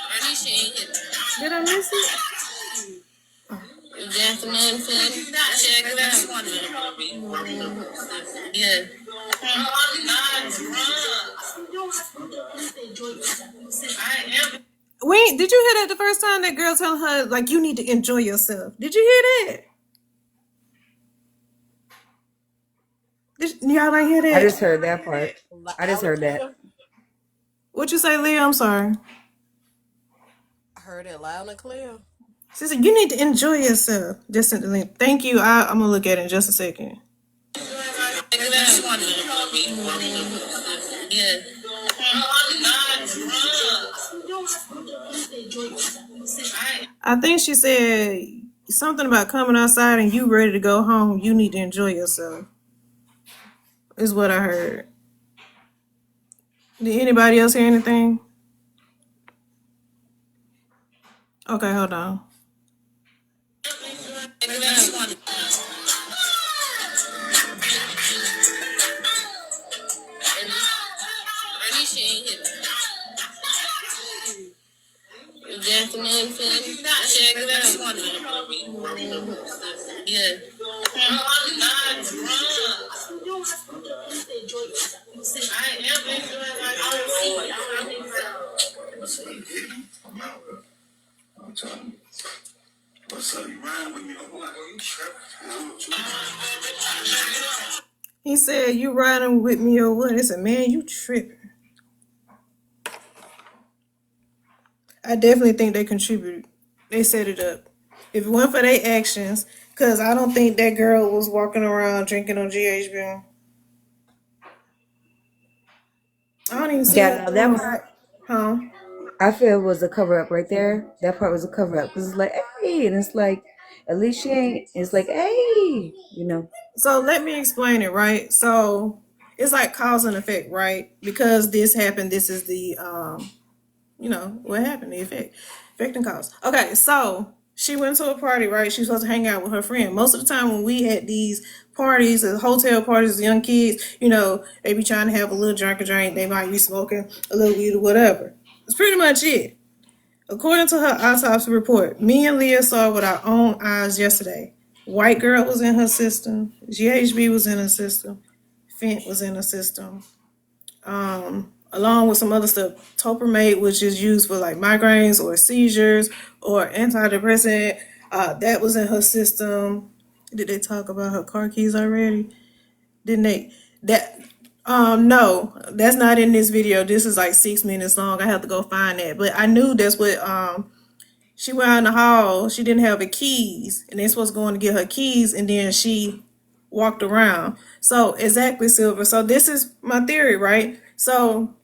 Ernie ain't hit. Did I miss it? That's another thing. Check it out. Yeah. Wait, did you hear that the first time that girl telling her like you need to enjoy yourself? Did you hear that? Y'all ain't hear I that? just heard that part. I just Loud and heard that. clear. What you say, Leah? I'm sorry. I heard it loud and clear. She said you need to enjoy yourself. Just thank you. I'm gonna look at it in just a second. Check it out. Yeah. I think she said something about coming outside and you ready to go home. You need to enjoy yourself. Is what I heard. Did anybody else hear anything? Okay, hold on. Check it out. Ernie ain't hit. That's another thing. Check it out. Yeah. He said, "You riding with me or what?" I said, "Man, you tripping." I definitely think they contributed. They set it up. If it weren't for their actions, because I don't think that girl was walking around drinking on GHB. I don't even see her Yeah, no, that doing was. right. Huh? I feel it was a cover up right there. That part was a cover up because it's like, hey, and it's like, at least she ain't. It's like, hey, you know. So let me explain it, right? So it's like cause and effect, right? Because this happened, this is the what happened, the effect and cause. Okay, so she went to a party, right? She's supposed to hang out with her friend. Most of the time when we at these parties, hotel parties, young kids, they be trying to have a little drink. They might be smoking a little weed or whatever. That's pretty much it. According to her autopsy report, me and Leah saw with our own eyes yesterday. White girl was in her system. GHB was in her system. Fent was in her system. Along with some other stuff. Topramate, which is used for like migraines or seizures or antidepressant, that was in her system. Did they talk about her car keys already? Didn't they? No, that's not in this video. This is like 6 minutes long. I have to go find that. But I knew that's what she went out in the hall. She didn't have the keys, and they supposed to go in to get her keys, and then she walked around. So exactly, Silver. So this is my theory, right? So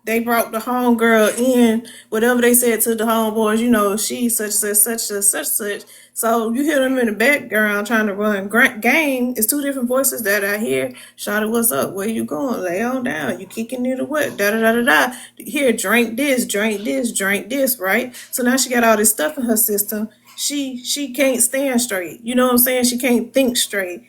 they brought the homegirl in, whatever they said to the homeboys, she such. So you hear them in the background trying to run game. It's two different voices that I hear. Shawty, what's up? Where you going? Lay on down. You kicking it or what? Da da da da da. Here, drink this, right? So now she got all this stuff in her system. She can't stand straight. You know what I'm saying? She can't think straight.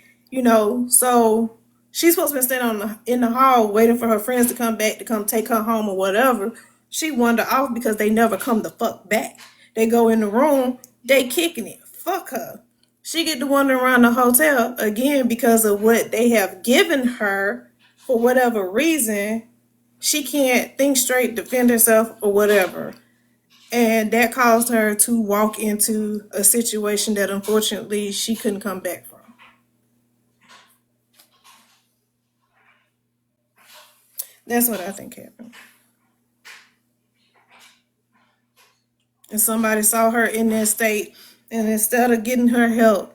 So she's supposed to be standing in the hall waiting for her friends to come back to come take her home or whatever. She wandered off because they never come the fuck back. They go in the room, they kicking it. Fuck her. She get to wandering around the hotel again because of what they have given her for whatever reason. She can't think straight, defend herself, or whatever. And that caused her to walk into a situation that unfortunately she couldn't come back from. That's what I think happened. And somebody saw her in that state, and instead of getting her help,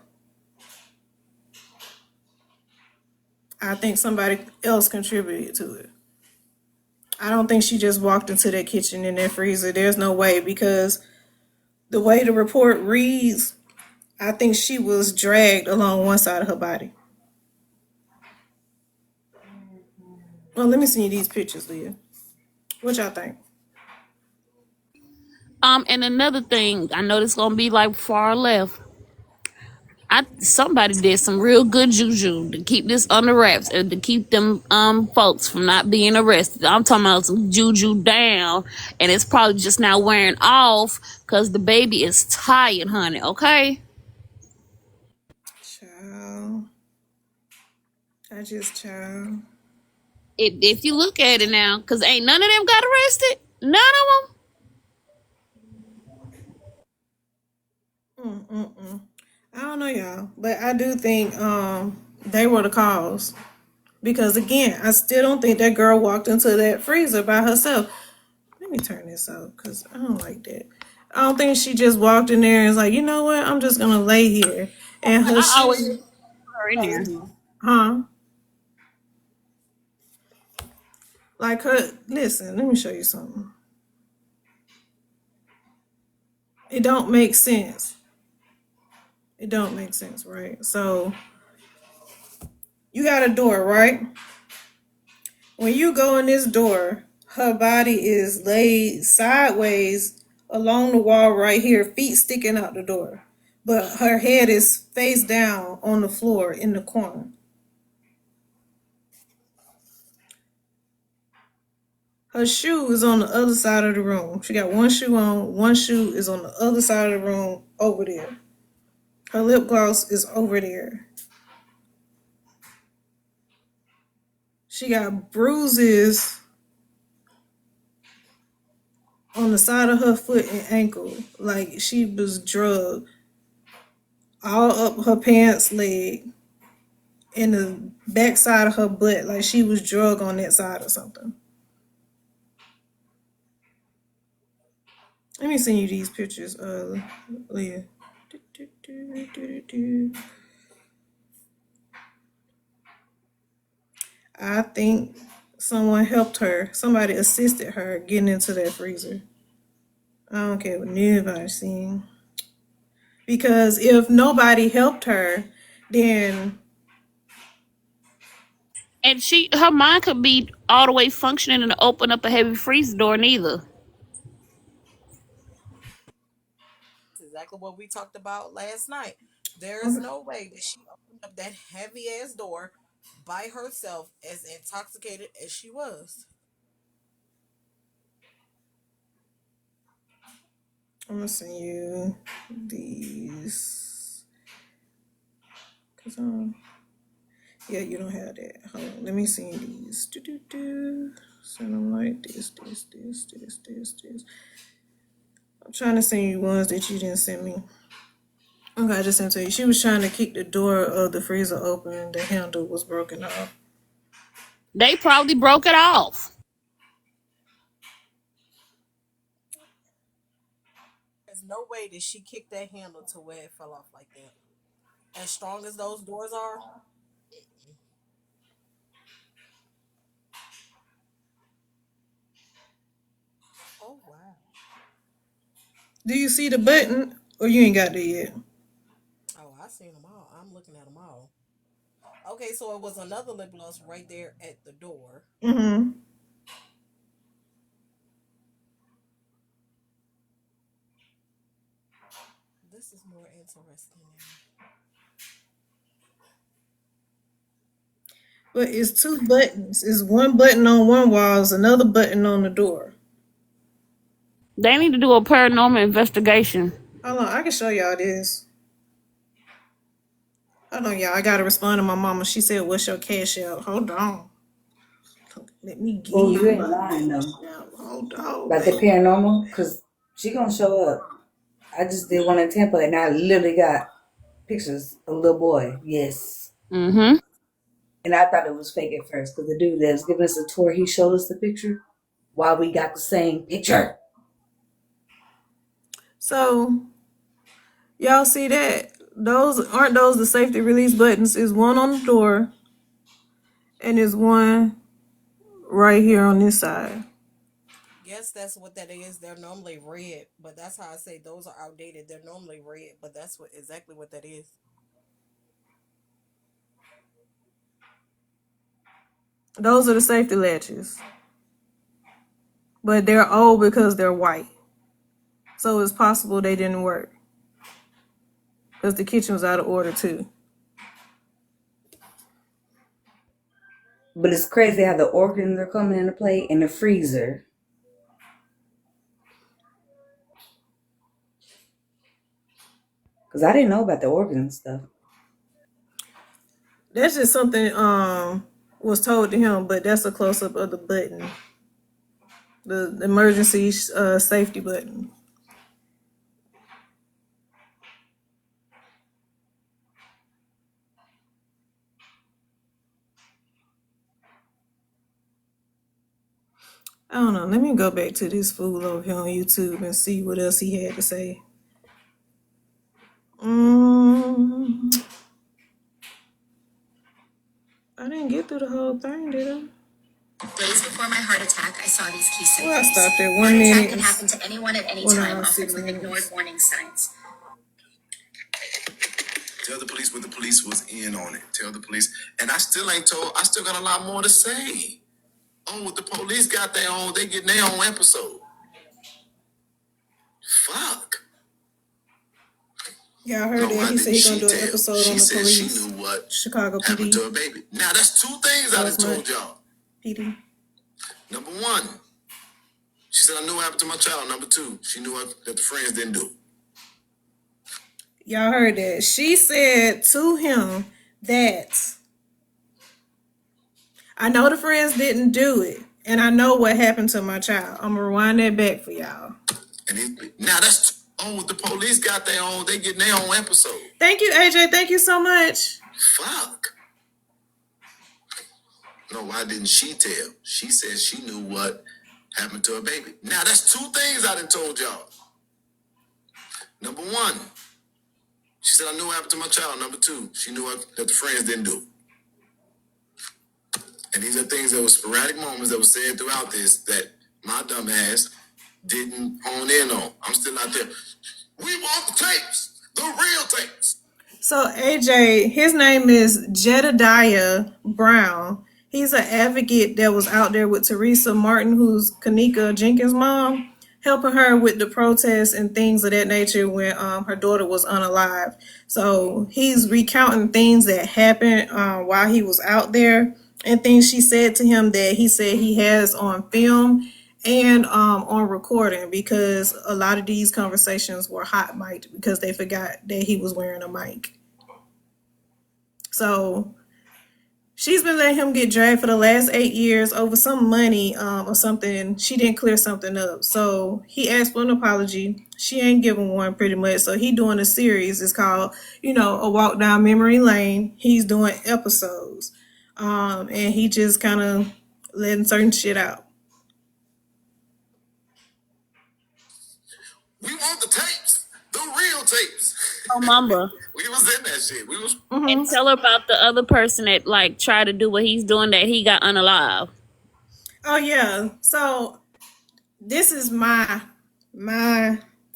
I think somebody else contributed to it. I don't think she just walked into that kitchen in that freezer. There's no way, because the way the report reads, I think she was dragged along one side of her body. Well, let me see these pictures, Leah. What y'all think? And another thing, I know this gonna be like far left. Somebody did some real good juju to keep this under wraps and to keep them folks from not being arrested. I'm talking about some juju down, and it's probably just now wearing off because the baby is tired, honey. Okay, Child. Child. if you look at it now, because ain't none of them got arrested, none of them. I don't know, y'all, but I do think they were the cause. Because again, I still don't think that girl walked into that freezer by herself. Let me turn this off because I don't like that. I don't think she just walked in there and was like, you know what, I'm just gonna lay here. And her I always shoes, put her in there. huh? Like her, listen, let me show you something. It don't make sense. It don't make sense, right? So you got a door, right? When you go in this door, her body is laid sideways along the wall right here, feet sticking out the door. But her head is face down on the floor in the corner. Her shoe is on the other side of the room. She got one shoe on, one shoe is on the other side of the room over there. Her lip gloss is over there. She got bruises on the side of her foot and ankle, like she was drugged all up her pants leg, in the back side of her butt, like she was drugged on that side or something. Let me send you these pictures, Leah. I think someone helped her. Somebody assisted her getting into that freezer. I don't care what nobody's saying. Because if nobody helped her, then And her mind could be all the way functioning and open up a heavy freezer door neither. Exactly what we talked about last night. There is no way that she opened up that heavy ass door by herself, as intoxicated as she was. I'm gonna send you these. Cause yeah, you don't have that. Hold on, let me send you these. Send them like this. I'm trying to send you ones that you didn't send me. Okay, I just sent to you. She was trying to kick the door of the freezer open. The handle was broken off. They probably broke it off. There's no way that she kicked that handle to where it fell off like that. As strong as those doors are. Oh wow. Do you see the button, or you ain't got there yet? Oh, I seen them all. I'm looking at them all. Okay, so it was another lip gloss right there at the door. Mm-hmm. This is more interesting now. But it's two buttons. It's one button on one wall, it's another button on the door. They need to do a paranormal investigation. Hold on, I can show y'all this. Hold on, y'all. I gotta respond to my mama. She said, "What's your cash out?" Hold on. Let me Oh, get you ain't my lying though. cash out. Hold on, About the baby. paranormal, cause she gonna show up. I just did one in Tampa, and I literally got pictures of a little boy. Yes, Mm-hmm. and I thought it was fake at first, cause the dude that was giving us a tour, he showed us the picture while we got the same picture. So y'all see that? Those aren't those the safety release buttons? Is one on the door, and is one right here on this side. Yes, that's what that is. They're normally red, but that's how I say those are outdated. They're normally red, but that's what exactly what that is. Those are the safety latches, but they're old because they're white. So it's possible they didn't work because the kitchen was out of order too. But it's crazy how the organs are coming into play in the freezer. Cause I didn't know about the organs stuff. That's just something was told to him, but that's a close up of the button, the emergency safety button. I don't know. Let me go back to this fool over here on YouTube and see what else he had to say. I didn't get through the whole thing, did I? Days before my heart attack, I saw these key Well, I symptoms. stopped at 1 Heart attack minute can and happen to anyone at any 1 time, hour often 6 with ignored minutes. warning signs. Tell the police what the police was in on it. Tell the police. And I still ain't told, I still got a lot more to say. Oh, what the police got their own, they getting their own episode. Fuck. Y'all heard No, that? why He said didn't he gonna she do an tell? episode She on the said she police, knew what Chicago happened to PD. her baby. Now, that's two things I done Last month, told y'all. PD. Number one, she said, I knew what happened to my child. Number two, she knew that the friends didn't do. Y'all heard that? She said to him that I know the friends didn't do it, and I know what happened to my child. I'm gonna rewind that back for y'all. And now that's on what the police got their own, they getting their own episode. Thank you, AJ. Thank you so much. Fuck. No, why didn't she tell? She said she knew what happened to her baby. Now that's two things I done told y'all. Number one, she said I knew what happened to my child. Number two, she knew that the friends didn't do. And these are things that were sporadic moments that were said throughout this that my dumb ass didn't hone in on. I'm still out there. We want the tapes, the real tapes. So AJ, his name is Jedediah Brown. He's an advocate that was out there with Teresa Martin, who's Kanika Jenkins' mom, helping her with the protests and things of that nature when her daughter was unalive. So he's recounting things that happened while he was out there and things she said to him that he said he has on film and on recording, because a lot of these conversations were hot mic'd because they forgot that he was wearing a mic. So she's been letting him get dragged for the last 8 years over some money or something. She didn't clear something up. So he asked for an apology. She ain't giving one pretty much. So he doing a series. It's called, A Walk Down Memory Lane. He's doing episodes. And he just kind of letting certain shit out. We want the tapes, the real tapes. Oh, Mamba. We was in that shit. We was. And tell her about the other person that like tried to do what he's doing that he got unalive. Oh yeah. So this is my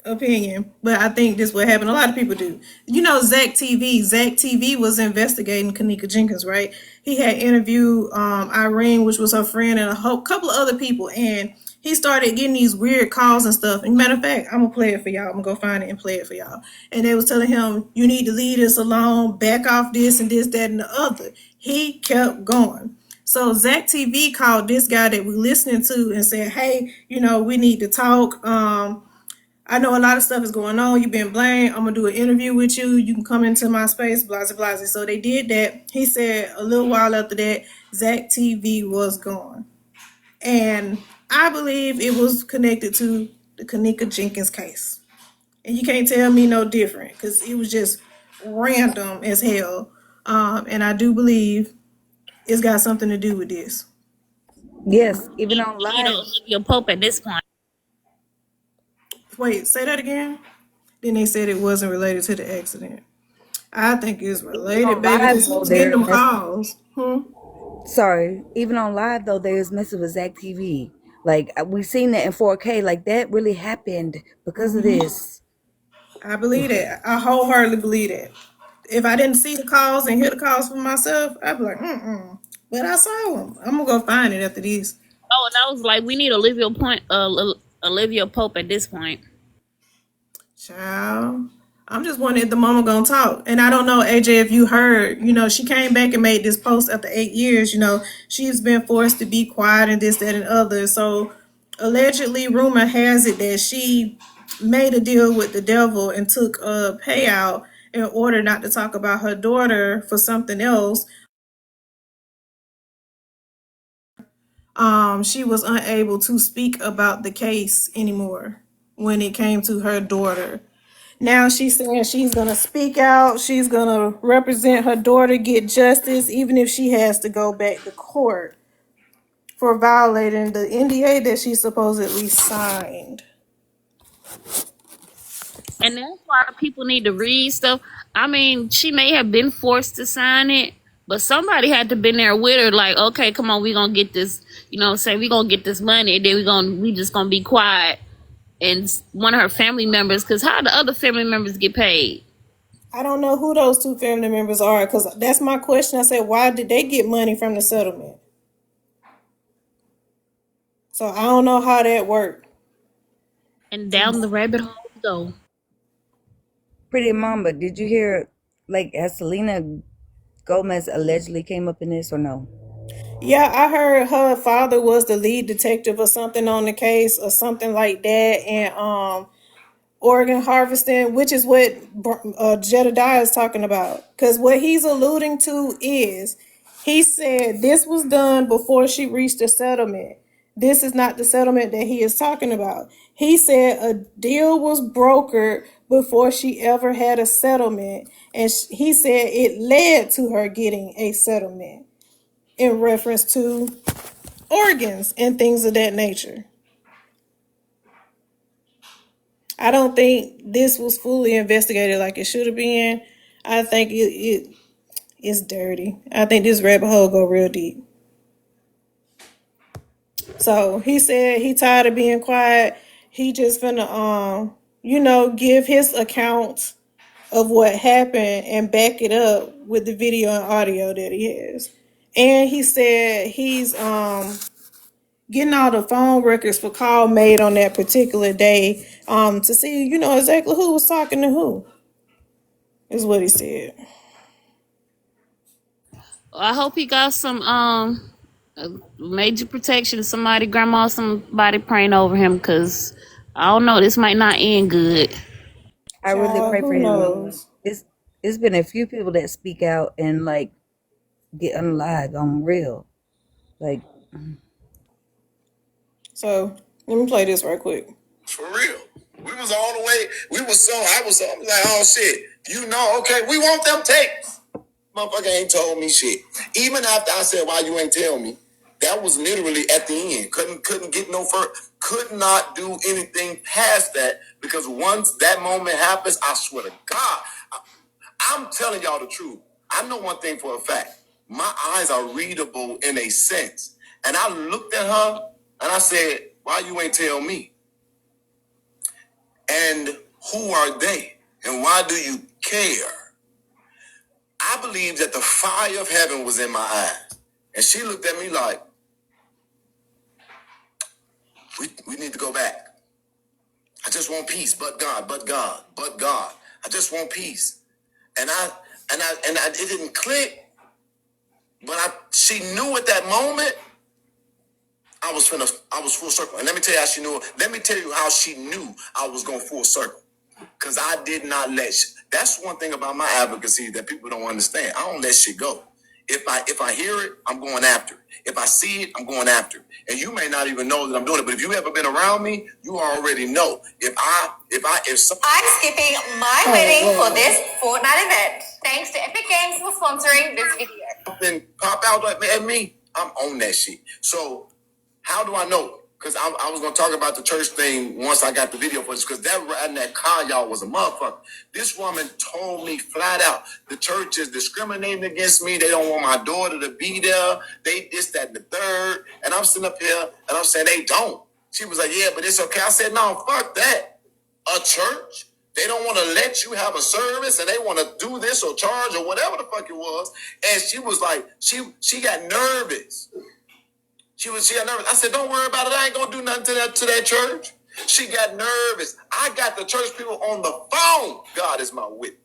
opinion, but I think this what happened. A lot of people do. Zach TV. Zach TV was investigating Kanika Jenkins, right? He had interviewed Irene, which was her friend, and a couple of other people, and he started getting these weird calls and stuff. And matter of fact, I'm gonna play it for y'all. I'm gonna go find it and play it for y'all. And they was telling him, "You need to leave this alone. Back off this and this, that, and the other." He kept going. So Zach TV called this guy that we're listening to and said, "Hey, we need to talk. I know a lot of stuff is going on. You've been blamed. I'm gonna do an interview with you. You can come into my space, blah blah blah." So they did that. He said a little while after that, Zach TV was gone, and I believe it was connected to the Kanika Jenkins case. And you can't tell me no different because it was just random as hell. And I do believe it's got something to do with this. Yes, even on You know, live. Olivia Pope at this point. Wait, say that again? Then they said it wasn't related to the accident. I think it's Even related, on baby, live because he though, was getting they're them messing. calls. Sorry, even on live though, they was messing with Zach TV. Like we seen that in 4K. Like that really happened because of this. I believe that. I wholeheartedly believe that. If I didn't see the calls and hear the calls for myself, I'd be like, mm-mm. But I saw them. I'm going to go find it after this. Oh, and I was like, we need Olivia Pope at this point. Child. I'm just wondering if the mama gonna talk. And I don't know, AJ, if you heard, she came back and made this post after 8 years. She's been forced to be quiet and this, that, and other. So allegedly, rumor has it that she made a deal with the devil and took a payout in order not to talk about her daughter for something else. She was unable to speak about the case anymore when it came to her daughter. Now she's saying she's gonna speak out. She's gonna represent her daughter, get justice, even if she has to go back to court for violating the NDA that she supposedly signed. And that's why people need to read stuff. I mean, she may have been forced to sign it, but somebody had to been there with her, like, okay, come on, we gonna get this, say we gonna get this money, and then we just gonna be quiet. And one of her family members, because how the other family members get paid? I don't know who those two family members are, because that's my question. I said, why did they get money from the settlement? So I don't know how that worked. And down the rabbit hole we go. Pretty Mama, did you hear? Like, has Selena Gomez allegedly came up in this or no? Yeah, I heard her father was the lead detective or something on the case or something like that, and organ harvesting, which is what Jedediah is talking about. Because what he's alluding to is he said this was done before she reached a settlement. This is not the settlement that he is talking about. He said a deal was brokered before she ever had a settlement. And he said it led to her getting a settlement in reference to organs and things of that nature. I don't think this was fully investigated like it should have been. I think it's dirty. I think this rabbit hole go real deep. So he said he tired of being quiet. He just finna give his account of what happened and back it up with the video and audio that he has. And he said he's getting all the phone records for call made on that particular day to see, exactly who was talking to who, is what he said. I hope he got some major protection. Somebody, grandma, somebody praying over him, because I don't know. This might not end good. I really Child, pray for who him. knows? It's been a few people that speak out and like get unalive on real. Like So let me play this right quick. For real. We was all the way. I was like, oh shit. Okay, we want them tapes. Motherfucker ain't told me shit. Even after I said, why you ain't tell me? That was literally at the end. Couldn't get no further. Could not do anything past that because once that moment happens, I swear to God, I'm telling y'all the truth. I know one thing for a fact. My eyes are readable in a sense. And I looked at her and I said, why you ain't tell me? And who are they? And why do you care? I believe that the fire of heaven was in my eyes. And she looked at me like, we need to go back. I just want peace, but God, but God, but God. I just want peace. It didn't click, but she knew at that moment I was full circle. And let me tell you how she knew. Let me tell you how she knew I was going full circle. Because I did not that's one thing about my advocacy that people don't understand. I don't let shit go. If I hear it, I'm going after it. If I see it, I'm going after it. And you may not even know that I'm doing it, but if you ever been around me, you already know. I'm skipping my wedding for this Fortnite event. Thanks to Epic Games for sponsoring this video. Then pop out at me, I'm on that shit. So how do I know? Because I was going to talk about the church thing once I got the video footage, because that riding that car, y'all, was a motherfucker. This woman told me flat out, the church is discriminating against me. They don't want my daughter to be there. They this, that, and the third. And I'm sitting up here, and I'm saying, they don't. She was like, yeah, but it's okay. I said, no, fuck that. A church? They don't want to let you have a service, and they want to do this or charge or whatever the fuck it was. And she was like, she got nervous. She got nervous. I said, don't worry about it. I ain't gonna do nothing to that church. She got nervous. I got the church people on the phone. God is my witness.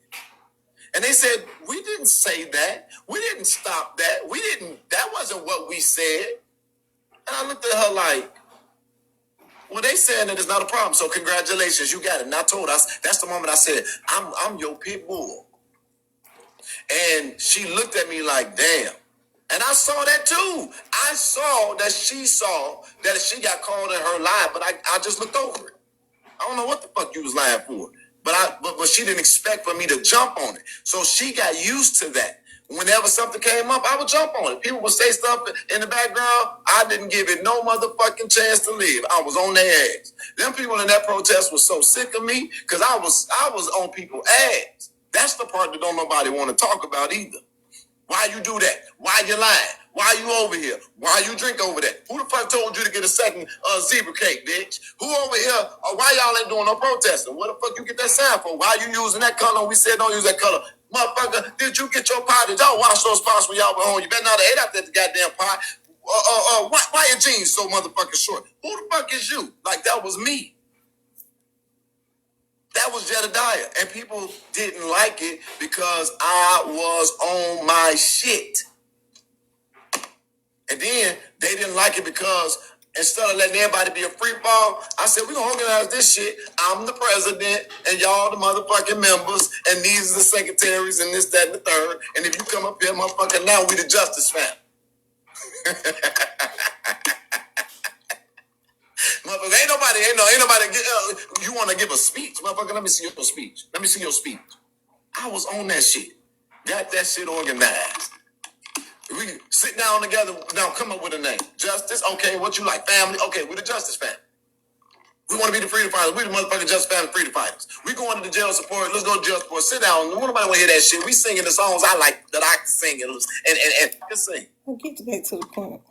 And they said, we didn't say that. We didn't stop that. That wasn't what we said. And I looked at her like, well, they said that it's not a problem. So congratulations, you got it. And I told us, that's the moment I said, I'm your pit bull. And she looked at me like, damn. And I saw that too. I saw that she got called in her lie, but I just looked over it. I don't know what the fuck you was lying for. But she didn't expect for me to jump on it. So she got used to that. Whenever something came up, I would jump on it. People would say stuff in the background. I didn't give it no motherfucking chance to live. I was on their ass. Them people in that protest was so sick of me because I was on people's ass. That's the part that don't nobody want to talk about either. Why you do that? Why you lying? Why you over here? Why you drink over there? Who the fuck told you to get a second zebra cake, bitch? Who over here? Why y'all ain't doing no protesting? What the fuck you get that sign for? Why you using that color? We said don't use that color. Motherfucker, did you get your pot? Did y'all wash those pots when y'all were home? You better not have ate out that goddamn pot. Why your jeans so motherfucking short? Who the fuck is you? Like, that was me. That was Jedediah. And people didn't like it because I was on my shit. And then they didn't like it because instead of letting everybody be a free fall, I said, we're going to organize this shit. I'm the president and y'all the motherfucking members and these are the secretaries and this, that, and the third. And if you come up here, motherfucker, now we the justice family. Motherfucker, ain't nobody, you want to give a speech? Motherfucker, let me see your speech. Let me see your speech. I was on that shit. Got that shit organized. We sit down together. Now come up with a name. Justice. Okay, what you like? Family. Okay, we're the Justice Family. We want to be the freedom fighters. We the motherfucking Justice Family freedom fighters. We going to the jail support. Let's go to jail support. Sit down. Nobody want to hear that shit. We singing the songs I like that I can sing and just sing. I'll get back to the point.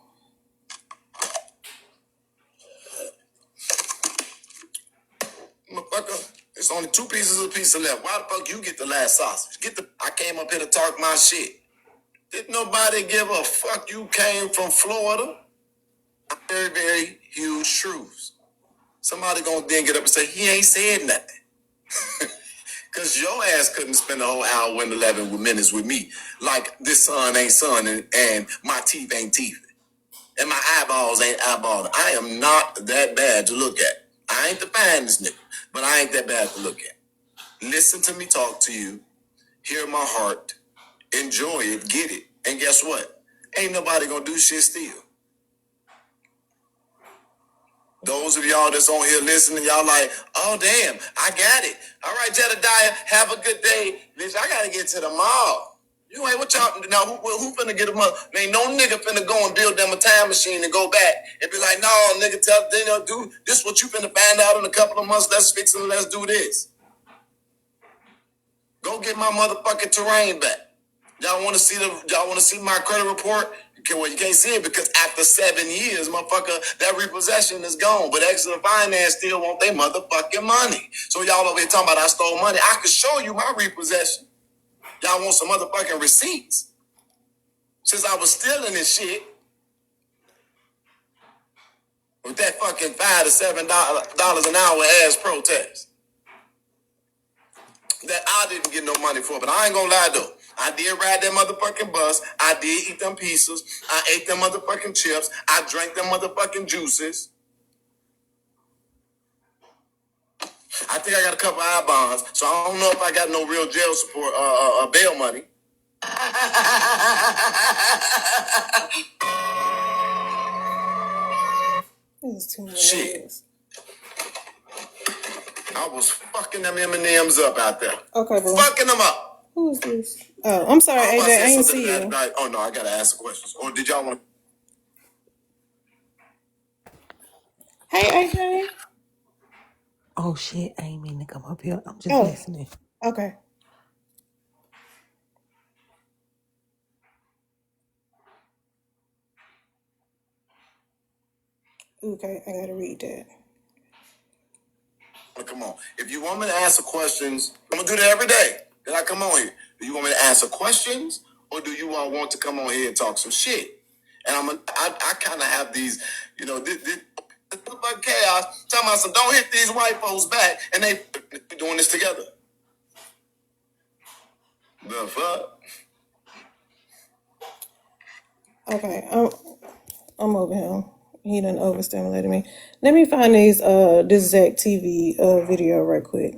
only two pieces of pizza left. Why the fuck you get the last sausage? I came up here to talk my shit. Did nobody give a fuck you came from Florida? Very, very huge truths. Somebody gonna then get up and say, he ain't said nothing. Because your ass couldn't spend the whole hour and 11 minutes with me. Like this son ain't son and my teeth ain't teeth. And my eyeballs ain't eyeballs. I am not that bad to look at. I ain't the finest nigga, but I ain't that bad to look at. Listen to me talk to you. Hear my heart. Enjoy it. Get it. And guess what? Ain't nobody gonna do shit still. Those of y'all that's on here listening, y'all like, oh damn, I got it. All right, Jedediah, have a good day. Bitch, I gotta get to the mall. You ain't what y'all now who finna get a month? Ain't no nigga finna go and build them a time machine and go back and be like, no, nigga, do this what you finna find out in a couple of months. Let's fix it and let's do this. Go get my motherfucking terrain back. Y'all wanna see my credit report? Well, you can't see it because after 7 years, motherfucker, that repossession is gone. But Exeter Finance still want their motherfucking money. So y'all over here talking about I stole money. I could show you my repossession. Y'all want some motherfucking receipts. Since I was stealing this shit with that fucking $5 to $7 an hour ass protest. That I didn't get no money for, but I ain't gonna lie though. I did ride that motherfucking bus. I did eat them pizzas. I ate them motherfucking chips. I drank them motherfucking juices. I think I got a couple of I-bonds, so I don't know if I got no real jail support, bail money. This is too much. Shit. I was fucking them M&Ms up out there. Okay, boo. Fucking them up. Who is this? Oh, I'm sorry, AJ. I ain't see you. Oh no, I gotta ask questions. Or did y'all want to? Hey, AJ. Oh shit, I ain't mean to come up here. I'm just Oh, listening. okay. Okay, I gotta read that. Come on. If you want me to answer questions, I'm gonna do that every day. Then I come on here. Do you want me to answer questions, or do you all want to come on here and talk some shit? And I kind of have these, this fucking chaos. Talking about some, don't hit these white folks back, and they doing this together. The fuck? Okay, I'm over him. He done overstimulated me. Let me find this Zach TV video right quick.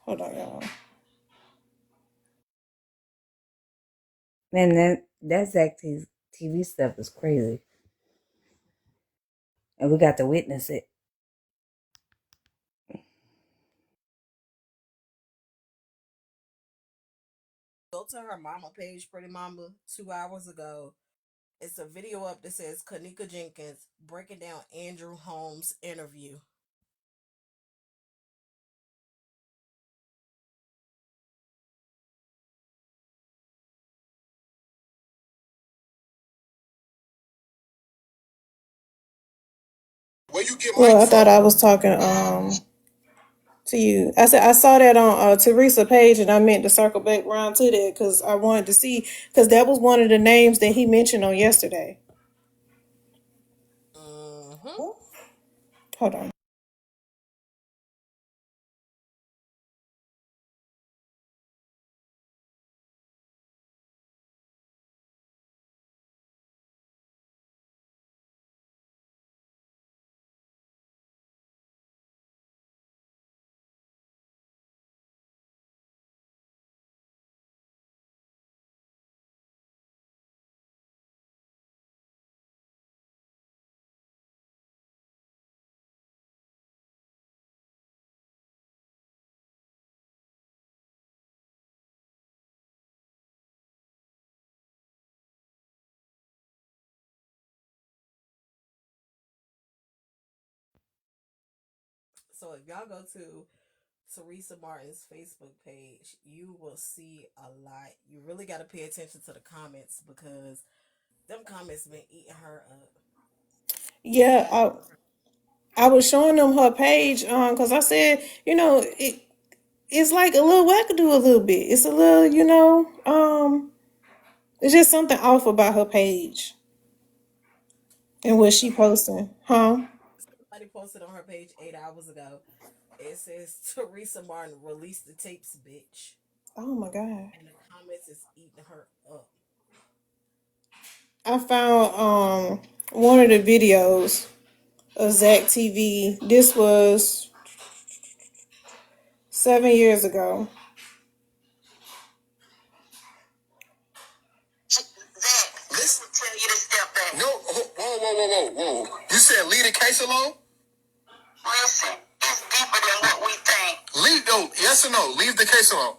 Hold on, y'all. Man, that's active TV stuff is crazy. And we got to witness it. Go to her mama page, Pretty Mama, 2 hours ago. It's a video up that says Kanika Jenkins breaking down Andrew Holmes' interview. Where you get Well, I Mike thought from? I was talking to you. I said I saw that on Teresa page, and I meant to circle back around to that because I wanted to see because that was one of the names that he mentioned on yesterday. Mm-hmm. Hold on. So if y'all go to Teresa Martin's Facebook page, you will see a lot. You really got to pay attention to the comments because them comments been eating her up. Yeah, I was showing them her page, because I said, it's like a little wackadoo a little bit. It's a little, it's just something off about her page and what she posting, huh? Somebody posted on her page 8 hours ago. It says Teresa Martin released the tapes, bitch. Oh my god. And the comments is eating her up. I found one of the videos of Zach TV. This was 7 years ago. Zach, this will tell you to step back. No, whoa. You said leave the case alone? Listen, it's deeper than what we think. Yes or no? Leave the case alone.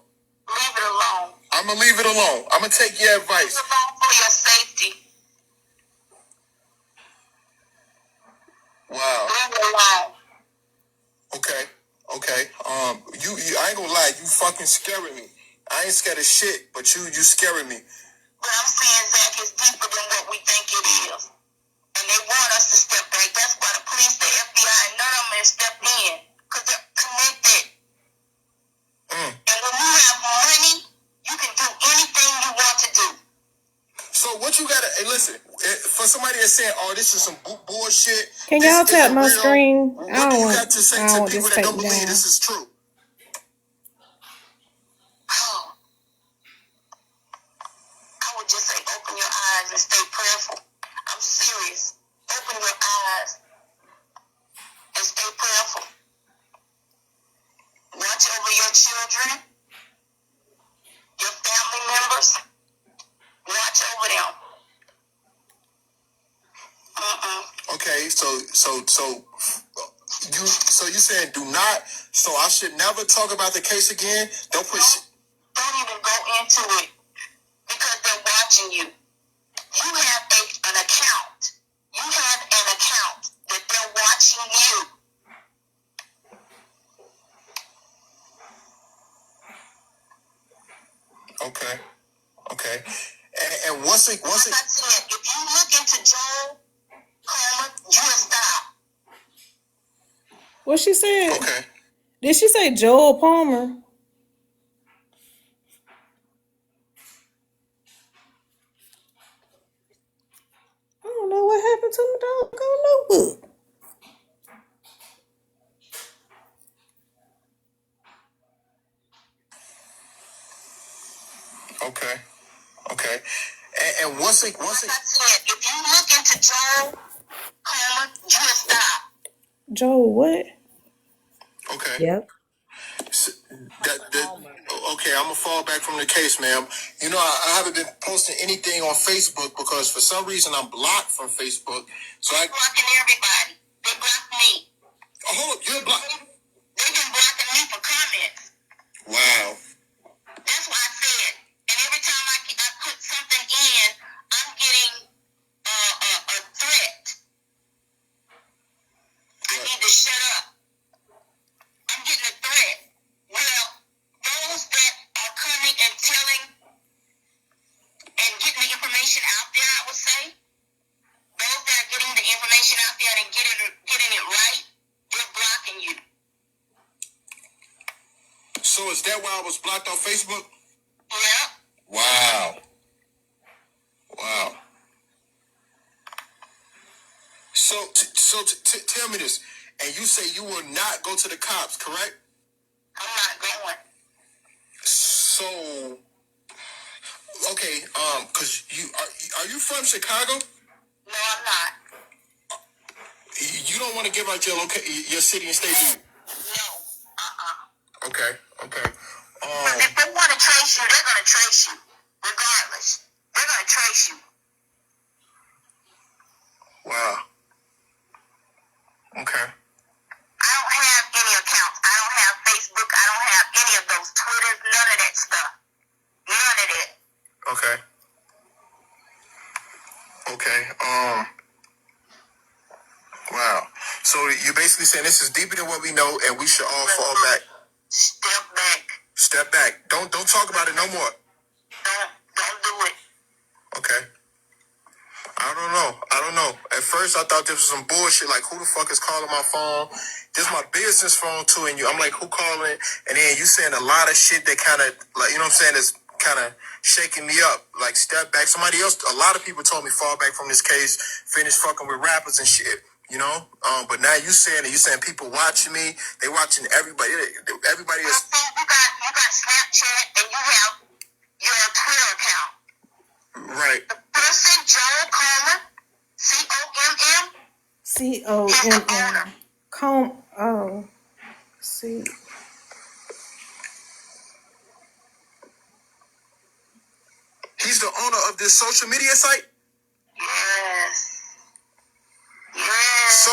Leave it alone. I'm gonna leave it alone. I'm gonna take your advice. Leave it alone for your safety. Wow. Leave it alone. Okay. I ain't gonna lie. You fucking scaring me. I ain't scared of shit, but you scaring me. But I'm saying, Zach, it's deeper than what we think it is. And they want us to step back. That's why the police, the FBI, none of them have stepped in. Because they're connected. And when you have money, you can do anything you want to do. So what you gotta, hey, listen, for somebody that's saying, oh, this is some bullshit. Can This y'all tap isn't my real. screen? What do you got to say I to don't want people this that don't taken believe down. this is true? Oh, I would just say open your eyes and stay prayerful. I'm serious. Open your eyes and stay prayerful. Watch over your children, your family members. Watch over them. Okay, so you saying do not. So I should never talk about the case again. Don't even go into it because they're watching you. You have an account. You have an account that they're watching you. Okay. And once it, like I said, if you look into Joel Coleman, you will stop. What she said? Okay. Did she say Joel Palmer? I don't know what happened to my doggone notebook. Okay. And once it, like I said, if you look into Joel Coleman, you will stop. Joel what? Okay. Yep. Okay, I'm gonna fall back from the case, ma'am. You know, I haven't been posting anything on Facebook because for some reason I'm blocked from Facebook. So I'm blocking everybody. They blocked me. Oh, hold up, you're blocked. They've been blocking me for comments. Wow. That's why I said. And every time I put something in, I'm getting a threat. I need to shut up. I'm getting a threat. Well, those that are coming and telling and getting the information out there, I would say, those that are getting the information out there and getting it right, they're blocking you. So is that why I was blocked on Facebook? Yeah. Wow. So tell me this, and you say you will not go to the cops, correct? I'm not going. So, okay, cause are you from Chicago? No, I'm not. You don't want to give out your city and state, do you? No. Okay. If they want to trace you, they're gonna trace you, regardless. They're gonna trace you. Wow. Okay. I don't have any accounts. I don't have Facebook. I don't have any of those Twitters. None of that stuff. None of it. Okay. Wow. So you're basically saying this is deeper than what we know, and we should all fall back. Step back. Don't talk about it no more. Don't do it. Okay. I don't know. At first, I thought this was some bullshit. Like, who the fuck is calling my phone? This is my business phone too, and I'm like, who calling? And then you saying a lot of shit that kind of, like, you know what I'm saying, is kind of shaking me up. Like, step back. Somebody else, a lot of people told me fall back from this case, finish fucking with rappers and shit. You know, but now you saying people watching me, they watching everybody. Everybody is. You got Snapchat and you have your Twitter account. Right. The person Joel Coleman, COMM. See. He's the owner of this social media site. Yes. Yes. So.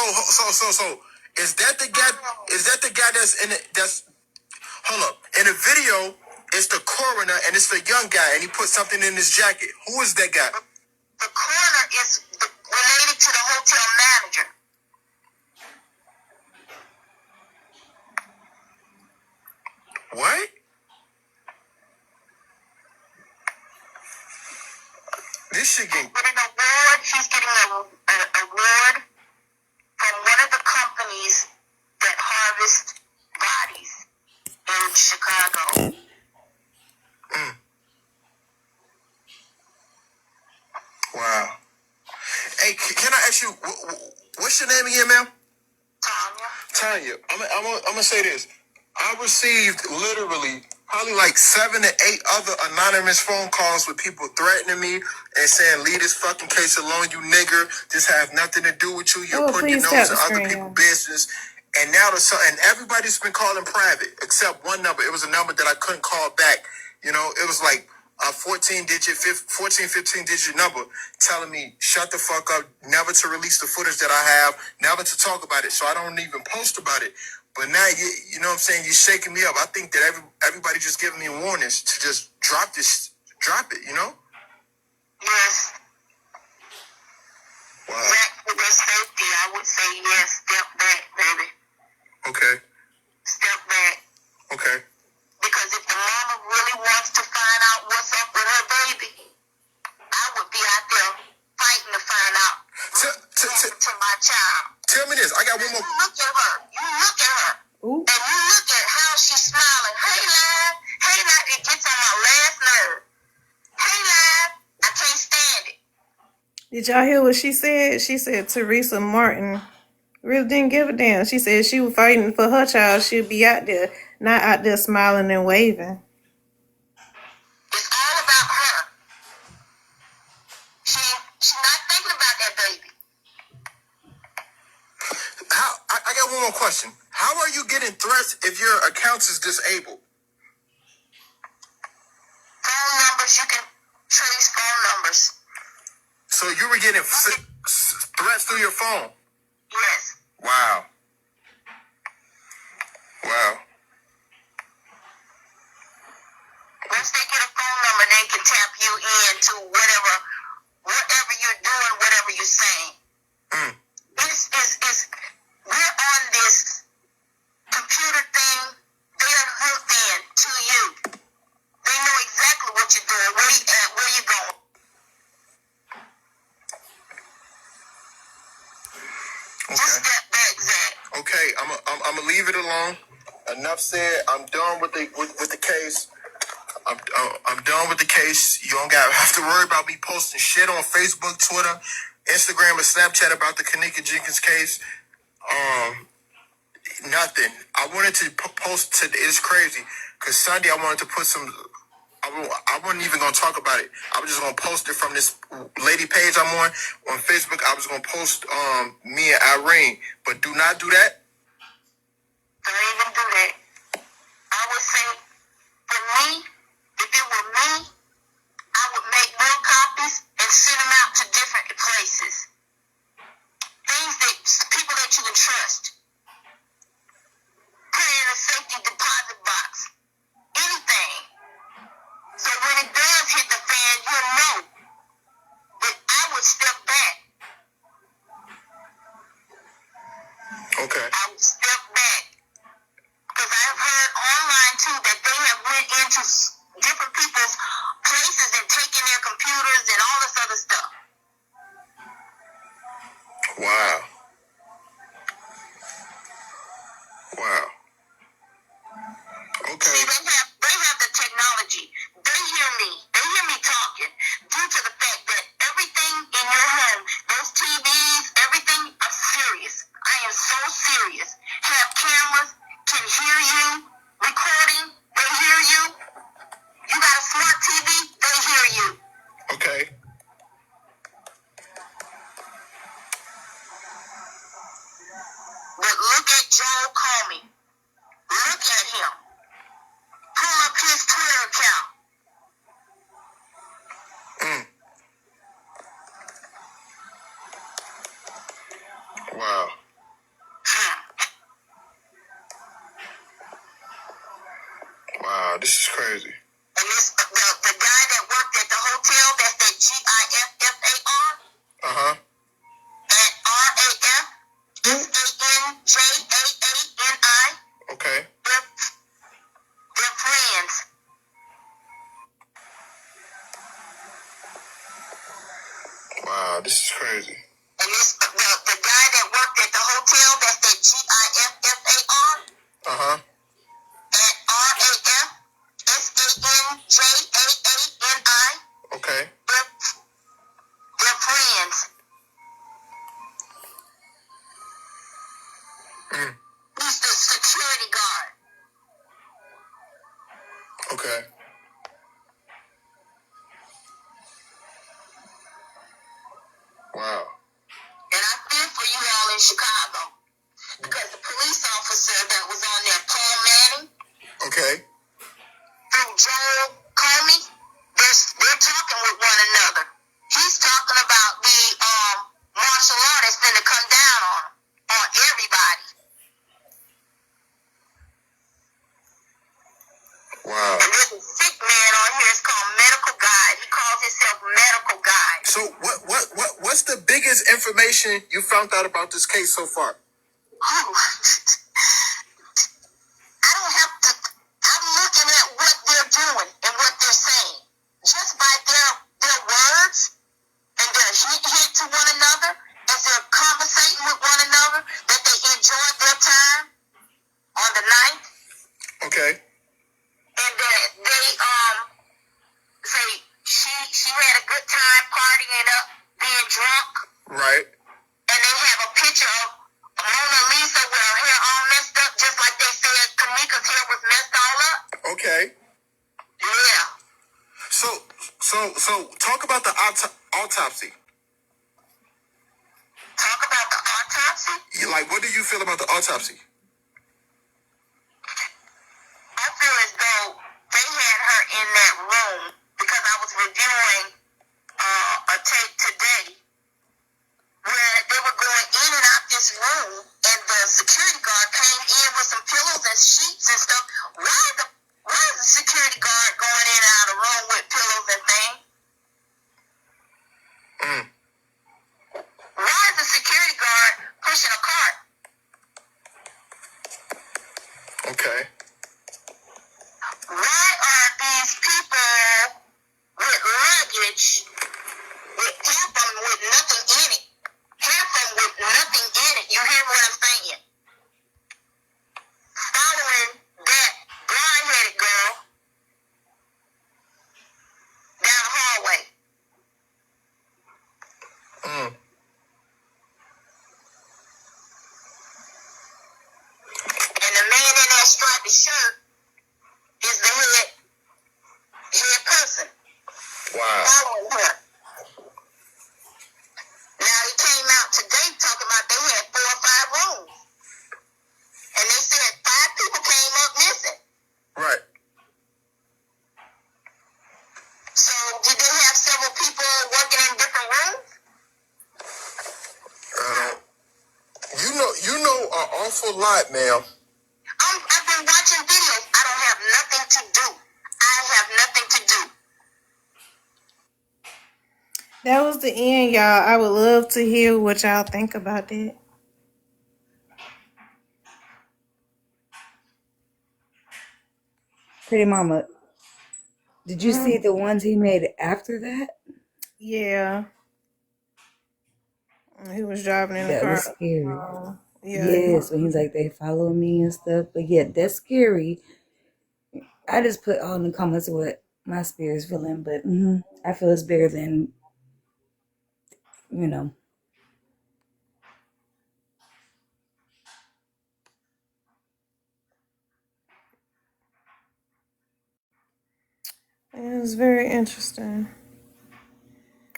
Is that the guy? Is that the guy that's in it? That's hold up. In the video, it's the coroner and it's the young guy, and he put something in his jacket. Who is that guy? The coroner is related to the hotel manager. What? This shit getting an award. He's getting an award from one of the companies that harvest bodies in Chicago. Mm. Wow. Hey, can I ask you, what's your name again, ma'am? Tanya. I'm gonna say this. I received literally probably like 7 to 8 other anonymous phone calls with people threatening me and saying, leave this fucking case alone, you nigger. This have nothing to do with you. You're putting your nose in other people's business. And now and everybody's been calling private except one number. It was a number that I couldn't call back. You know, it was like a 15 digit number telling me, shut the fuck up, never to release the footage that I have, never to talk about it. So I don't even post about it. But now, you know what I'm saying? You're shaking me up. I think that everybody just giving me warnings to just drop it, you know? Yes. Wow. For their safety, I would say yes, step back, baby. Okay. Step back. Okay. Because if the mama really wants to find out what's up with her baby, I would be out there fighting to find out to my child. Tell me this. I got one more. You look at her. Ooh. And you look at how she's smiling. Hey, love. It gets on my last nerve. Hey, love. I can't stand it. Did y'all hear what she said? She said Teresa Martin really didn't give a damn. She said she was fighting for her child. She'd be out there, not out there smiling and waving. It's all about her. She's not thinking about that baby. I got one more question. How are you getting threats if your account is disabled? Phone numbers, you can trace phone numbers. So you were getting threats through your phone? Yes. Wow. Once they get a phone number, they can tap you into whatever you're doing, whatever you're saying. Mm. We're on this computer thing. They are hooked in to you. They know exactly what you're doing, where you at, where you going. Okay. Just step back, Zach. Okay, I'm gonna leave it alone. Enough said. I'm done with the case. I'm done with the case. You don't have to worry about me posting shit on Facebook, Twitter, Instagram, or Snapchat about the Kanika Jenkins case. Nothing. I wanted to post today. It's crazy because Sunday I wanted to put some. I wasn't even gonna talk about it. I was just gonna post it from this lady page I'm on Facebook. I was gonna post me and Irene, but do not do that. Don't even do that. I would say for me, if it were me, I would make more copies and send them out to different places. People that you can trust. Put it in a safety deposit box. Anything. So when it does hit the fan, you'll know. But I would step back. Okay. I would step back. Because I've heard online too that they have went into different people's places and taken their computers and all this other stuff. Wow. Wow. Okay. See, they have the technology. They hear me. They hear me talking. Due to the fact that everything in your home, those TVs, everything, I'm serious. I am so serious. Have cameras, can hear you, recording, they hear you. You got a smart TV, they hear you. Okay. But look at Joel Comey. Look at him. Pull up his Twitter account. Mm. Wow. Wow, this is crazy. And this the guy that worked at the hotel, that's that GIFFAR. Uh-huh. At RAFSANJAANI. Okay. They're friends. Wow, this is crazy. And this the guy that worked at the hotel, that's that GIFFAR. Uh-huh. At RAFSANJAANI. Okay. They're friends. Mm. He's the security guard. Okay. Wow. And I feel for you all in Chicago. Because the police officer that was on there, Paul Manning. Okay. Through Joel Comey, they're talking with one another. He's talking about the martial law that's going to come down on everybody. Wow. And there's a sick man on here. It's called Medical Guide. He calls himself Medical Guide. So what's the biggest information you found out about this case so far? Oh, I don't have to. I'm looking at what they're doing and what they're saying. Just by their words and their hit to one another, as they're conversating with one another, that they enjoyed their time on the night. Okay. And that they say she had a good time partying up, being drunk. Right. And they have a picture of Mona Lisa with her hair all messed up, just like they said Kamika's hair was messed all up. Okay. Yeah. So talk about the autopsy. Talk about the autopsy? Like, what do you feel about the autopsy? I feel as though they had her in that room because I was reviewing a tape today where they were going in and out this room, and the security guard came in with some pillows and sheets and stuff. Why is the security guard going in and out of the room with pillows and things? Mm. Why is the security guard pushing a cart? Okay. Why are these people with luggage, with half of them with nothing in it? Half of them with nothing in it. You hear what I'm saying? Following that blonde-headed girl down the hallway. Mm. And the man in that striped shirt is the head person. Wow. Following her. Now he came out today talking about they had 4 or 5 rooms. And they said 5 people came up missing. Right. So did they have several people working in different rooms? You know an awful lot, ma'am. I've been watching videos. I don't have nothing to do. I have nothing to do. That was the end, y'all. I would love to hear what y'all think about that. Pretty Mama, did you see the ones he made after that? Yeah. He was driving in the That was car. scary. Yeah. Yes, when he's like they follow me and stuff. But yeah, that's scary. I just put all in the comments what my spirit's feeling, but I feel it's bigger than you know. It was very interesting.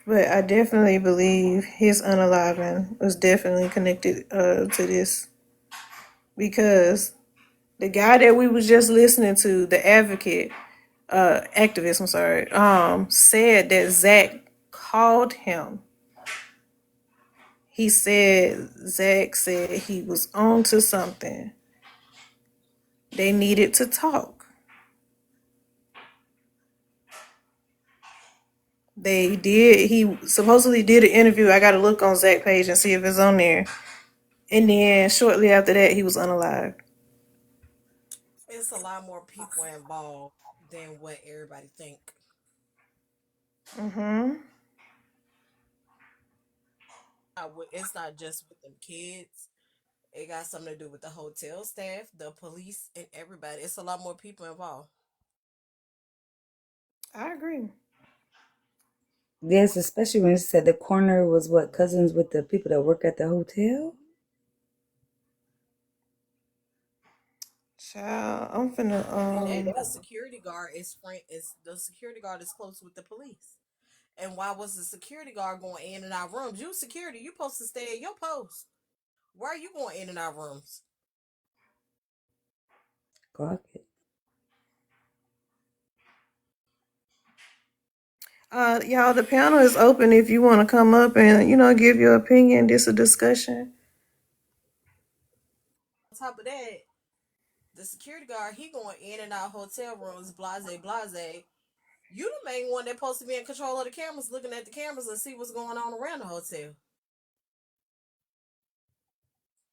But I definitely believe his unaliving was definitely connected to this because the guy that we was just listening to, the advocate, activist, I'm sorry, said that Zach called him. He said Zach said he was on to something. They needed to talk. They did. He supposedly did an interview. I got to look on Zach's page and see if it's on there. And then shortly after that, he was unalived. It's a lot more people involved than what everybody think. Mm-hmm. It's not just with them kids. It got something to do with the hotel staff, the police, and everybody. It's a lot more people involved. I agree. Yes, especially when it said the coroner was what cousins with the people that work at the hotel. Child, I'm finna And the security guard is the security guard is close with the police. And why was the security guard going in and out rooms? You security, you supposed to stay at your post. Why are you going in and out rooms? Clock it. y'all, the panel is open if you want to come up and give your opinion. This a discussion. On top of that, the security guard, he going in and out hotel rooms, blase, blase. You the main one that supposed to be in control of the cameras, looking at the cameras and see what's going on around the hotel.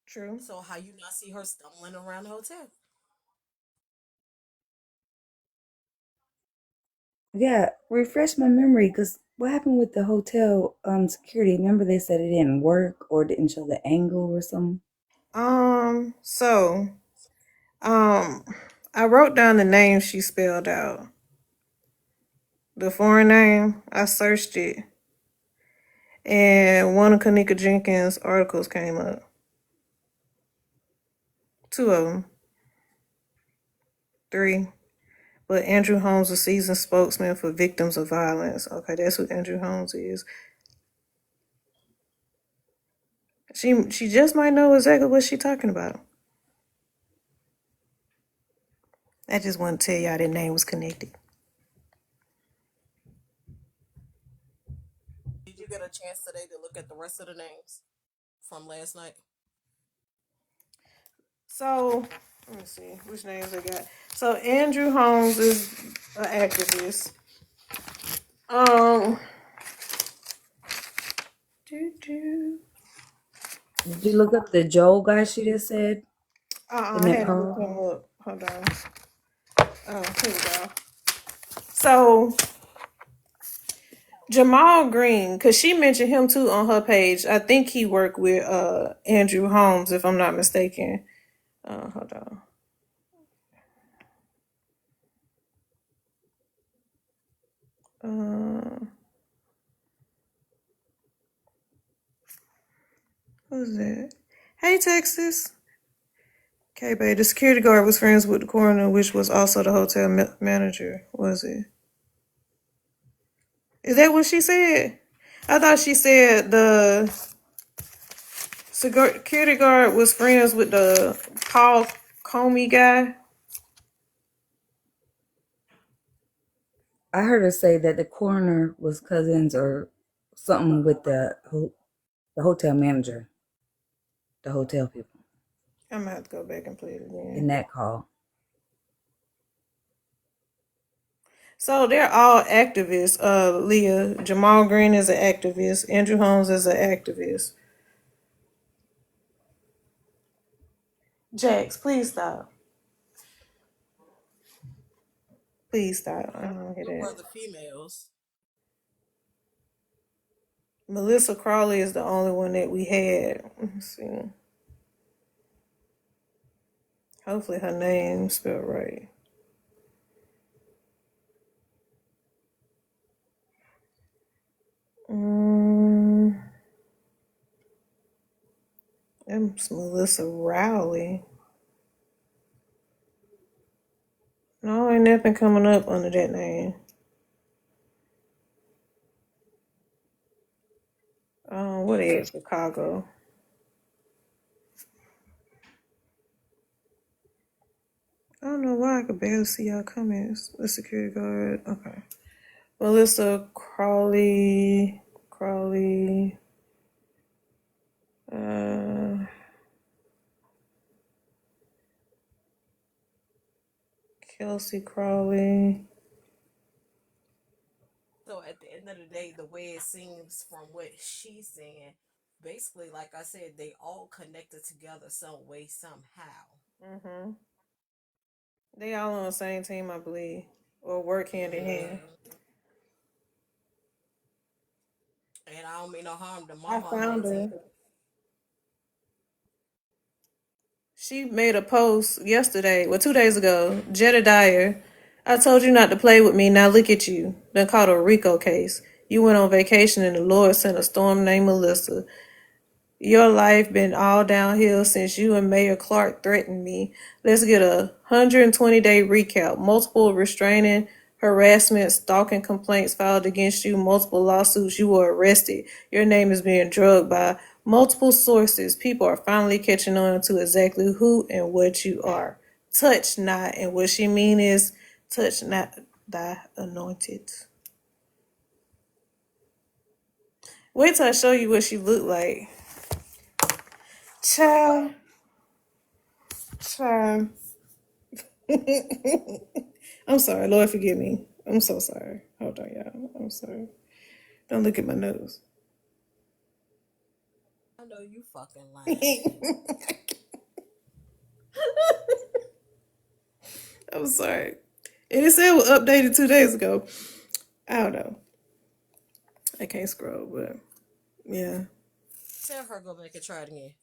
True. So how you not see her stumbling around the hotel? Yeah, refresh my memory because what happened with the hotel security? Remember they said it didn't work or didn't show the angle or something. So, um, I wrote down the name she spelled out. The foreign name. I searched it, and one of Kanika Jenkins' articles came up. Two of them. Three. But Andrew Holmes, a seasoned spokesman for victims of violence. Okay, that's who Andrew Holmes is. She just might know exactly what she's talking about. I just want to tell y'all that name was connected. Did you get a chance today to look at the rest of the names from last night? So let me see which names I got. So Andrew Holmes is an activist. Um, doo doo. Did you look up the Joel guy she just said in I that had to look call? him up. Hold on. Oh, here we go. So Jamal Green, because she mentioned him too on her page. I think he worked with Andrew Holmes, if I'm not mistaken. Hold on. Uh, who's that? Hey, Texas. Okay, babe. The security guard was friends with the coroner, which was also the hotel manager. Was it? Is that what she said? I thought she said the security guard was friends with the Paul Comey guy. I heard her say that the coroner was cousins or something with the hotel manager, the hotel people I'm gonna have to go back and play it in again. that call. So they're all activists. Leah, Jamal Green is an activist. Andrew Holmes is an activist. Jax, please stop. Please stop. I don't hear Who were that. the females? Melissa Crawley is the only one that we had. Let's see. Hopefully her name's spelled right. That's Melissa Rowley. No, ain't nothing coming up under that name. What is Chicago? I don't know why I could barely see y'all comments. The security guard. Okay. Melissa Crawley. Kelsey Crawley. So at the end of the day, the way it seems from what she's saying, basically, like I said, they all connected together some way, somehow. They all on the same team, I believe, or work hand in hand. And I don't mean no harm to I mama on found that team. her. She made a post yesterday, 2 days ago. Jetta Dyer, I told you not to play with me. Now look at you. Done caught a RICO case. You went on vacation and the Lord sent a storm named Melissa. Your life been all downhill since you and Mayor Clark threatened me. Let's get a 120-day recap. Multiple restraining, harassment, stalking complaints filed against you. Multiple lawsuits. You were arrested. Your name is being drugged by multiple sources. People are finally catching on to exactly who and what you are. Touch not. And what she mean is, touch not thy anointed. Wait till I show you what she looked like. Child. I'm sorry, Lord forgive me. I'm so sorry. Hold on, y'all. I'm sorry. Don't look at my nose. I know you fucking lying. I'm sorry. And it said it was updated 2 days ago. I don't know. I can't scroll, but yeah. Tell her go back and try it again.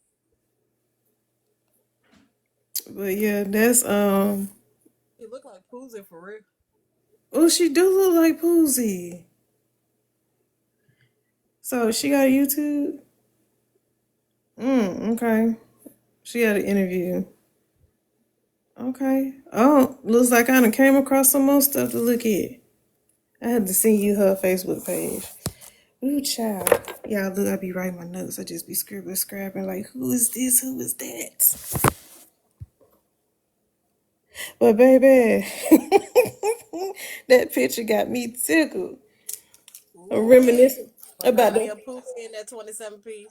But yeah, that's It look like Poozy for real. oh, she do look like Poozy. So she got a YouTube? Okay. She had an interview. Okay. Oh, looks like I done came across some more stuff to look at. I had to send you her Facebook page. Ooh, child. Y'all look, I be writing my notes. I just be scribbling, like, who is this? Who is that? But baby, that picture got me tickled. I'm Ooh, reminiscing but about me the a Poozy in that 27 piece.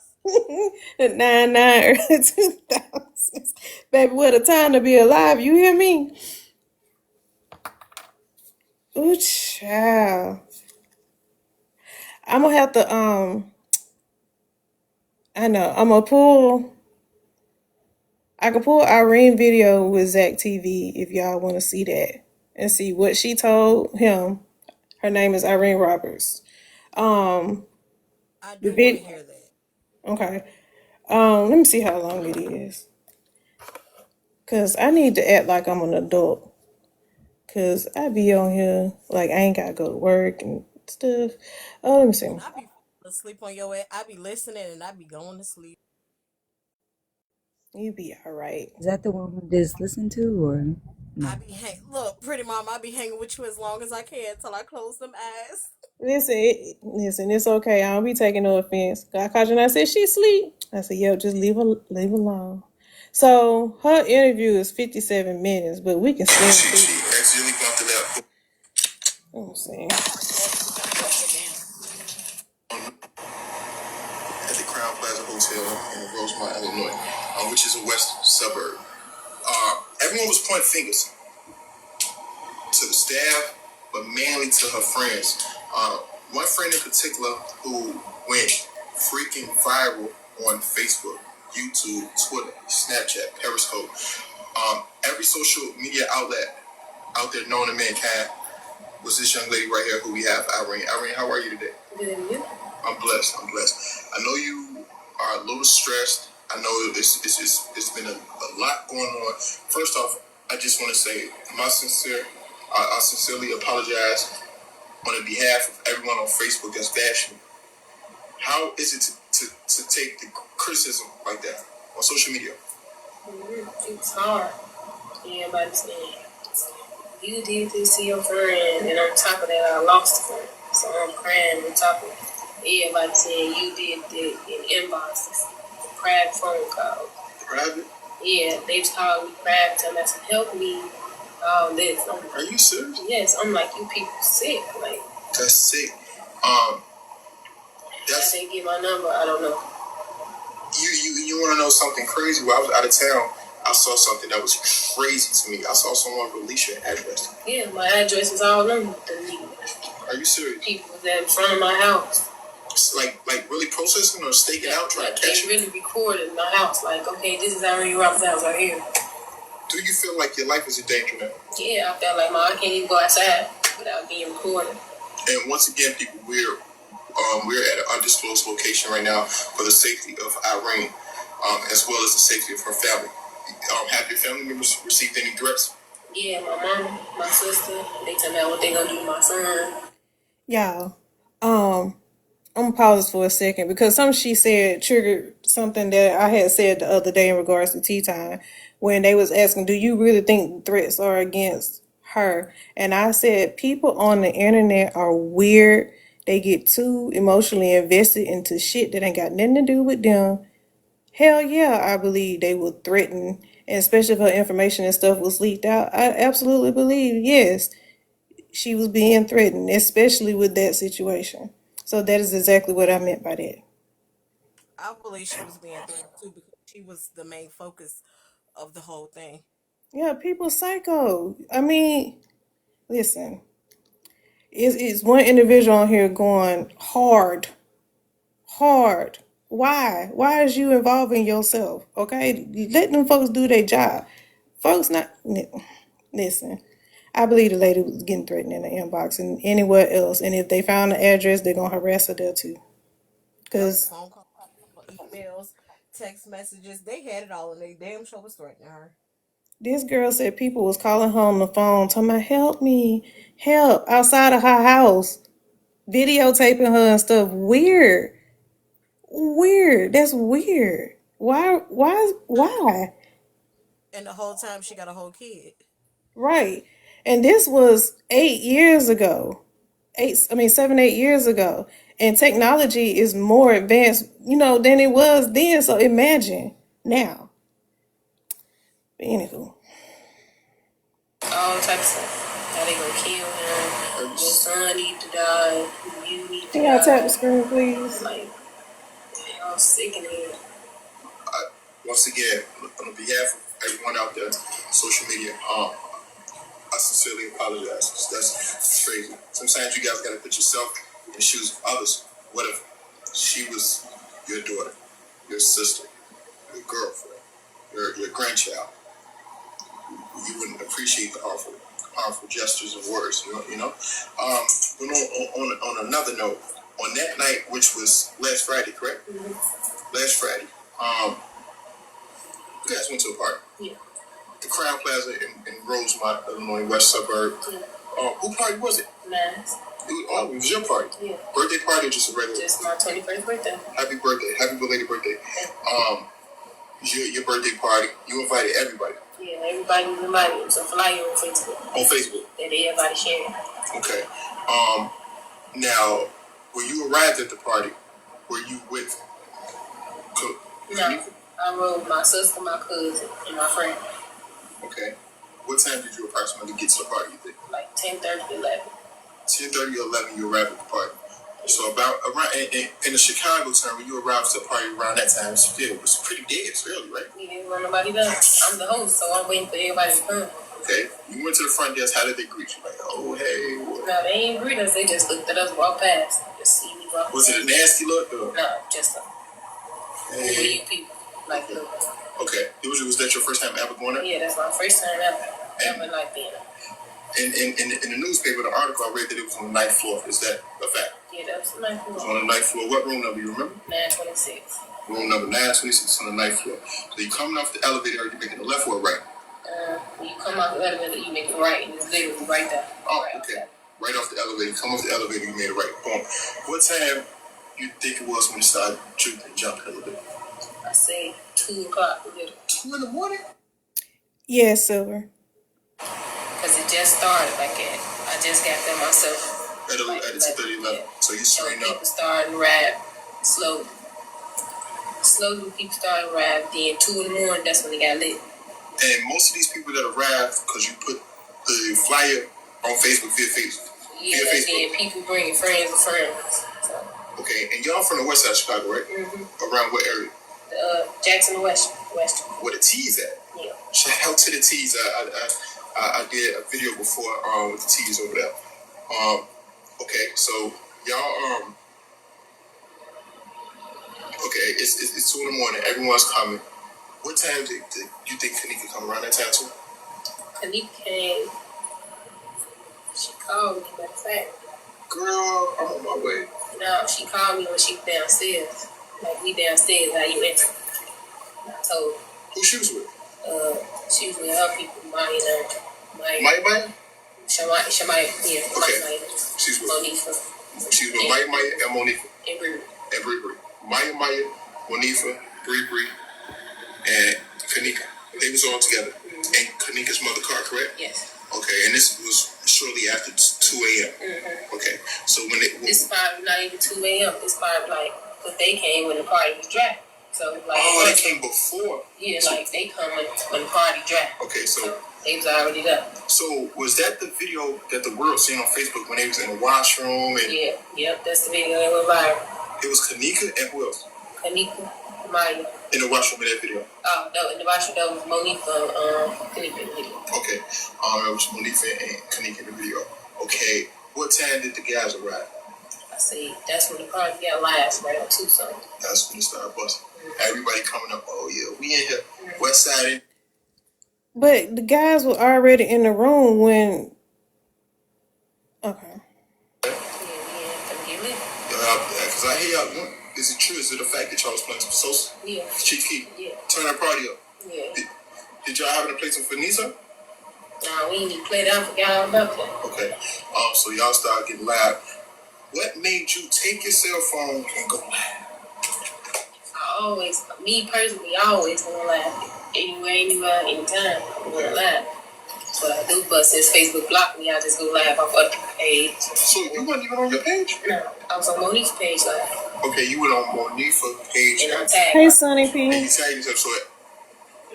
the 99 early 2000s. Baby, what a time to be alive. You hear me? Ooh, child. I'm gonna have to I know I'm gonna pull. I can pull Irene video with Zach TV if y'all want to see that and see what she told him. Her name is Irene Roberts. Um, I the do want to vid. hear that. Okay. Let me see how long it is. Cause I need to act like I'm an adult. Cause I be on here like I ain't gotta go to work and stuff. Oh, let me see. And I be falling asleep on your ass. I be listening and I be going to sleep. You be all right. Is that the one we just listened to, or I no? be look, pretty mom, I be hanging with you as long as I can till I close them eyes. Listen, it's okay. I don't be taking no offense. I called you and I said she sleep. I said, "Yep, just leave her alone." So her interview is 57 minutes, but we can still She see. accidentally bumped it up I'm saying, As we finna close it down. at the Crown Plaza Hotel in Rosemont, Illinois, which is a west suburb. Everyone was pointing fingers to the staff, but mainly to her friends. One friend in particular who went freaking viral on Facebook, YouTube, Twitter, Snapchat, Periscope, every social media outlet out there known to mankind was this young lady right here who we have, Irene. Irene, how are you today? Good, and you? I'm blessed. I'm blessed. I know you are a little stressed. I know it's been a lot going on. First off, I just want to say I sincerely apologize on the behalf of everyone on Facebook that's bashing me. How is it to take the criticism like that on social media? It's hard. Everybody saying, you did this to your friend, and on top of that, I lost a friend. So I'm crying on top of everybody saying you did that in inboxes, private phone calls. Private? Yeah, they called me private, telling me to help me. All this. Are you serious? Yes, I'm like, you people sick. Like, that's sick. That's. They get my number. I don't know. You want to know something crazy? While I was out of town, I saw something that was crazy to me. I saw someone release your address. Yeah, my address is all over the media. Are you serious? People was in front of my house. Like really processing or staking out, trying to catch you? They really recorded my house. Like, okay, this is Irene Roberts' house right here. Do you feel like your life is in danger now? Yeah, I felt like I can't even go outside without being recorded. And once again, people, we're at an undisclosed location right now for the safety of Irene, as well as the safety of her family. Have your family members received any threats? Yeah, my mom, my sister, they tell me what they gonna do to my son. Y'all, I'm gonna pause for a second because something she said triggered something that I had said the other day in regards to tea time when they was asking, do you really think threats are against her? And I said, people on the internet are weird. They get too emotionally invested into shit that ain't got nothing to do with them. Hell yeah, I believe they would threaten, and especially if her information and stuff was leaked out. I absolutely believe, yes, she was being threatened, especially with that situation. So that is exactly what I meant by that. I believe she was being threatened too because she was the main focus of the whole thing. Yeah, people psycho. I mean, listen, it's one individual on here going hard, hard. Why? Why is you involving yourself? Okay, let them folks do their job. Folks, not listen. I believe the lady was getting threatened in the inbox and anywhere else. And if they found the address, they're gonna harass her there too. Yep, Cause phone calls, emails, text messages, they had it all and they damn sure was threatening her. this girl said people was calling her on the phone, talking about help me, help, outside of her house, videotaping her and stuff. Weird. Weird. That's weird. Why? And the whole time she got a whole kid. Right. And this was 8 years ago. 7, 8 years ago. And technology is more advanced, than it was then. So imagine now. But anywho. All types of stuff. How they gonna kill him. Your son need to die. You need to Can y'all tap the die. screen, please? Like, y'all sick in here. Once again, on behalf of everyone out there, social media, I sincerely apologize. That's crazy. Sometimes you guys gotta put yourself in the shoes of others. What if she was your daughter, your sister, your girlfriend, your grandchild? You wouldn't appreciate the harmful gestures and words, you know. But on another note, on that night, which was last Friday, correct? Mm-hmm. Last Friday, you guys went to a party. Yeah. The Crown Plaza in Rosemont, Illinois, west suburb. Yeah. Who party was it? Mine. It was your party. Yeah. Birthday party or just a regular? Just my 21st birthday. Happy birthday! Happy belated birthday. Yeah. Your birthday party. You invited everybody. Yeah, everybody was invited. It was a flyer on Facebook. On Facebook. That everybody shared. Okay. Now, when you arrived at the party, were you with? No, I rode with my sister, my cousin, and my friend. Okay. What time did you approximately get to the party, you think? Like 10:30 to 11. 10:30 or 11, you arrived at the party. So about around in the Chicago term, when you arrived to the party around that time, it was pretty dead, it's early, right? We didn't want nobody done. I'm the host, so I'm waiting for everybody to come. Okay. You went to the front desk. How did they greet you? Like, oh, hey. What? No, they ain't greet us. They just looked at us, walk past, just see me walk. Was it a nasty look? Or? No, just a. Hey. Who are you people? Like, look. Okay. Was that your first time ever going there? Yeah, that's my first time ever like being there. In the newspaper, the article I read that it was on the 9th floor. Is that a fact? Yeah, that was the ninth floor. It was on the ninth floor. What room number, you remember? 926. Room number 926 on the ninth floor. So you coming off the elevator, are you making the left or right? When you come off the elevator, you make it right, and it's literally right there. Oh, right, okay. Right off the elevator. Come off the elevator, you made it right. Boom. What time you think it was when you started jumping a little bit? I say 2 o'clock. 2 in the morning? Yes, Silver. Because it just started like that. I just got there myself. At 2:30, 11. So you straighten up. People starting to rap slowly. Slowly, people started to rap. Then 2 in the morning, that's when it got lit. And most of these people that arrived, because you put the flyer on Facebook via Facebook. Yeah, via Facebook. And people bringing friends and friends. So. Okay, and y'all from the west side of Chicago, right? Mm-hmm. Around what area? Jackson West. Where the T's at? Yeah. Shout out to the T's. I did a video before with the T's over there. Okay, so y'all okay, it's 2 in the morning. Everyone's coming. What time did you think Kanika come around that time too? Kanika came. She called me, matter of fact. Girl, I'm on my way. No, she called me when she was downstairs. Like, we downstairs, how you enter. I told her. Who she was with? She was with her people, Maya and Maya? Shamaya, yeah. Okay. Maya. She's with Monifa. She's with Maya and Monifa. And Bree. Maya, Monifa, Bree, and Kanika. They was all together. Mm-hmm. And Kanika's mother car, correct? Yes. Okay, and this was shortly after 2 a.m. Mm-hmm. Okay, so when it's probably not even 2 a.m. It's probably like, because they came when the party was dry. So like, they came before. Yeah, so, like they come when the party dry. Okay, so they was already there. So was that the video that the world seen on Facebook when they was in the washroom? And yep, that's the video that went viral. It was Kanika and who else? Kanika, Maya. In the washroom in that video? Oh, no, in the washroom that was Monifa Kanika in the video. Okay, it was Monifa and Kanika in the video. Okay, what time did the guys arrive? I see, that's when the party got last, right on Tucson. That's when it started busting. Mm-hmm. Everybody coming up, oh yeah, we in here, West Side in. But the guys were already in the room when... Okay. Because I hear y'all, is it true? Is it the fact that y'all was playing some Sosa? Yeah. Chief Keef? Yeah. Turn that party up? Yeah. Did y'all happen to play some Finisa? Nah, we didn't even play that. I forgot all about that. Okay. So y'all started getting loud. What made you take your cell phone and go live? Me personally, I always want to laugh. Anywhere, anytime, I want to laugh. But I do, but since Facebook blocked me, I just go live off other page. So you weren't even on your page? No, I was on Monique's page live. Okay, you went on Monique's page. And I'm tagged. Hey, Sonny P. And you tagged yourself, so it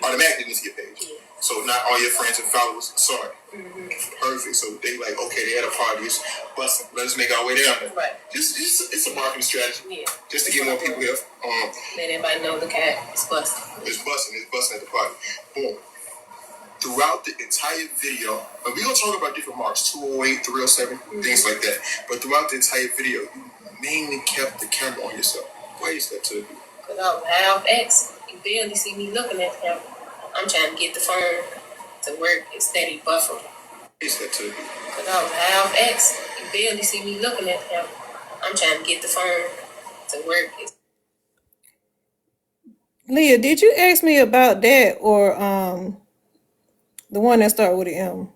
automatically into your page. Yeah. So not all your friends and followers saw it. Mm-hmm. Perfect. So they like, okay, they had a party. It's busting. Let's make our way down there. Right. Just it's a marketing strategy. Yeah. Just to get more people here. Let everybody know the cat is busting. It's busting. It's busting at the party. Boom. Throughout the entire video, and we're going to talk about different marks, 208, 307, things like that. But throughout the entire video, you mainly kept the camera on yourself. Why is that to you? Because I was half X. You barely see me looking at the camera. I'm trying to get the phone to work and steady buffering. Why is that to you? Because I was half X. You barely see me looking at the camera. I'm trying to get the phone to work. Leah, did you ask me about that or the one that started with an M?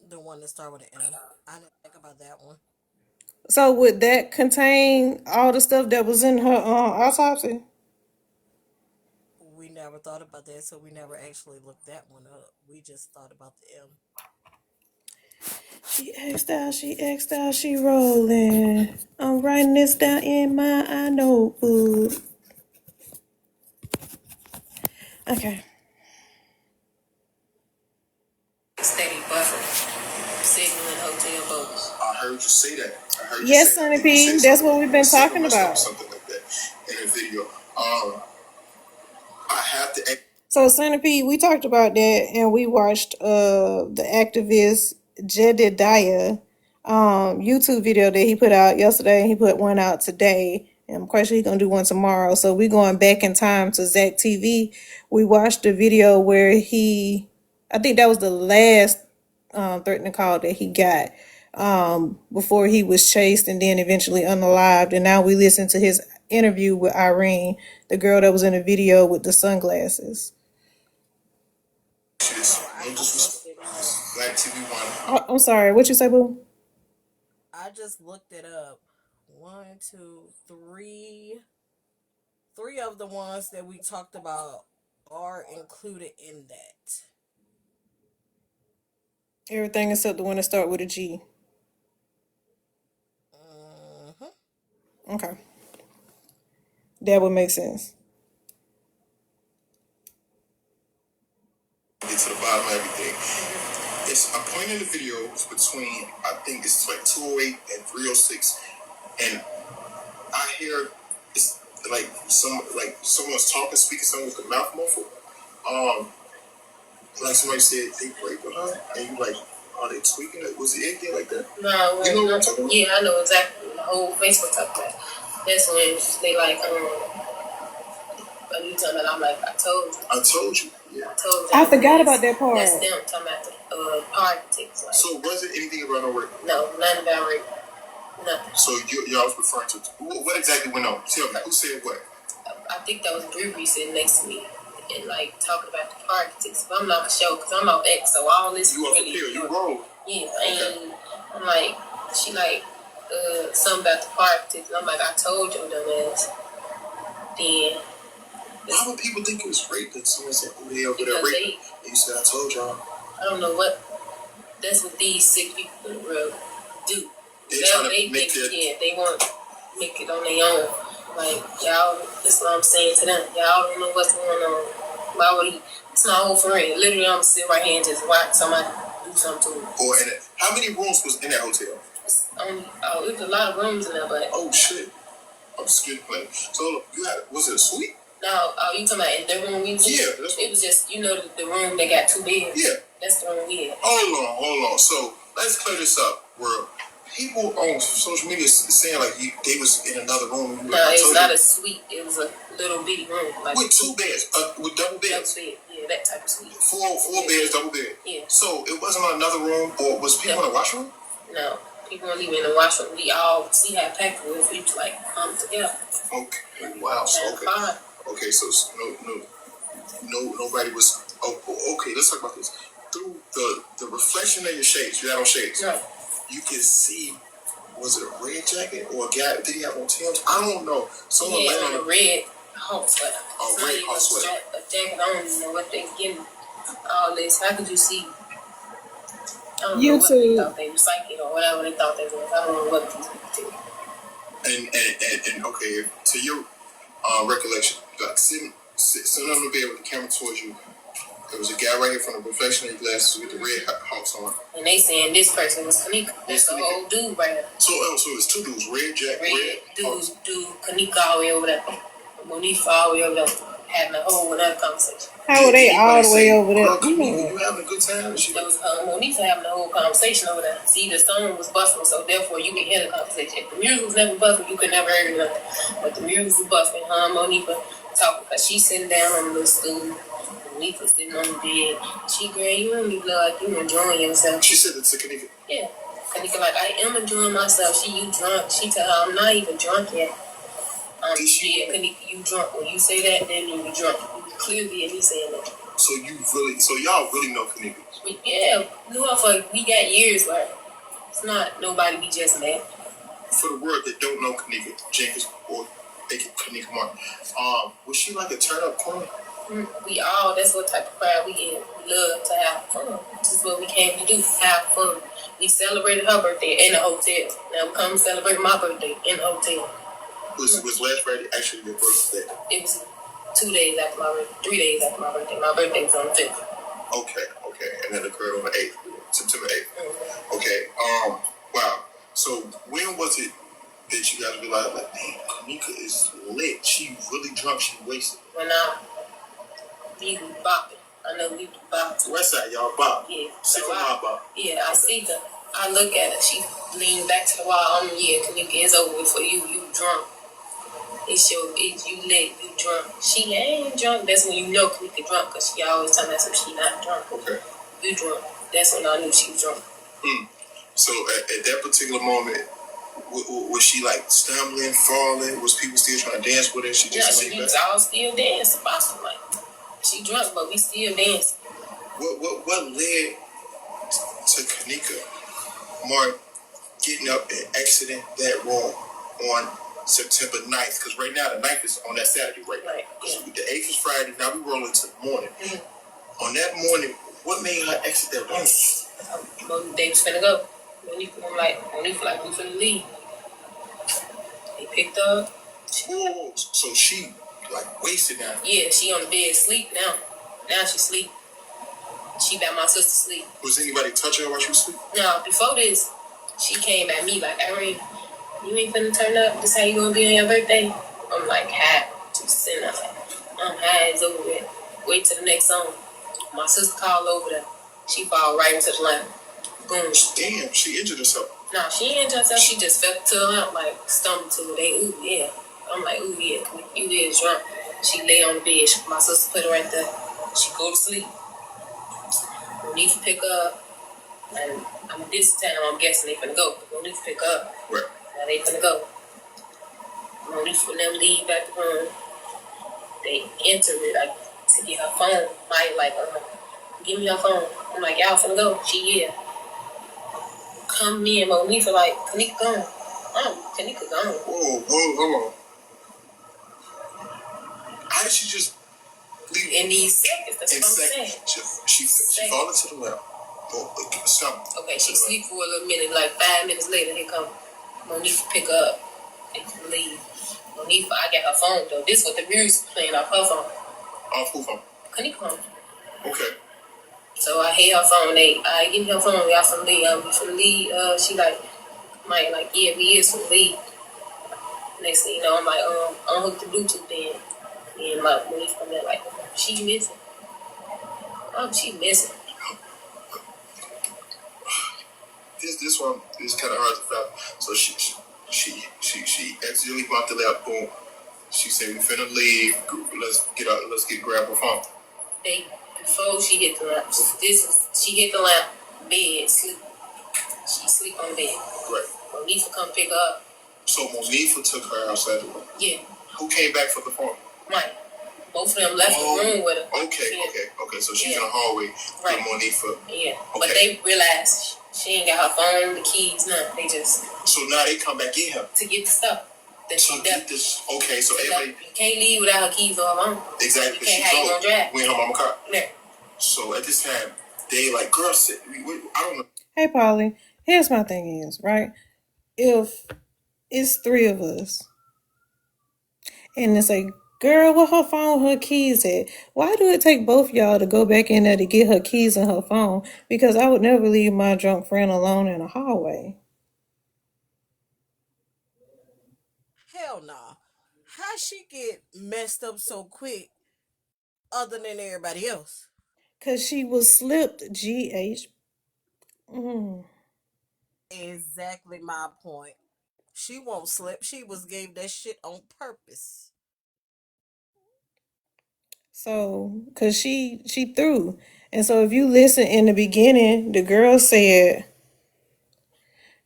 The one that started with an M. I didn't think about that one. So would that contain all the stuff that was in her autopsy? We never thought about that, so we never actually looked that one up. We just thought about the M. She out, she rolling. I'm writing this down in my notebook. Okay. Steady buffer, signaling hotel boats. I heard you say that. Yes, Sonny P. That's what we've been talking about. Something like that in a video. I have to. So Sonny P, we talked about that, and we watched the activist Jedediah YouTube video that he put out yesterday, and he put one out today. And I'm quite sure he's gonna do one tomorrow. So we're going back in time to Zach TV. We watched the video where I think that was the last threatening call that he got. before he was chased and then eventually unalived. And now we listen to his interview with Irene, the girl that was in the video with the sunglasses. Black TV One. Oh, I'm sorry, what you say, boo? I just looked it up. 1, 2, 3. 3 of the ones that we talked about are included in that. Everything except the one that start with a G. Okay. That would make sense. Get to the bottom of everything. It's a point in the video between, I think it's like 208 and 306, and I hear it's like someone's talking, speaking, someone with the mouth muffled. Like somebody said they raping her, and you like, are they tweaking it? Was it anything like that? No, you know what I'm talking about? Yeah, I know exactly. The whole Facebook talk about. That's when they like, you talking about? I'm like, I told you. I told you. Yeah. I told you. I forgot about that part. That's them talking about the politics. Like, So was it anything about no rape? no, nothing about rape. Nothing. So y'all was referring to what exactly went on? Tell me, who said what? I think that was Brewery sitting next to me and like talking about the politics. But I'm not for sure because I'm off X, so all this You really. You roll. Yeah, and I'm like, she like something about the politics. And I'm like, I told your dumb ass. Then. Why would people think it was rape that someone said, oh, they over there rape? And you said, I told y'all. I don't know what. That's what these sick people in the world do. They think, they want to make it on their own. Like, y'all, that's what I'm saying to them. Y'all don't know what's going on. Why would he? It's my whole friend. Literally, I'm sitting right here and just watch somebody do something to him. Or in it. How many rooms was in that hotel? It was a lot of rooms in there, but. Oh, shit. I'm scared of playing. So, was it a suite? No, you talking about in the room we was in? Yeah. It was just, the room that got 2 beds. Yeah. That's the room we had. Hold on. So, let's clear this up. Where people on social media saying like they was in another room. No, it's not a suite. It was a little bitty room. Like with 2 beds, with double beds. Double bed. Yeah, that type of suite. Four beds, double bed. Yeah. So, it wasn't another room, or was people in the washroom? No. People weren't even in the washroom. We all see how packed it was. We just like come together. Okay. Wow. So, okay. Okay, so nobody was. Oh, okay. Let's talk about this. Through the reflection of your shades, you had on shades. No. You can see. Was it a red jacket or a guy? Did he have on Tim's? I don't know. Someone on a red hot sweater. Red hot sweater. A jacket. I don't even know what they getting. All this. How could you see? I don't know what they thought they were psychic or whatever they thought they was. I don't know what these people did. And okay, to your recollection, like sitting on the bed with the camera towards you, there was a guy right here from the reflection of your glasses with the red hawks on. And they saying this person was Kanika. That's the old dude right here. So it's 2 dudes, red jacket, red dude, Kanika all the way over there. Monifa all the way over there. Having a whole another conversation. How were they all the way over there? You having a good time? That was Monifa having a whole conversation over there. See, the song was busting, so therefore you can hear the conversation. If the music was never busting, you could never hear nothing. But the music was busting. Monifa talking because she's sitting down on the stool. Monifa sitting on the bed. She, girl, you don't look like you enjoying yourself. She said it to Kanika. Yeah. Kanika like, I am enjoying myself. You drunk. She tell her, I'm not even drunk yet. Kanika, you drunk. When you say that, then you drunk. You clearly me saying that. So y'all really know Kanika? We got years, like, it's not nobody we just met. For the world that don't know Kanika Jenkins or Kanika Martin, was she like a turn up queen? That's what type of crowd we in. We love to have fun. This is what we came to do, have fun. We celebrated her birthday in the hotel. Now we come celebrate my birthday in the hotel. Was last Friday actually your birthday? It was 2 days after my birthday, 3 days after my birthday. My birthday was on the 5th. Okay. And then occurred on the 8th, September 8th. Mm-hmm. Okay, wow. So when was it that you guys realized, like, man, Kanika is lit. She really drunk, she wasted. When we was bopping. I know we was bopping. West side, y'all bop. Yeah. So my bop. Yeah, I see her. I look at her. She leaned back to the wall. Kanika, it's over with for you. You drunk. You lit, you drunk. She ain't drunk. That's when you know Kanika drunk, because she always telling us if she not drunk. Okay. You drunk. That's when I knew she was drunk. So at that particular moment, was she like stumbling, falling? Was people still trying to dance with her? She just we was all still dancing. Boston, like she drunk, but we still dancing. What led to Kanika Martin getting up and exiting that room on September 9th? Because right now the 9th is on that Saturday, right? Right. Yeah. The 8th is Friday. Now we roll into the morning. Mm-hmm. On that morning, what made her exit that room? They was finna go. Monique, we finna leave. They picked her up. Whoa, so she like wasted now? Yeah, she on the bed asleep now. Now she sleep. She got my sister sleep. Was anybody touching her while she was asleep? No, before this, she came at me like, Irene, you ain't finna turn up. This how you gonna be on your birthday? I'm like, hi. Just sitting there like, I'm high, it's over with. Wait till the next song. My sister called over there. She fall right into the lamp. Boom. Damn, she injured herself. No, she ain't injured herself. She just fell to the lamp, like, stumbled to it. They, ooh, yeah. I'm like, ooh, yeah, you is drunk. She lay on the bed. My sister put her right there. She go to sleep. Monique pick her up. And this time I'm guessing they finna go. Monique pick her up. Right. Now they finna go. Monique and them leave back the room. They enter it like to get her phone. Mike like, give me your phone. I'm like, y'all finna go. She yeah. Come in, Monique like, Kanika gone. Kanika gone. Whoa, hold on. How did she just leave? In these seconds, that's what I'm saying. She fall into the well. Okay, she sleep for a little minute, like 5 minutes later, here come Monique pick her up and leave. Monique, I got her phone though. This was the music playing off her phone. Off who phone? Kanika phone. Okay. So I hit her phone. I give me her phone. Y'all from leave. We from leave. She like, Mike like, yeah, we is from leave. Next thing you know, I'm like, unhook the Bluetooth then. And my Monique come there like, she missing. She missing. This one is kind of hard to fathom. So she accidentally blocked the lap. Boom. She said, "We finna leave. Let's get out. Let's grab her phone." Before she hit the lamp, she hit the lamp. Bed sleep. She sleep on bed. Right. Monifa come pick her up. So Monifa took her outside the room. Yeah. Who came back for the phone? Mike. Both of them left the room with her. Okay. So she's in the hallway with Monifa. Yeah. Okay. But they realized she ain't got her phone, the keys, nothing. They just. So now they come back in her to get the stuff. So everybody. You can't leave without her keys or her mom. Exactly. You can't have you gonna drive. We in her mama car. Yeah. So at this time, they like, girl, I don't know. Hey, Polly, here's my thing is, right? If it's three of us, and it's like, girl, where her phone, her keys at? Why do it take both y'all to go back in there to get her keys and her phone? Because I would never leave my drunk friend alone in a hallway. Hell nah. How she get messed up so quick other than everybody else? Because she was slipped, GH. Exactly my point. She won't slip. She was gave that shit on purpose. So, because she threw. And so if you listen in the beginning, the girl said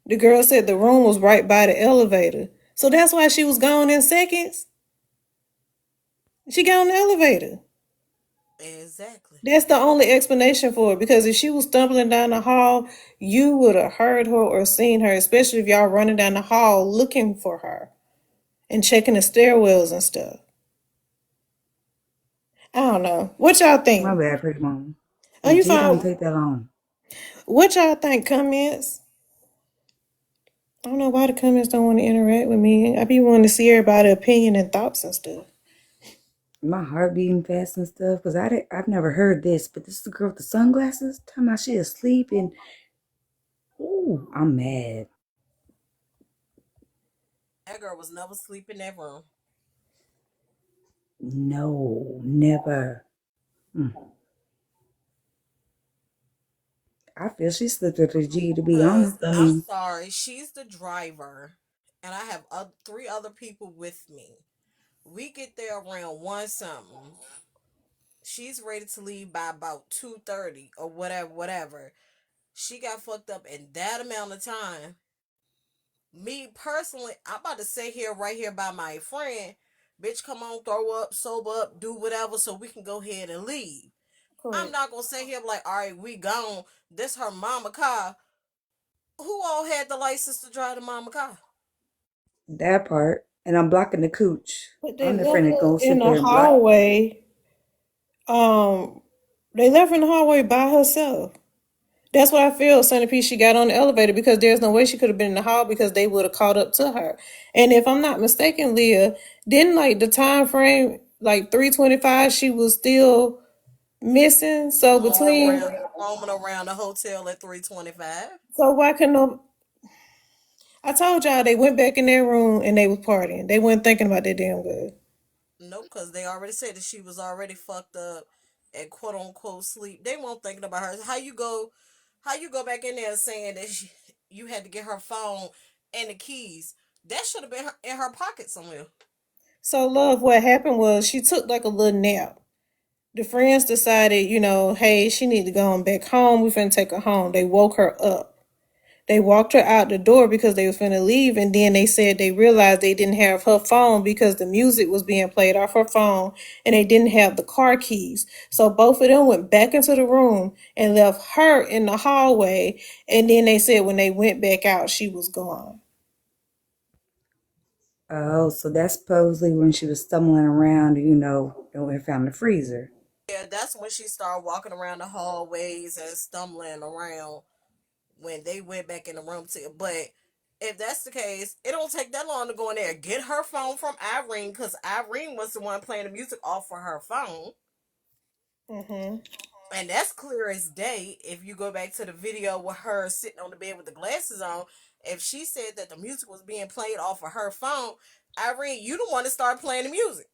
the room was right by the elevator. So that's why she was gone in seconds. She got on the elevator. Exactly. That's the only explanation for it. Because if she was stumbling down the hall, you would have heard her or seen her, especially if y'all running down the hall looking for her and checking the stairwells and stuff. I don't know. What y'all My think? bad, pretty mama. Are you It don't fine? take that long. What y'all think? Comments? I don't know why the comments don't want to interact with me. I be wanting to see everybody's opinion and thoughts and stuff. My heart beating fast and stuff, because I've never heard this, but this is the girl with the sunglasses talking about she asleep and, ooh, I'm mad. That girl was never sleep in that room. No, never. Mm. I feel she slipped with the G, to be honest. I I'm mean, sorry, she's the driver, and I have three other people with me. We get there around one something. She's ready to leave by about 2:30 or whatever. She got fucked up in that amount of time. Me personally, I'm about to sit here right here by my friend. Bitch, come on, throw up, sober up, do whatever so we can go ahead and leave. I'm Correct. not gonna sit here like, all right, we gone. This her mama car. Who all had the license to drive the mama car? That part. And I'm blocking the cooch. But they I'm the left friend that her gonna in sit the there and block. hallway. They left her in the hallway by herself. That's what I feel, Centerpiece. She got on the elevator because there's no way she could have been in the hall because they would have caught up to her. And if I'm not mistaken, Leah, didn't like the time frame like 3:25, she was still missing. So Roaming around the hotel at 3:25. so why couldn't no? I told y'all they went back in their room and they was partying. They weren't thinking about that damn good. Nope, because they already said that she was already fucked up and quote unquote sleep. They weren't thinking about her. How you go back in there saying that you had to get her phone and the keys? That should have been in her pocket somewhere. So love, what happened was she took like a little nap. The friends decided, hey, she need to go on back home. We finna take her home. They woke her up. They walked her out the door because they was finna leave, and then they said they realized they didn't have her phone because the music was being played off her phone, and they didn't have the car keys. So both of them went back into the room and left her in the hallway. And then they said when they went back out, she was gone. Oh, so that's supposedly when she was stumbling around, and we found the freezer. Yeah, that's when she started walking around the hallways and stumbling around when they went back in the room to. But if that's the case, it don't take that long to go in there get her phone from Irene because Irene was the one playing the music off for her phone. Mm-hmm. And that's clear as day. If you go back to the video with her sitting on the bed with the glasses on, if she said that the music was being played off of her phone, Irene, you don't want to start playing the music.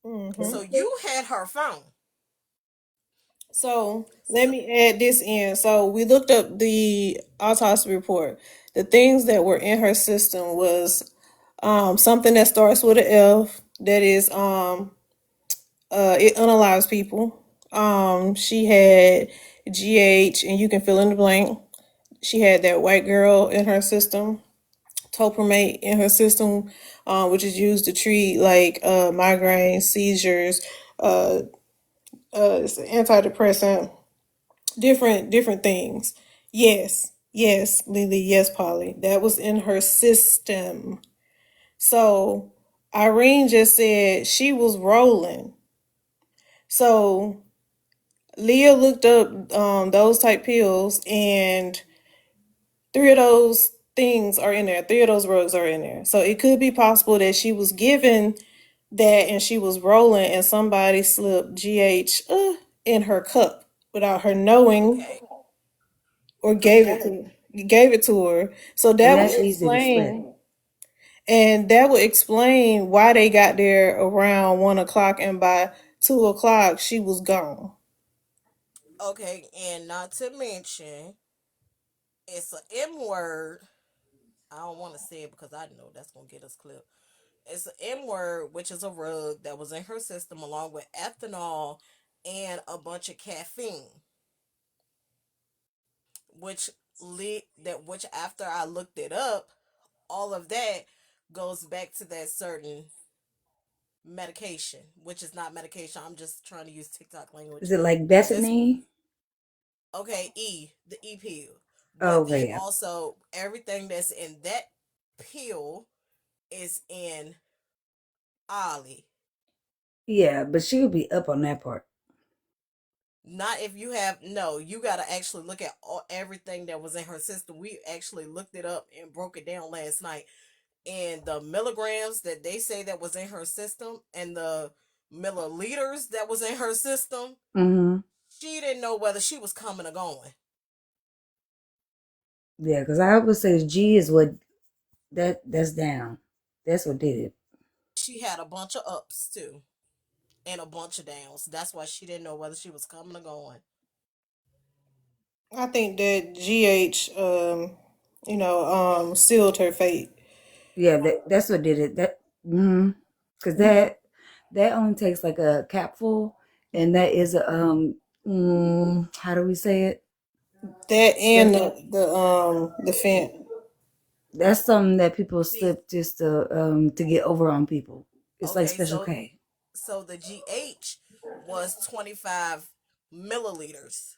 Mm-hmm. So you had her phone. So let So, me add this in. So we looked up the autopsy report. The things that were in her system was something that starts with an F. That is it unalives people. She had GH, and you can fill in the blank. She had that white girl in her system, topramate in her system, which is used to treat like migraine, seizures. Uh, it's an antidepressant, different things. Yes, Lily. Yes, Polly. That was in her system. So Irene just said she was rolling. So Leah looked up those type pills, and three of those things are in there. Three of those drugs are in there. So it could be possible that she was given that and she was rolling, and somebody slipped GH in her cup without her knowing, okay. or gave it to her. So And that would that's easy to slip. explain, and that would explain why they got there around 1 o'clock, and by 2 o'clock she was gone. Okay, and not to mention, it's an M word. I don't want to say it because I know that's going to get us clipped. It's an M word, which is a rug that was in her system along with ethanol and a bunch of caffeine, which which after I looked it up, all of that goes back to that certain medication, which is not medication. I'm just trying to use TikTok Is language. it like This Bethany? okay, the E pill. Oh, But okay, they yeah. also everything that's in that pill is in Ollie. Yeah, but she would be up on that part. Not if you have no, you got to actually look at everything that was in her system. We actually looked it up and broke it down last night. And the milligrams that they say that was in her system and the milliliters that was in her system, Mm-hmm. she didn't know whether she was coming or going. Yeah, because I would say G is what that's down. That's what did it. She had a bunch of ups too and a bunch of downs. That's why she didn't know whether she was coming or going. I think that GH, sealed her fate. Yeah, that's what did it. Because that only takes like a capful, and that is a how do we say it? That and That the fence. that's something that people See, slip just to get over on people. It's like okay, Special so K. the GH was 25 milliliters.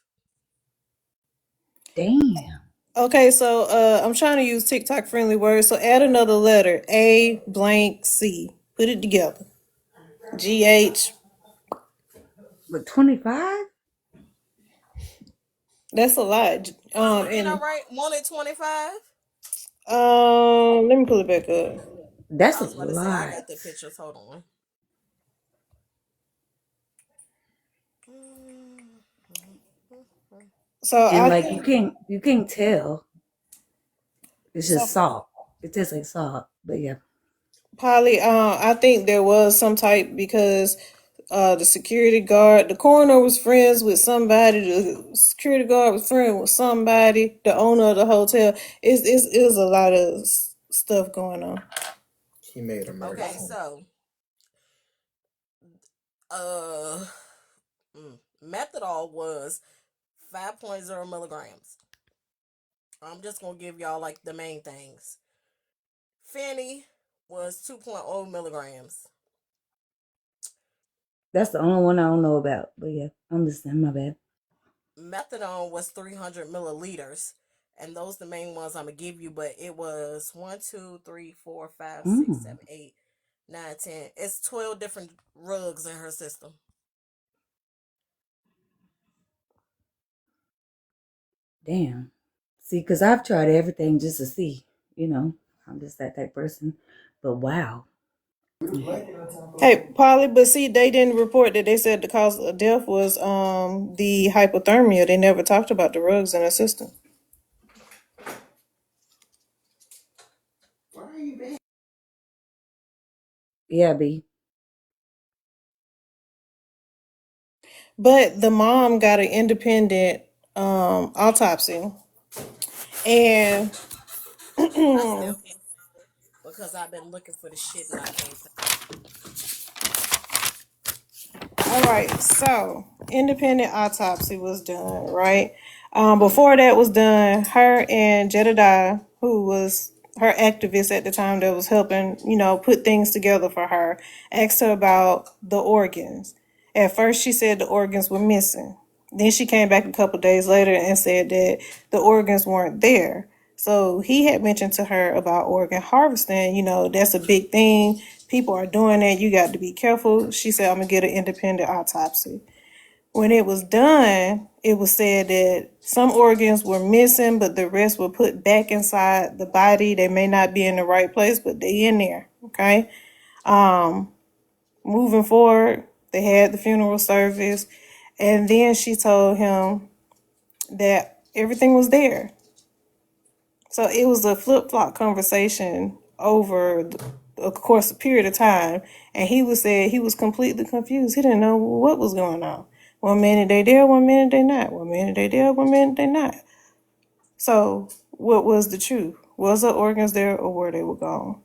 Damn. Okay, so I'm trying to use TikTok friendly words. So add another letter. A blank C. Put it together. GH. But 25? That's a lot. Ain't I And right? Wanted 25? let me pull it back up. That's I a was about to say I lot. got the pictures. Hold on. Mm. So And I like think you can't tell. It's just so. salt. It tastes like salt. But yeah. Polly, I think there was some type because the security guard, the coroner was friends with somebody, the security guard was friends with somebody, the owner of the hotel. It's a lot of stuff going on. He made a murder Okay, phone. so uh, methadol was 5.0 milligrams. I'm just gonna give y'all like the main things. Fanny was 2.0 milligrams. That's the only one I don't know about. But yeah, I'm listening. My bad. Methadone was 300 milliliters. And those the main ones I'm gonna give you, but it was 1, 2, 3, 4, 5, 6, Mm, 7, 8, 9, 10. It's 12 different drugs in her system. damn. See, because I've tried everything just to see. You know, I'm just that type of person. But wow. Hey, Polly, but see, they didn't report that. They said the cause of death was the hypothermia. They never talked about the drugs in her system. Yeah, B. But the mom got an independent autopsy, and I still can't because I've been looking for the shit and I can't find. all right, so independent autopsy was done, right? Before that was done, her and Jedediah, who was her activist at the time that was helping, put things together for her, asked her about the organs. At first, she said the organs were missing. Then she came back a couple days later and said that the organs weren't there. So he had mentioned to her about organ harvesting. That's a big thing. People are doing that. You got to be careful. She said, I'm going to get an independent autopsy. When it was done, it was said that some organs were missing, but the rest were put back inside the body. They may not be in the right place, but they in there. Okay. Moving forward, they had the funeral service, and then she told him that everything was there. So it was a flip flop conversation over, of course, a period of time. And he was said he was completely confused. He didn't know what was going on. One minute they there, one minute they not. One minute they there, one minute they not. So what was the truth? Was the organs there or were they were gone?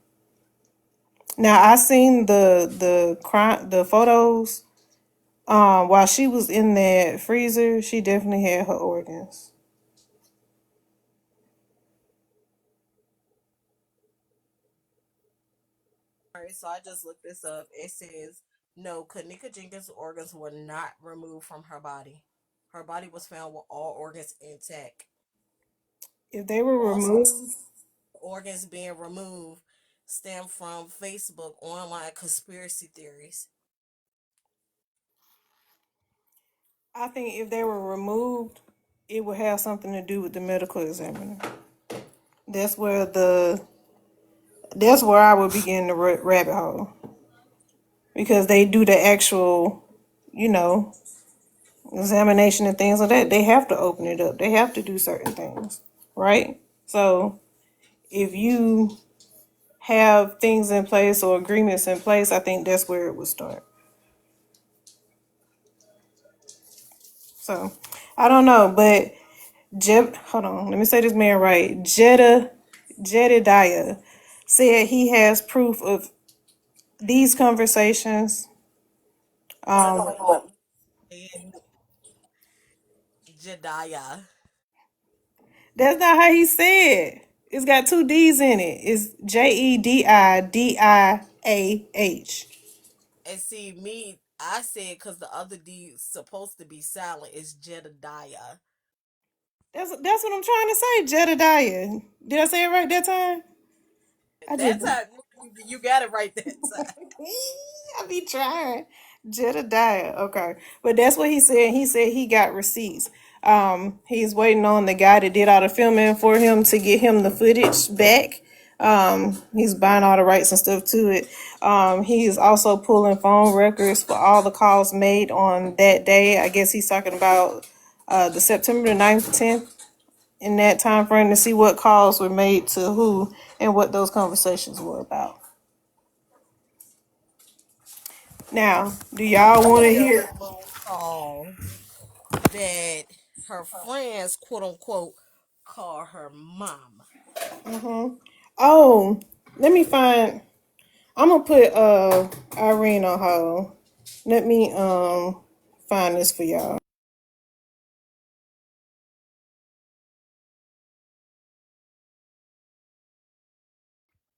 Now I seen the photos. While she was in that freezer, she definitely had her organs. All right, so I just looked this up. It says no, Kanika Jenkins' organs were not removed from her body. Her body was found with all organs intact. If they were Also, removed, organs being removed stem from Facebook online conspiracy theories. I think if they were removed, it would have something to do with the medical examiner. That's where the that's where I would begin the rabbit hole because they do the actual, you know, examination and things like that. They have to open it up. They have to do certain things, right? So if you have things in place or agreements in place, I think that's where it would start. So I don't know, but hold on, let me say this man right. Jedediah said he has proof of these conversations. And Jediah. That's not how he said. It's got two D's in it. It's Jedidiah. And see, me, I said because the other D is supposed to be silent. It's Jedediah. That's what I'm trying to say. Jedidiah. Did I say it right that time? I That just time, you got it right that time. I be trying. Jedediah. Okay. But that's what he said. He said he got receipts. He's waiting on the guy that did all the filming for him to get him the footage back. He's buying all the rights and stuff to it. He is also pulling phone records for all the calls made on that day. I guess he's talking about the September the 9th, 10th, in that time frame, to see what calls were made to who and what those conversations were about. Now, do y'all want to Cleo hear? call that her friends, quote unquote, call her mom. Oh, let me find. I'm gonna put Irene on hold. Let me find this for y'all.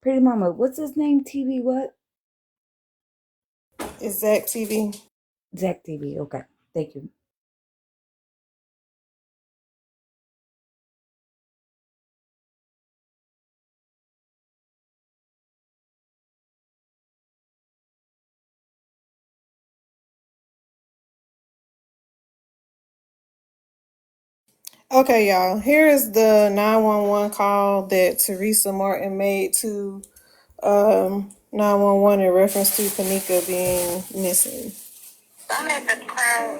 Pretty Mama, what's his name? TV what? It's Zach TV. Zach TV. Okay, thank you. Okay, y'all. Here is the 911 call that Teresa Martin made to 911 in reference to Kanika being missing. I'm at the Crown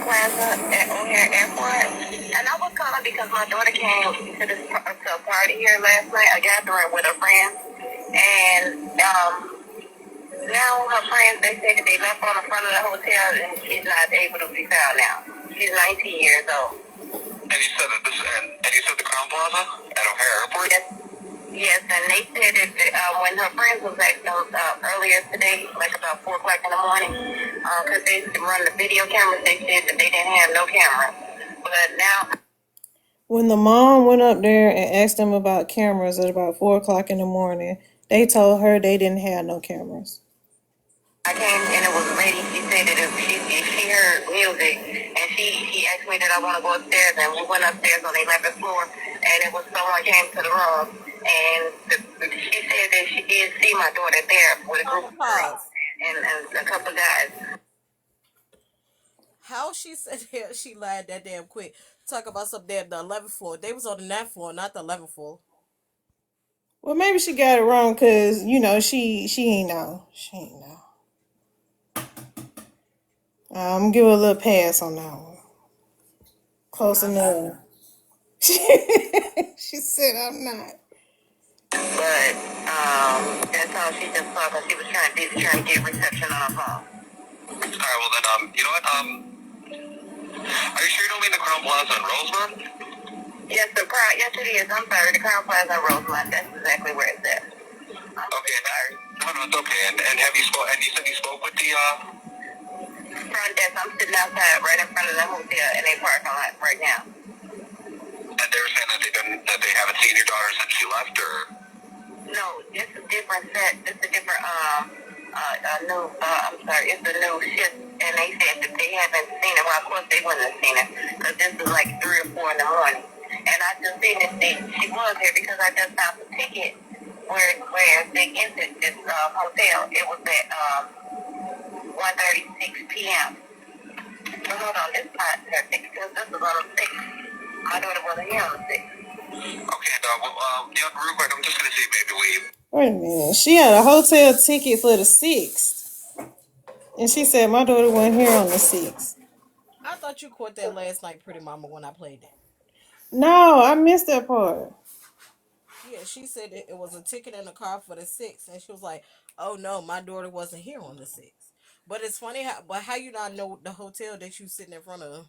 Plaza at O'Hare Airport, and I was calling because my daughter came to to a party here last night, a gathering with her friends, and now her friends, they said that they left on the front of the hotel, and she's not able to be found now. She's 19 years old. And you said that and you said the Crown Plaza at O'Hare Airport? Yes. Yes, and they said that when her friends was at earlier today, like about 4 o'clock in the morning, because they used to run the video cameras, they said that they didn't have no camera. But now, when the mom went up there and asked them about cameras at about 4 o'clock in the morning, they told her they didn't have no cameras. I came and it was ready. She said that if she heard music, and she asked me that I want to go upstairs, and we went upstairs on the 11th floor, and it was someone came to the room, and she said that she did see my daughter there with a group of girls Pause. and a couple of guys. How she said that she lied that damn quick. Talk about something there, the 11th floor. They was on the 9th floor, not the 11th floor. Well, maybe she got it wrong because she ain't know. She ain't know. I'm gonna give her a little pass on that one. Close I'm not. enough. She said I'm not. But that's how she just thought because she was trying to get reception on her phone. All right, well then, you know what? Are you sure you don't mean the Crown Plaza in Rosemont? Yes, yes it is. I'm sorry, the Crown Plaza in Rosemont. That's exactly where it's at. Okay, sorry. No, it's okay. And have you spoke? And you said you spoke with the front desk. I'm sitting outside, right in front of the hotel in a parking lot right now. And they were saying that they haven't seen your daughter since she left, or no? It's a different set. It's a different new. I'm sorry, it's a new shift, and they said that they haven't seen it. Well, of course they wouldn't have seen it because this was like 3 or 4 in the morning, and I just seen that she was here because I just found the ticket where they entered this hotel. It was at 1:36 p.m. So hold on, this not her ticket because this was on the 6th. My daughter wasn't here on the 6th. Okay, yeah, real quick, I'm just gonna see maybe we. Wait a minute. She had a hotel ticket for the 6th. And she said my daughter wasn't here on the 6th. I thought you caught that last night, Pretty Mama, when I played it. No, I missed that part. Yeah, she said it was a ticket in the car for the 6th, and she was like, "Oh no, my daughter wasn't here on the 6th." But it's funny how you not know the hotel that you sitting in front of.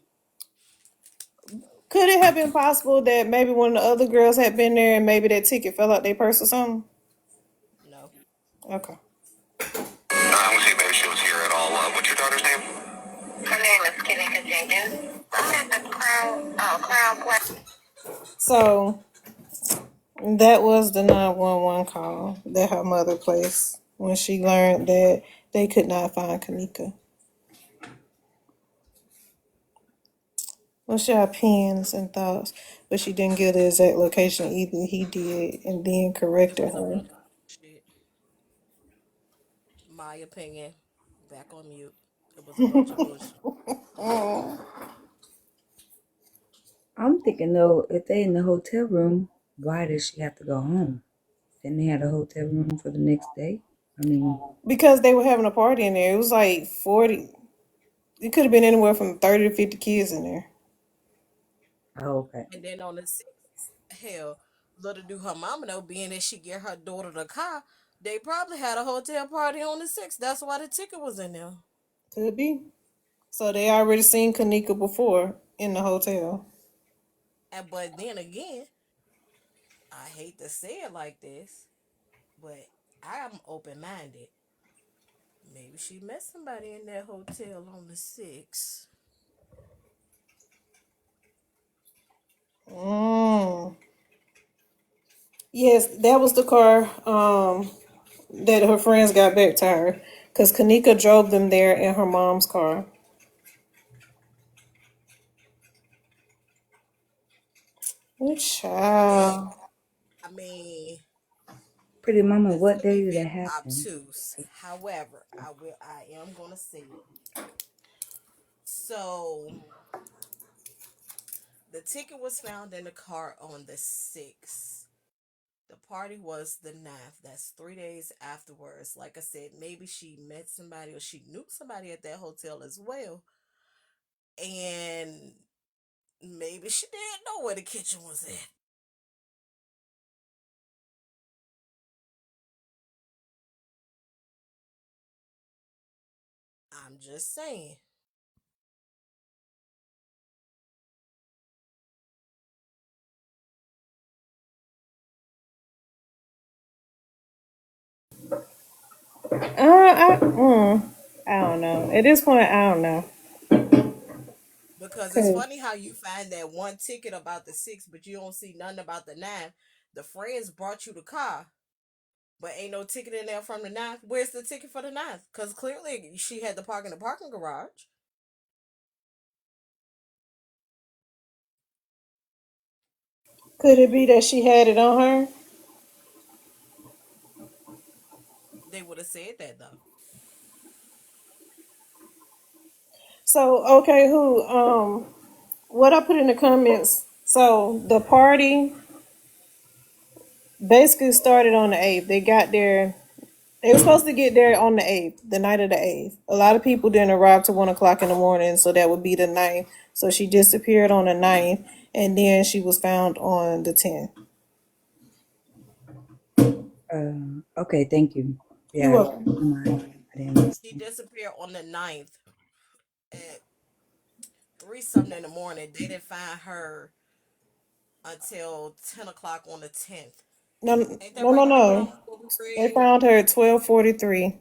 Could it have been possible that maybe one of the other girls had been there and maybe that ticket fell out their purse or something? No. Okay. I'm gonna see maybe she was here at all. What's your daughter's name? Her name is Kanika Jenkins. I'm at the Crown Plaza. So that was the 911 call that her mother placed when she learned that they could not find Kanika. What's your opinions and thoughts? But she didn't give the exact location either. He did, and then It corrected was a her. bunch of shit. My opinion. Back on mute. It was a bunch of bullshit. I'm thinking though, if they in the hotel room, why does she have to go home? Then they had a hotel room for the next day. I mean, Because they were having a party in there. It was like 40. It could have been anywhere from 30 to 50 kids in there. oh, okay. And then on the sixth, hell, little do her mama know, being that she get her daughter the car, they probably had a hotel party on the sixth. That's why the ticket was in there. Could be. So they already seen Kanika before in the hotel. And but then again, I hate to say it like this, but I'm open minded. Maybe she met somebody in that hotel on the sixth. Mm. Yes, that was the car that her friends got back to her. Because Kanika drove them there in her mom's car. Good And child. I mean, Pretty mama, this what could day be did that very happen? obtuse. However, I am gonna say it. So the ticket was found in the car on the 6th. The party was the 9th. That's 3 days afterwards. Like I said, maybe she met somebody or she knew somebody at that hotel as well. And maybe she didn't know where the kitchen was at. I'm just saying. I don't know. At this point, I don't know. Because it's Cause funny how you find that one ticket about the 6th, but you don't see nothing about the 9th. The friends brought you the car, but ain't no ticket in there from the 9th. Where's the ticket for the 9th? Because clearly she had to park in the parking garage. could it be that she had it on her? They would have said that though. So okay, who what I put in the comments. So the party basically started on the 8th. They got there. They were supposed to get there on the 8th, the night of the 8th. A lot of people didn't arrive till 1 o'clock in the morning, so that would be the 9th. So she disappeared on the 9th, and then she was found on the 10th. Okay, thank you. You Yeah, welcome. never mind. I didn't She understand. disappeared on the 9th at 3 something in the morning. They didn't find her until 10 o'clock on the 10th. No, Ain't that no, no, right, Pretty no. Mama? What we They read? found her at 12:43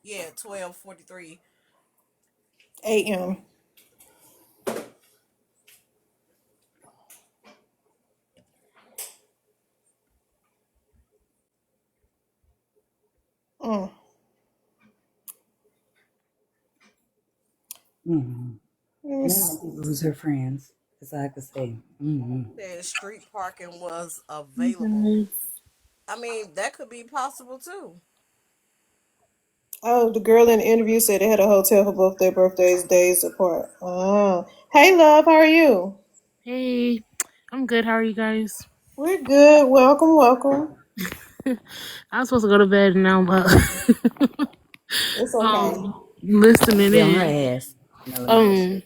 Yeah, 12:43. a.m. Mm. Mm-hmm. Let me None of the see. people was her friends. That's all I could say. Mm-hmm. Said street parking was available. Okay. I mean, that could be possible too. Oh, the girl in the interview said they had a hotel for both their birthdays days apart. Oh, hey, love, how are you? Hey, I'm good. How are you guys? We're good. Welcome, welcome. I was supposed to go to bed and now I'm up. It's okay. Listening Get on her in. ass. No, let me just. Um,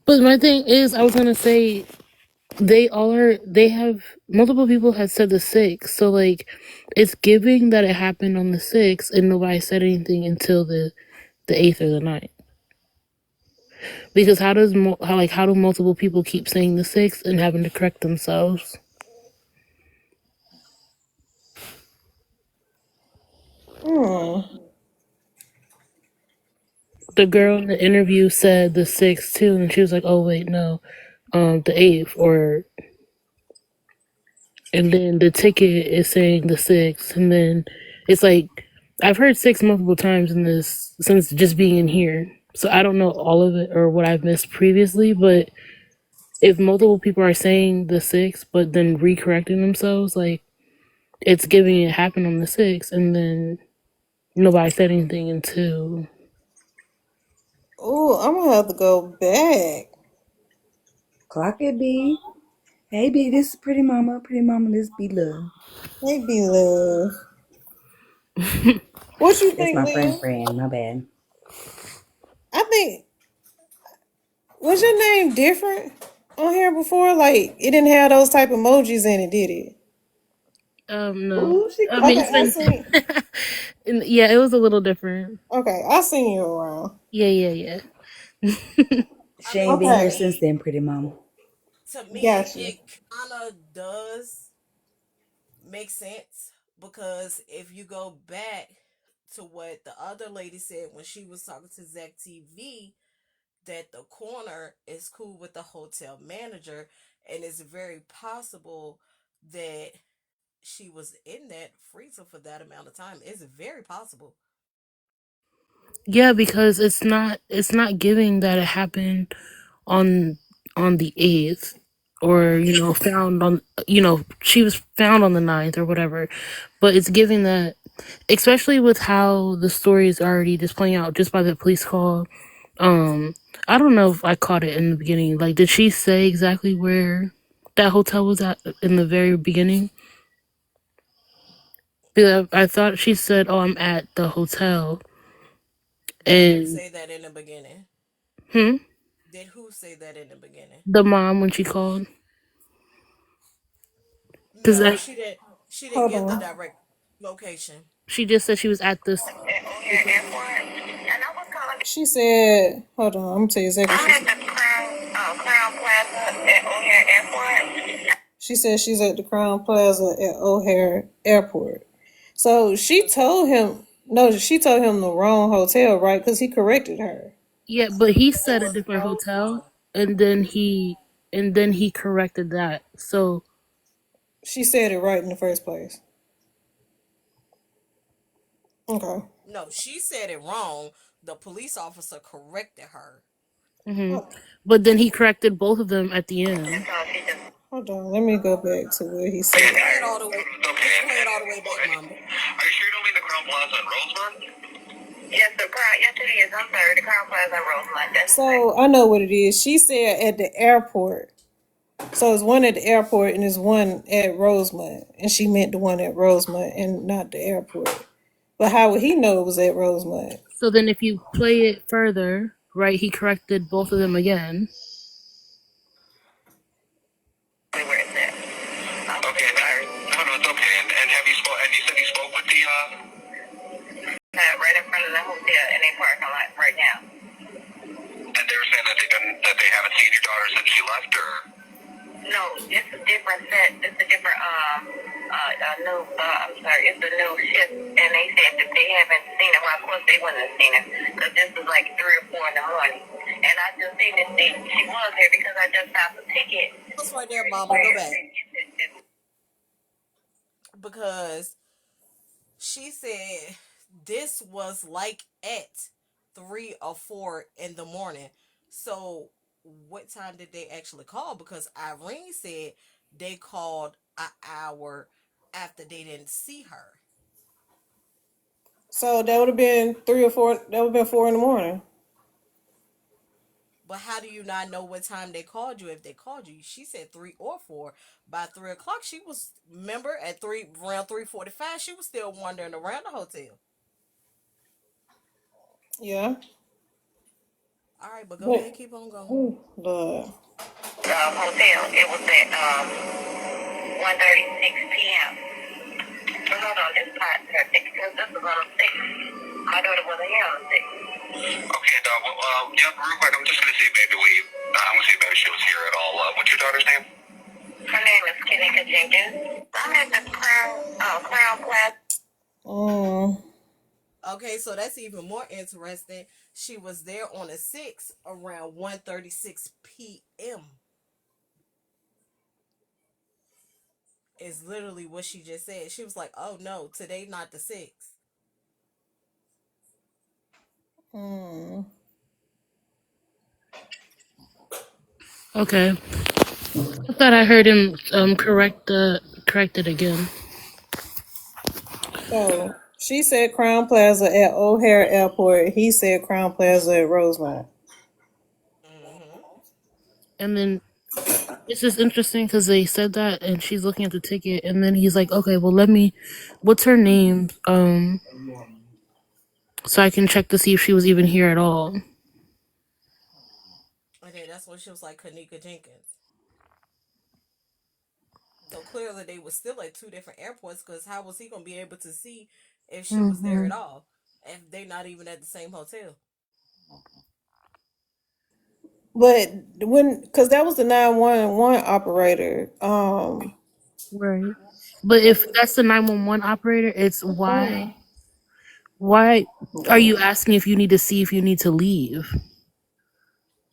but my thing is, I was gonna say they all are. They have multiple people had said the sixth, so like it's giving that it happened on the sixth, and nobody said anything until the eighth or the ninth. Because how do multiple people keep saying the sixth and having to correct themselves? Hmm. The girl in the interview said the sixth too, and she was like, "Oh wait, no, the eighth or." and then the ticket is saying the 6th, and then it's like I've heard 6 multiple times in this since just being in here. So I don't know all of it or what I've missed previously, but if multiple people are saying the 6th but then recorrecting themselves, like it's giving it happen on the 6th, and then nobody said anything until Oh, I'm gonna have to go back. Clock it, B. Hey, B, this is Pretty Mama. Pretty Mama, this be Love. Hey, be love. What you That's think, my Leah? friend. My bad. I think was your name different on here before? Like it didn't have those type emojis in it, did it? no. Ooh, she I mean, Okay, it's I crazy. been seen. yeah, it was a little different. Okay, I seen you around. Yeah, yeah, yeah. I She ain't mean, been to here Okay, since me, then, Pretty Mama. to me, got you. it kind of does make sense because if you go back to what the other lady said when she was talking to Zach TV, that the coroner is cool with the hotel manager, and it's very possible that she was in that freezer for that amount of time. It's very possible. Yeah, because it's not giving that it happened on the 8th, or found on, she was found on the 9th or whatever, but it's giving that, especially with how the story is already just playing out just by the police call. um I don't know if I caught it in the beginning. Like, did she say exactly where that hotel was at in the very beginning? Because I thought she said, "Oh, I'm at the hotel." Did who And say that in the beginning? hmm, Did who say that in the beginning? the mom, when she called, because No, she didn't. She didn't Hold give the on. direct location. she just said she was at this. She said, "Hold on, I'm gonna tell you exactly." What she said. Crown Plaza at O'Hare Airport. She said she's at the Crown Plaza at O'Hare Airport. So she told him, no, she told him the wrong hotel, right? Because he corrected her. Yeah, but he It said a was different hotel, Rosemont. and then he corrected that. So She said it right in the first place. Okay. No, she said it wrong. The police officer corrected her. hmm, Oh, but then he corrected both of them at the end. hold on, let me go back to what he said. Just play it all the way. Just play it all the way back, Mamba. Are you sure you don't mean the Crown Plaza in Rosemont? Yes, yes it is. I'm sorry, the Crown Plaza in Rosemont. So I know what it is. She said at the airport. So it's one at the airport and it's one at Rosemont. And she meant the one at Rosemont and not the airport. But how would he know it was at Rosemont? So then, if you play it further, right, he corrected both of them again. Where is that? Okay, sorry. No, it's okay. And have you spoke? And you said you spoke with the right in front of the hotel in a parking lot right now. And they were saying that they haven't seen your daughter since she left, or no, it's a different set. It's a different new. I'm sorry, it's a new shift, and they said that they haven't seen her. Well, of course they wouldn't have seen her because this was like 3 or 4 in the morning, and I just seen that she was here because I just found the ticket. That's right there, Mamba. Go back because she said this was like at 3 or 4 in the morning. So what time did they actually call? Because Irene said they called an hour after they didn't see her. So that would have been 3 or 4. That would have been 4 in the morning. But how do you not know what time they called you if they called you? She said 3 or 4. By 3 o'clock, she was, remember, at around 3:45, she was still wandering around the hotel. Yeah. All right, but go But ahead, keep on going. oh Lord. Hotel. It was at 1:36 p.m. So hold on, this part because this was on the 6th. My daughter wasn't here on the 6th. Okay, dog. Well, yeah, real quick, I'm just gonna see if maybe I'm gonna see if maybe she was here at all. What's your daughter's name? Her name is Kenika Jenkins. I'm at the Crown Plaza. Mm. Okay, so that's even more interesting. She was there on the 6th around 1:36 p.m. is literally what she just said. She was like, "Oh no, today not the 6th." Hmm. Okay. I thought I heard him correct it again. So she said Crown Plaza at O'Hare Airport. He said Crown Plaza at Rosemont. Mm-hmm. And then it's just interesting because they said that, and she's looking at the ticket, and then he's like, "Okay, well, let me. What's her name? So I can check to see if she was even here at all." And then that's when she was like Kanika Jenkins. So clearly they were still at two different airports because how was he gonna be able to see if she was there Hmm. at all if they're not even at the same hotel? But when, because that was the 911 operator. Right. But if that's the 911 operator, it's why are you asking if you need to see if you need to leave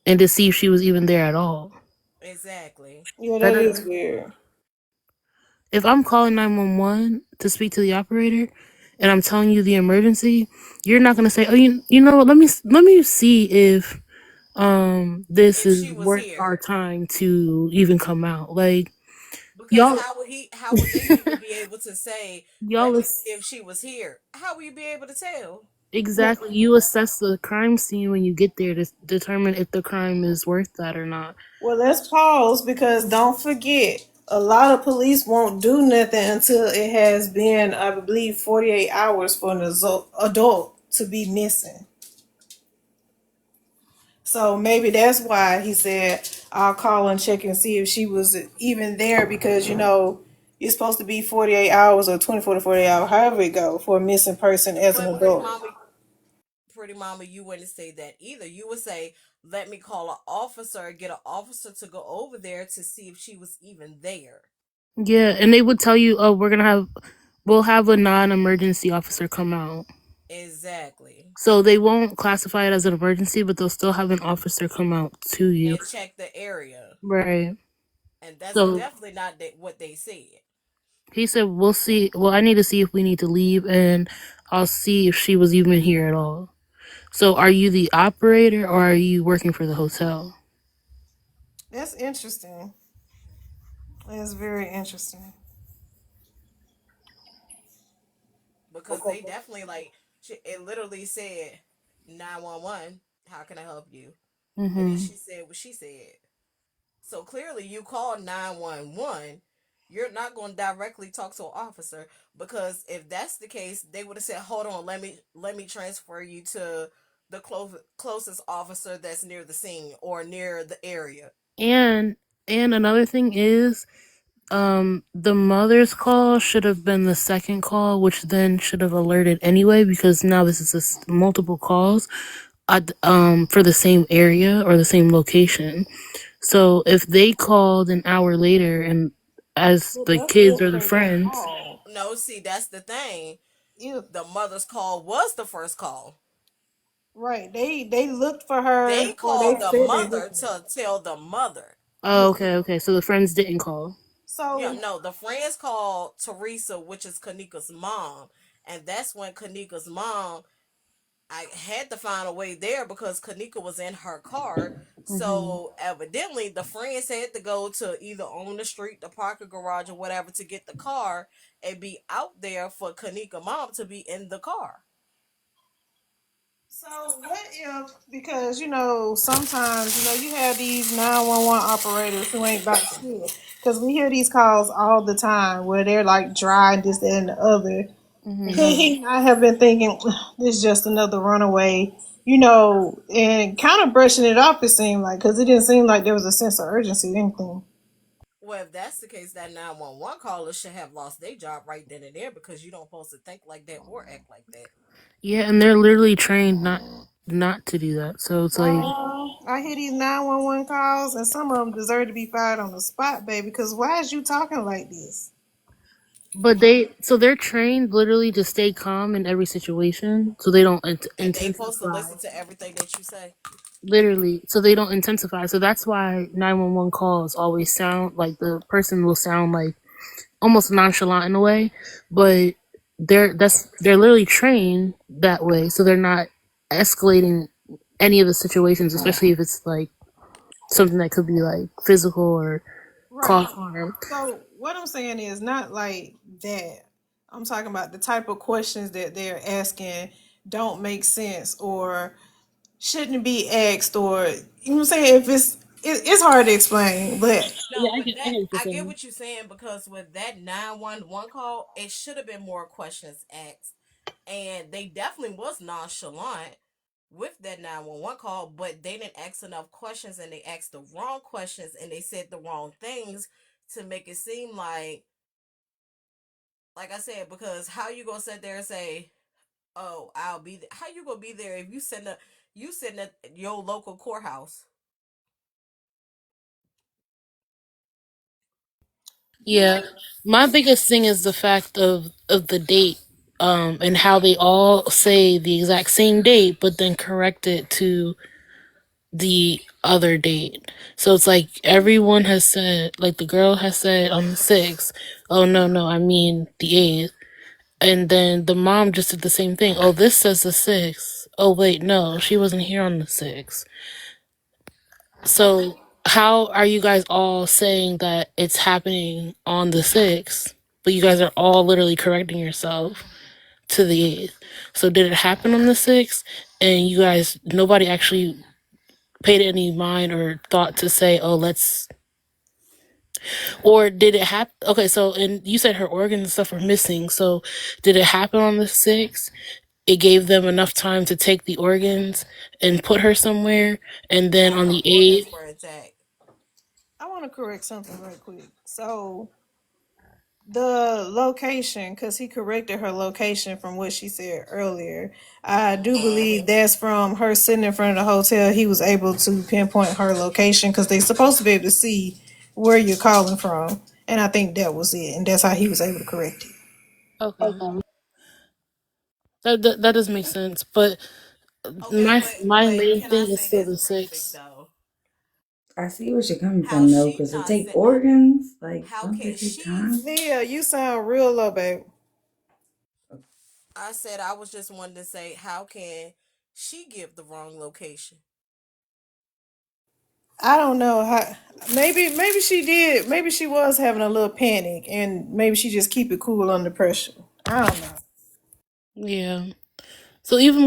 and to see if she was even there at all? Exactly. Yeah, That that is doesn't. weird. If I'm calling 911 to speak to the operator and I'm telling you the emergency, you're not going to say, "Oh, you know what? Let me see if this If is she was worth our here. time to even come out." Like Because y'all how would they even be able to say, let y'all me see is if she was here? How will you be able to tell? Well, exactly, you assess the crime scene when you get there to determine if the crime is worth that or not. well, let's pause because don't forget, a lot of police won't do nothing until it has been, I believe, 48 hours for an adult to be missing. So maybe that's why he said, I'll call and check and see if she was even there because, it's supposed to be 48 hours or 24 to 48 hours, however it go, for a missing person as an But adult. pretty mama, you wouldn't say that either. You would say, let me call an officer, get an officer to go over there to see if she was even there. Yeah, and they would tell you, "Oh, we'll have a non-emergency officer come out." Exactly. So they won't classify it as an emergency, but they'll still have an officer come out to you. And check the area. Right. And that's So definitely not what they said. he said, "We'll see. Well, I need to see if we need to leave, and I'll see if she was even here at all." So are you the operator or are you working for the hotel? That's interesting. That's very interesting. Because they definitely, like, it literally said 911, how can I help you? And then Mm-hmm. she said what she said. So clearly, you call 911. You're not going to directly talk to an officer because if that's the case, they would have said, "Hold on, let me transfer you to the closest officer that's near the scene or near the area." And another thing is, the mother's call should have been the second call, which then should have alerted anyway, because now this is multiple calls, for the same area or the same location. So if they called an hour later and as But the that's kids if or the they friends, call. No, see, that's the thing. If The mother's call was the first call. right, they looked for her They or they called the said they mother looked for her. to tell the mother. oh, Yeah. okay, so the friends didn't call. Yeah, So no, the friends called Teresa, which is Kanika's mom, and that's when Kanika's mom, I had to find a way there because Kanika was in her car. Hmm. So evidently, the friends had to go to either on the street, the parking garage, or whatever to get the car and be out there for Kanika mom to be in the car. So what if, because sometimes you have these 911 operators who ain't about shit, because we hear these calls all the time where they're like dry and this that, and the other. Hmm. Could he not have been thinking this is just another runaway, and kind of brushing it off? It seemed like, because it didn't seem like there was a sense of urgency or anything. Well, if that's the case, that 911 caller should have lost their job right then and there because you don't supposed to think like that or act like that. Yeah, and they're literally trained not to do that. So it's like, I hear these 911 calls, and some of them deserve to be fired on the spot, baby. Because why is you talking like this? but they're trained literally to stay calm in every situation, so they don't And they supposed to intensify. listen to everything that you say. Literally, so they don't intensify. So that's why 911 calls always sound like the person will sound like almost nonchalant in a way, but they're literally trained that way, so they're not escalating any of the situations, especially if it's like something that could be like physical or Right. cause harm. So what I'm saying is not like that. I'm talking about the type of questions that they're asking don't make sense or shouldn't be asked, or you know what I'm saying. If it's hard to explain, but Yeah, No, I with get that, what you're I get saying. what you're saying because with that 911 call, it should have been more questions asked, and they definitely was nonchalant with that 911 call, but they didn't ask enough questions, and they asked the wrong questions, and they said the wrong things to make it seem like I said, because how you gonna sit there and say, "Oh, I'll be there"? How you gonna be there if you sitting at your local courthouse? Yeah, my biggest thing is the fact of the date, and how they all say the exact same date, but then correct it to the other date. So it's like everyone has said, like the girl has said on the 6th, oh no, no, I mean the 8th. And then the mom just did the same thing. Oh, this says the 6th. Oh, wait, no, she wasn't here on the 6th. So how are you guys all saying that it's happening on the 6th, but you guys are all literally correcting yourself to the 8th? So did it happen on the 6th, and you guys, nobody actually paid any mind or thought to say, oh, let's, or did it happen? Okay, so, and you said her organs and stuff were missing. So did it happen on the 6th? It gave them enough time to take the organs and put her somewhere, and then No, on her the organs 8th, were intact. I want to correct something real quick. So the location, because he corrected her location from what she said earlier. I do believe that's from her sitting in front of the hotel. He was able to pinpoint her location because they're supposed to be able to see where you're calling from. And I think that was it. And that's how he was able to correct it. okay, that does make sense. But Okay, my but main can I thing is say still this the real quick 6th. though? I see where you're coming How from though, she because to not take say, organs, like, how don't they can take she? time? Yeah, you sound real low, babe. I said I was just wanting to say, how can she give the wrong location? I don't know how. Maybe she did. Maybe she was having a little panic, and maybe she just keep it cool under pressure. I don't know. Yeah. So even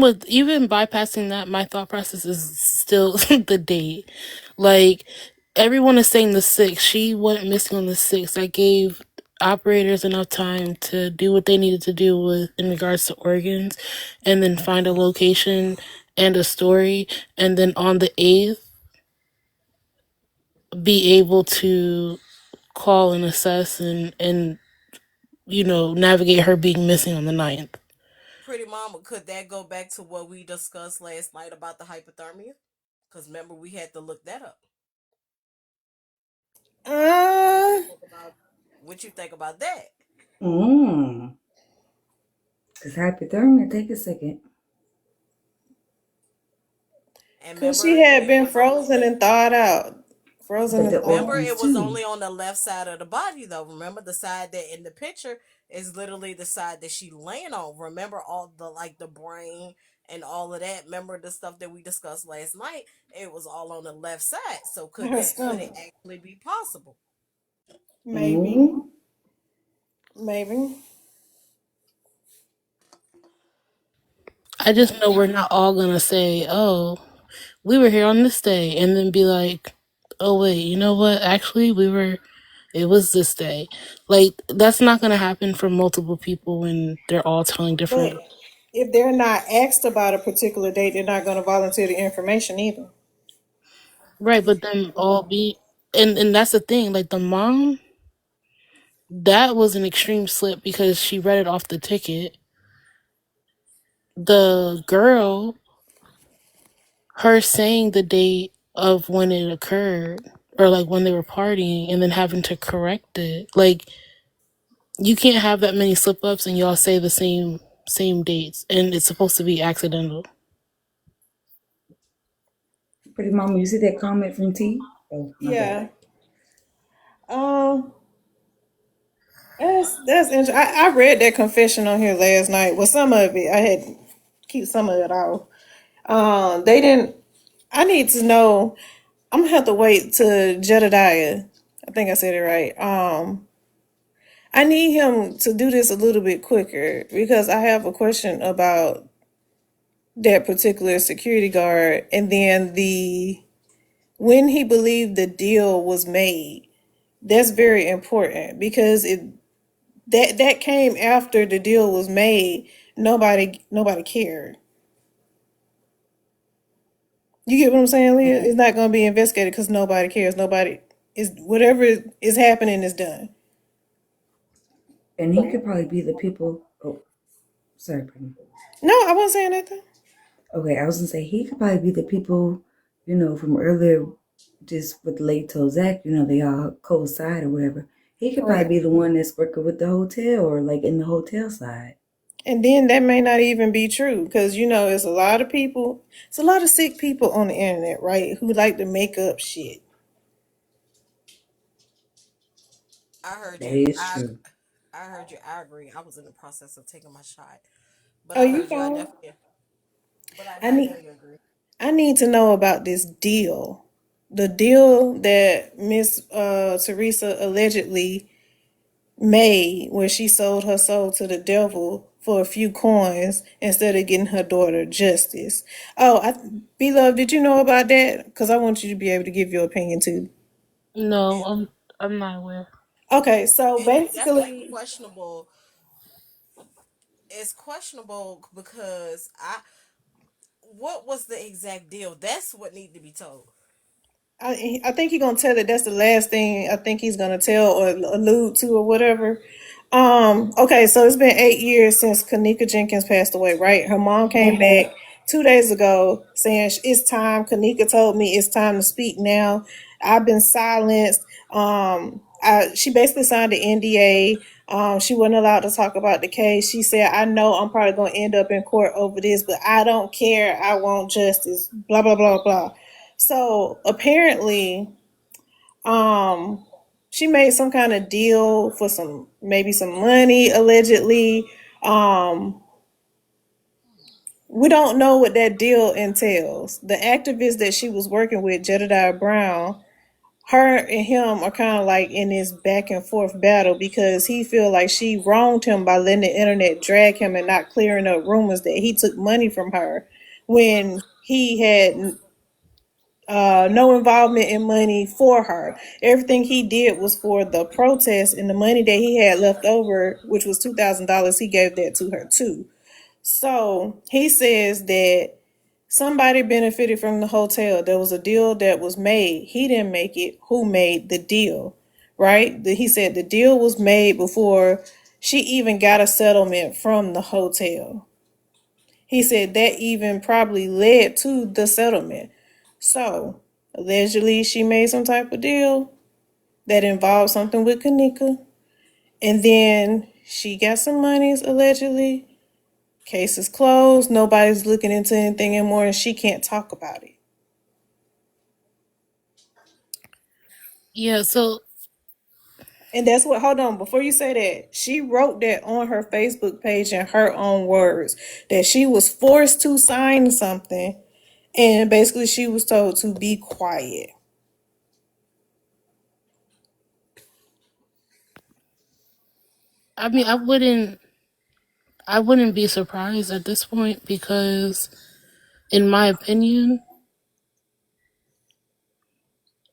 bypassing that, my thought process is still the date. Like everyone is saying the 6th. She went missing on the 6th. I gave operators enough time to do what they needed to do with in regards to organs, and then find a location and a story, and then on the 8th be able to call and assess and navigate her being missing on the 9th. Pretty mama, could that go back to what we discussed last night about the hypothermia? Because remember, we had to look that up. What you Uh, think about? What you think about that? Mmm. Because hypothermia, take a second. And Cause she remember, had it been was only frozen and thawed out. Frozen But and the thawed. remember organs it was too. only on the left side of the body though. Remember the side that in the picture is literally the side that she laying on. Remember all the like the brain and all of that. Remember the stuff that we discussed last night? It was all on the left side. So Her could it stomach. actually be possible? Maybe. Mm-hmm. Maybe. I just know we're not all gonna say, "Oh, we were here on this day," and then be like, "Oh wait, you know what? Actually, it was this day." Like that's not gonna happen for multiple people when they're all telling But different. if they're not asked about a particular date, they're not going to volunteer the information either. Right, but then all be, and that's the thing. Like the mom, that was an extreme slip because she read it off the ticket. The girl, her saying the date of when it occurred, or like when they were partying, and then having to correct it, like you can't have that many slip ups and y'all say the same dates, and it's supposed to be accidental. Pretty mama, you see that comment from T? Oh, my bad. Yeah. Um. That's interesting. I read that confession on here last night. Well, some of it I had to keep some of it off. They didn't. I need to know. I'm gonna have to wait to Jedediah. I think I said it right. I need him to do this a little bit quicker because I have a question about that particular security guard, and then the when he believed the deal was made. That's very important because it that came after the deal was made. Nobody cared. You get what I'm saying, Leah? It's not going to be investigated because nobody cares. Nobody is whatever is happening is done. And he could probably be the people. Oh, sorry, pardon. No, I wasn't saying anything. Okay, I was gonna say he could probably be the people, from earlier, just with late Tozak, they all coincide or whatever. He could probably Right. be the one that's working with the hotel or like in the hotel side. And then that may not even be true because it's a lot of people. It's a lot of sick people on the internet, right? Who like to make up shit. I heard That you. is I true. I heard you. I agree. I was in the process of taking my shot, but Oh, I you heard you. I fine? definitely. But I I need definitely agree. I need to know about this deal. The deal that Miss Teresa allegedly made where she sold her soul to the devil for a few coins instead of getting her daughter justice. Oh, Beloved, did you know about that? Because I want you to be able to give your opinion too. No, I'm not aware. Okay, so And it's definitely basically, questionable. It's questionable because what was the exact deal? That's what needed to be told. I think he's gonna tell it. That's the last thing I think he's gonna tell or allude to or whatever. Okay, so it's been 8 years since Kanika Jenkins passed away, right? Her mom came back 2 days ago saying it's time. Kanika told me it's time to speak now. I've been silenced. She basically signed an NDA. She wasn't allowed to talk about the case. She said, "I know I'm probably gonna end up in court over this, but I don't care. I want justice." Blah blah blah blah. So apparently, um, she made some kind of deal for maybe some money allegedly. Um, we don't know what that deal entails. The activist that she was working with, Jedediah Brown, her and him are kind of like in this back and forth battle because he feel like she wronged him by letting the internet drag him and not clearing up rumors that he took money from her when he had no involvement in money for her. Everything he did was for the protest, and the money that he had left over, which was $2,000, he gave that to her too. So he says that somebody benefited from the hotel. There was a deal that was made. He didn't make it. Who made the deal? Right? He said the deal was made before she even got a settlement from the hotel. He said that even probably led to the settlement. So, allegedly, she made some type of deal that involved something with Kanika. And then she got some monies, allegedly. Case is closed. Nobody's looking into anything anymore, and she can't talk about it. Yeah, so And that's what, hold on, before you say that, she wrote that on her Facebook page in her own words that she was forced to sign something, and basically she was told to be quiet. I mean, I wouldn't be surprised at this point because, in my opinion,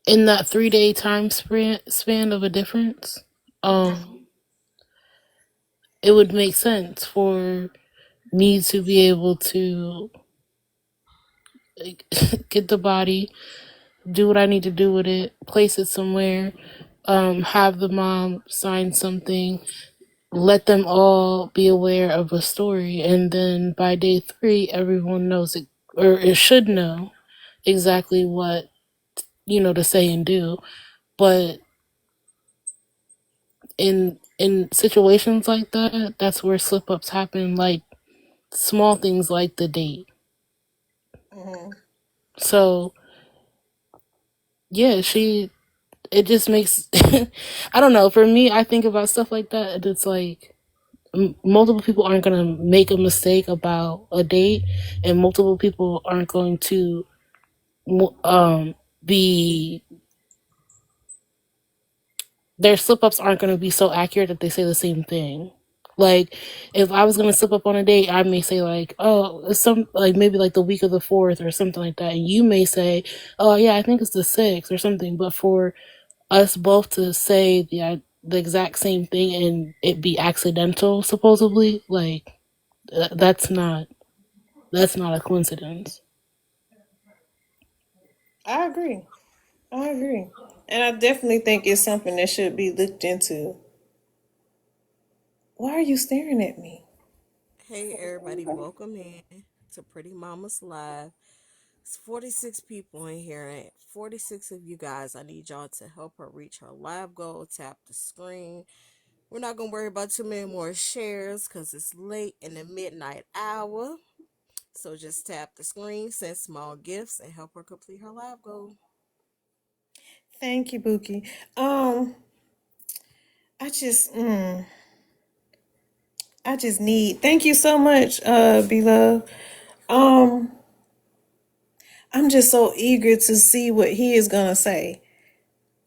in that 3 day time span of a difference, um, it would make sense for me to be able to like, get the body, do what I need to do with it, place it somewhere, have the mom sign something, let them all be aware of a story, and then by day 3, everyone knows it, or it should know exactly what to say and do. But in situations like that, that's where slip ups happen, like small things like the date. Mm-hmm. So yeah, she it just makes I don't know. For me, I think about stuff like that, and it's like multiple people aren't going to make a mistake about a date, and multiple people aren't going to be their slip ups aren't going to be so accurate that they say the same thing. Like, if I was going to slip up on a date, I may say like, "Oh, it's some like maybe like the week of the 4th or something like that," and you may say, "Oh yeah, I think it's the 6th or something." But for us both to say the exact same thing and it be accidental, supposedly, like that's not a coincidence. I agree. I agree. And I definitely think it's something that should be looked into. Why are you staring at me? Hey everybody, welcome in to Pretty Mama's Live. It's 46 people in here, and 46 of you guys, I need y'all to help her reach her live goal. Tap the screen. We're not going to worry about too many more shares because it's late in the midnight hour. So just tap the screen, send small gifts, and help her complete her live goal. Thank you, Buki. Um, I just, I just need. Thank you so much, beloved. Um, I'm just so eager to see what he is gonna say.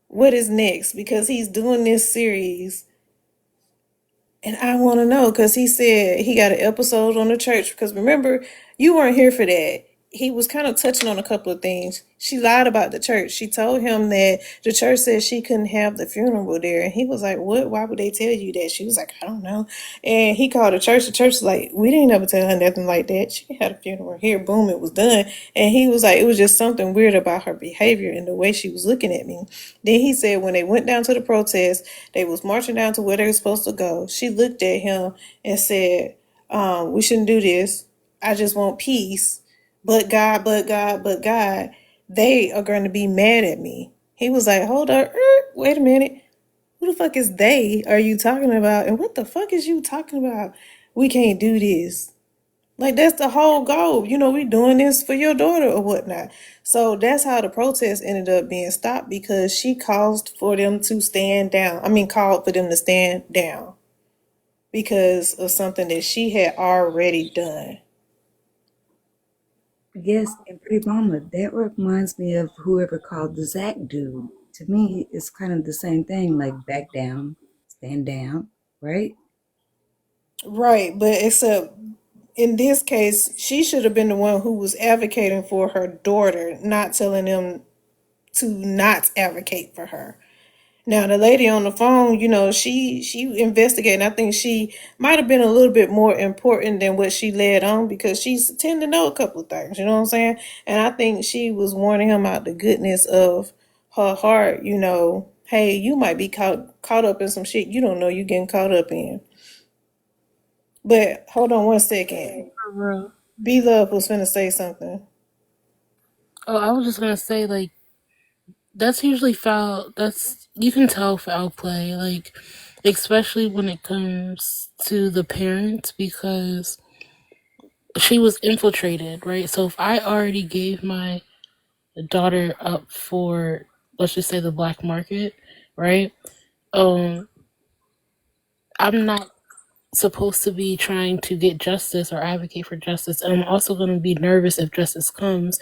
What is next? Because he's doing this series. And I want to know because he said he got an episode on the church. Because remember, you weren't here for that. He was kind of touching on a couple of things. She lied about the church. She told him that the church said she couldn't have the funeral there. And he was like, "What? Why would they tell you that?" She was like, "I don't know." And he called the church. The church was like, "We didn't ever tell her nothing like that. She had a funeral here. Boom, it was done." And he was like, "It was just something weird about her behavior and the way she was looking at me." Then he said when they went down to the protest, they was marching down to where they were supposed to go. She looked at him and said, "We shouldn't do this. I just want peace. But God, but God, but God, they are going to be mad at me." He was like, "Hold up, wait a minute. Who the fuck is they are you talking about? And what the fuck is you talking about? We can't do this." Like that's the whole goal. We doing this for your daughter or whatnot. So that's how the protest ended up being stopped because she caused for them to stand down. I mean, called for them to stand down because of something that she had already done. Yes, and Pretty Mama, that reminds me of whoever called the Zach dude. To me, it's kind of the same thing, like back down, stand down, right? Right, but except in this case, she should have been the one who was advocating for her daughter, not telling them to not advocate for her. Now the lady on the phone, she investigated. I think she might have been a little bit more important than what she led on because she's tend to know a couple of things. You know what I'm saying? And I think she was warning him out the goodness of her heart. Hey, you might be caught up in some shit you don't know you getting caught up in. But hold on one second. For real. B Love was finna say something. Oh, I was just gonna say like that's usually foul. That's you can tell foul play, like especially when it comes to the parents because she was infiltrated, right? So if I already gave my daughter up for let's just say the black market, right? Um, I'm not supposed to be trying to get justice or advocate for justice. And I'm also going to be nervous if justice comes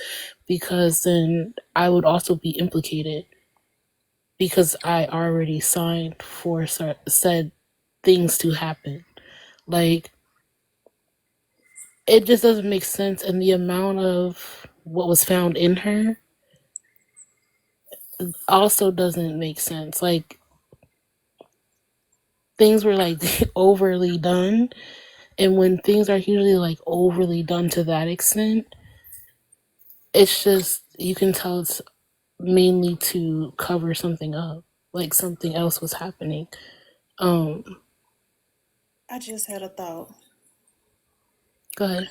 because then I would also be implicated because I already signed for said things to happen. Like, it just doesn't make sense. And the amount of what was found in her also doesn't make sense. Like, things were like overly done. And when things are usually like overly done to that extent, it's just you can tell it's mainly to cover something up, like something else was happening. Um, I just had a thought. go ahead.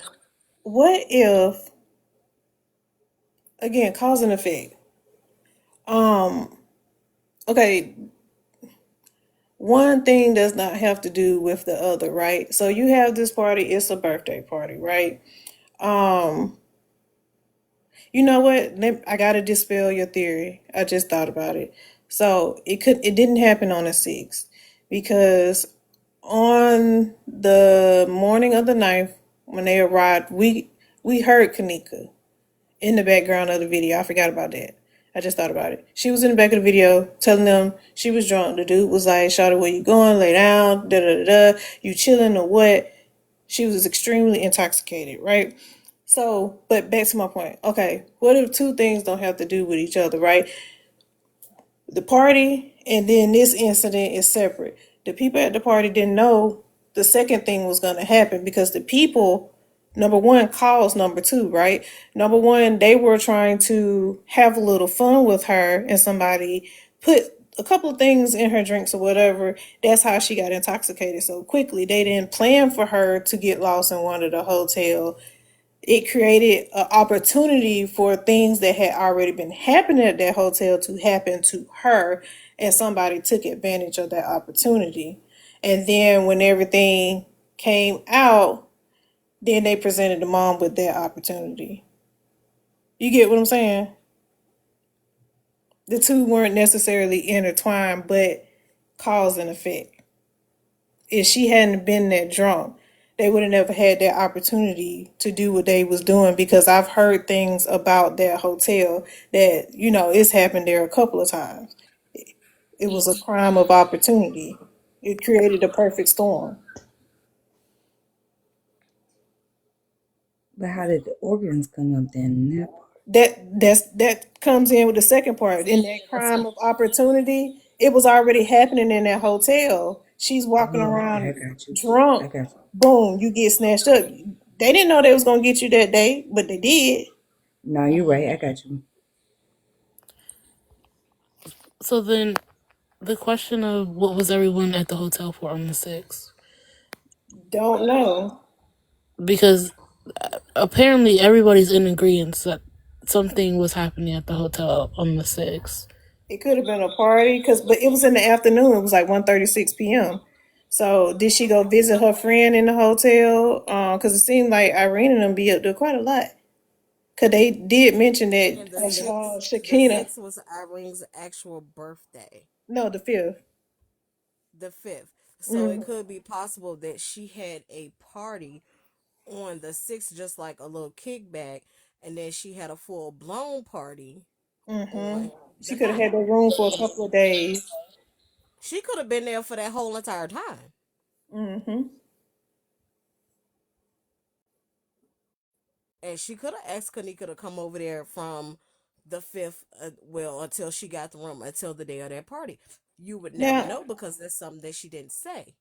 What if, again, cause and effect? Um, okay, one thing does not have to do with the other, right? So you have this party, it's a birthday party, right? Um, You know what? I gotta dispel your theory. I just thought about it. So it didn't happen on the 6th because on the morning of the 9th, when they arrived, we heard Kanika in the background of the video. I forgot about that. I just thought about it. She was in the back of the video telling them she was drunk. The dude was like, "Shawty, where you going? Lay down. Da da da da. You chilling or what?" She was extremely intoxicated, right? So, but back to my point. Okay, what if two things don't have to do with each other, right? The party and then this incident is separate. The people at the party didn't know the second thing was going to happen because the people, number one, caused number two, right? Number one, they were trying to have a little fun with her and somebody put a couple of things in her drinks or whatever. That's how she got intoxicated so quickly. They didn't plan for her to get lost in one of the hotel. It created an opportunity for things that had already been happening at that hotel to happen to her, and somebody took advantage of that opportunity. And then when everything came out, then they presented the mom with that opportunity. You get what I'm saying? The two weren't necessarily intertwined, but cause and effect. If she hadn't been that drunk, they would have never had that opportunity to do what they was doing, because I've heard things about that hotel that, it's happened there a couple of times. It was a crime of opportunity. It created a perfect storm. But how did the organs come up then in that part? That comes in with the second part. In that crime of opportunity, it was already happening in that hotel. She's walking Oh, okay, I around got you. I drunk. got you. Boom, you get snatched up. They didn't know they was gonna get you that day, but they did. No, you're right. I got you. So then, the question of what was everyone at the hotel for on the 6th? Don't know. Because apparently everybody's in agreement that something was happening at the hotel on the 6th. It could have been a party, but it was in the afternoon. It was like 1:36 p.m. So did she go visit her friend in the hotel? Because it seemed like Irene and them be up there quite a lot. Cause they did mention that And the Shakina. sixth was Irene's actual birthday, No, the fifth. the fifth. So it Mm-hmm. could be possible that she had a party on the 6th, just like a little kickback, and then she had a full blown party Mm-hmm. on the She could have had ninth. that room for a couple of days. She could have been there for that whole entire time. Mm-hmm. And she could have asked Kanika to come over there from the 5th, well, until she got the room, until the day of that party. You would never Now, know because that's something that she didn't say.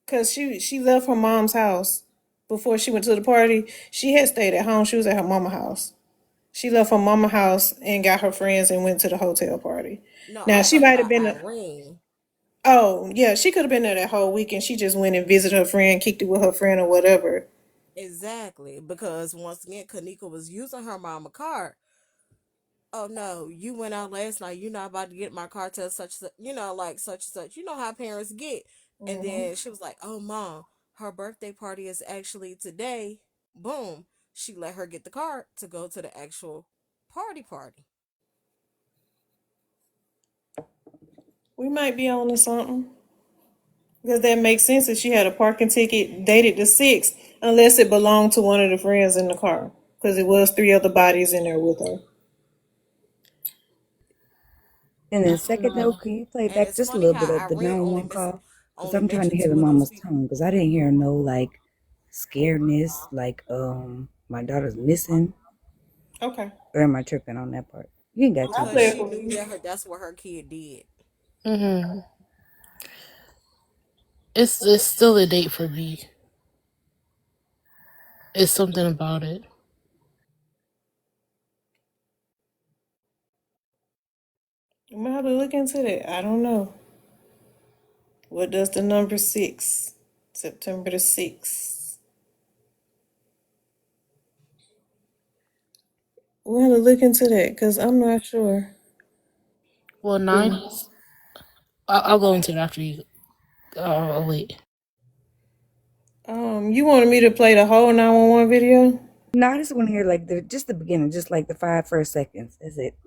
cause she left her mom's house before she went to the party. She had stayed at home. She was at her mama house. She left her mama house and got her friends and went to the hotel party. No, Now I'm she talking might have about been. Irene. Oh yeah, she could have been there that whole weekend. She just went and visited her friend, kicked it with her friend or whatever. Exactly. Because once again, Kanika was using her mama card. Oh no, you went out last night. You're not about to get my car till such, like such and such. You know how parents get. And Hmm. then she was like, "Oh mom, her birthday party is actually today." Boom. She let her get the card to go to the actual party. We might be on to something. Because that makes sense if she had a parking ticket dated the 6th, unless it belonged to one of the friends in the car. Because it was three other bodies in there with her. And I then don't second note, know. can you play And back it's just a funny little bit how of the Irene 911 call? Because only I'm trying to mentioned hear the two of those mama's people. tone. Because I didn't hear no like scaredness, like my daughter's missing, Okay. or am I tripping on that part? You ain't got I'll to. Because play it she for knew you. that that's what her kid did. Mm-hmm. It's still a date for me. It's something about it. I'm going to have to look into that. I don't know. What does the number 6? September the 6th. We're going to look into that because I'm not sure. Well, 9. I'll go into it after you. I'll wait. You wanted me to play the whole 911 video? No, I just want to hear like just the beginning, just like the five first seconds. That's it.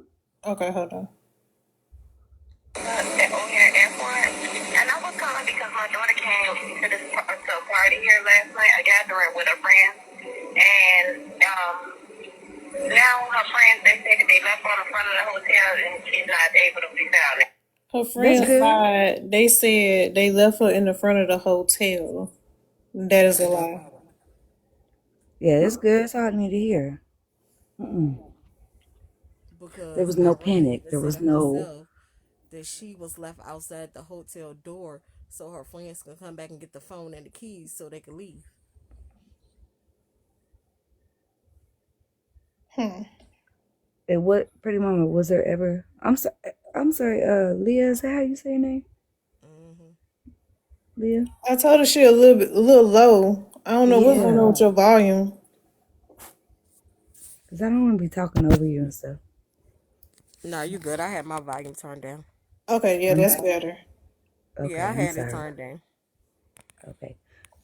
Okay, hold on. O'Hare Airport, and I was calling because my daughter came to this to a party here last night, a gathering with her friends, and now her friends they said that they left on the front of the hotel and she's not able to be found. Her That's friends good. lied. They said they left her in the front of the hotel. That is a lie. Yeah, it's good. That's all I need to hear. Mm-mm. There Because was no I read panic. even There said was it no. herself that she was left outside the hotel door so her friends can come back and get the phone and the keys so they can leave. Hmm. It what pretty mama was there ever? I'm sorry. I'm sorry. Leah, is that how you say your name? Hmm. Leah. I told her she a little low. I don't know what's going Yeah, on with your volume. because I don't want to be talking over you and stuff. No, you good. I had my volume turned down. Okay, yeah, I'm that's better. Yeah, okay. I I'm had it sorry. turned down. Okay,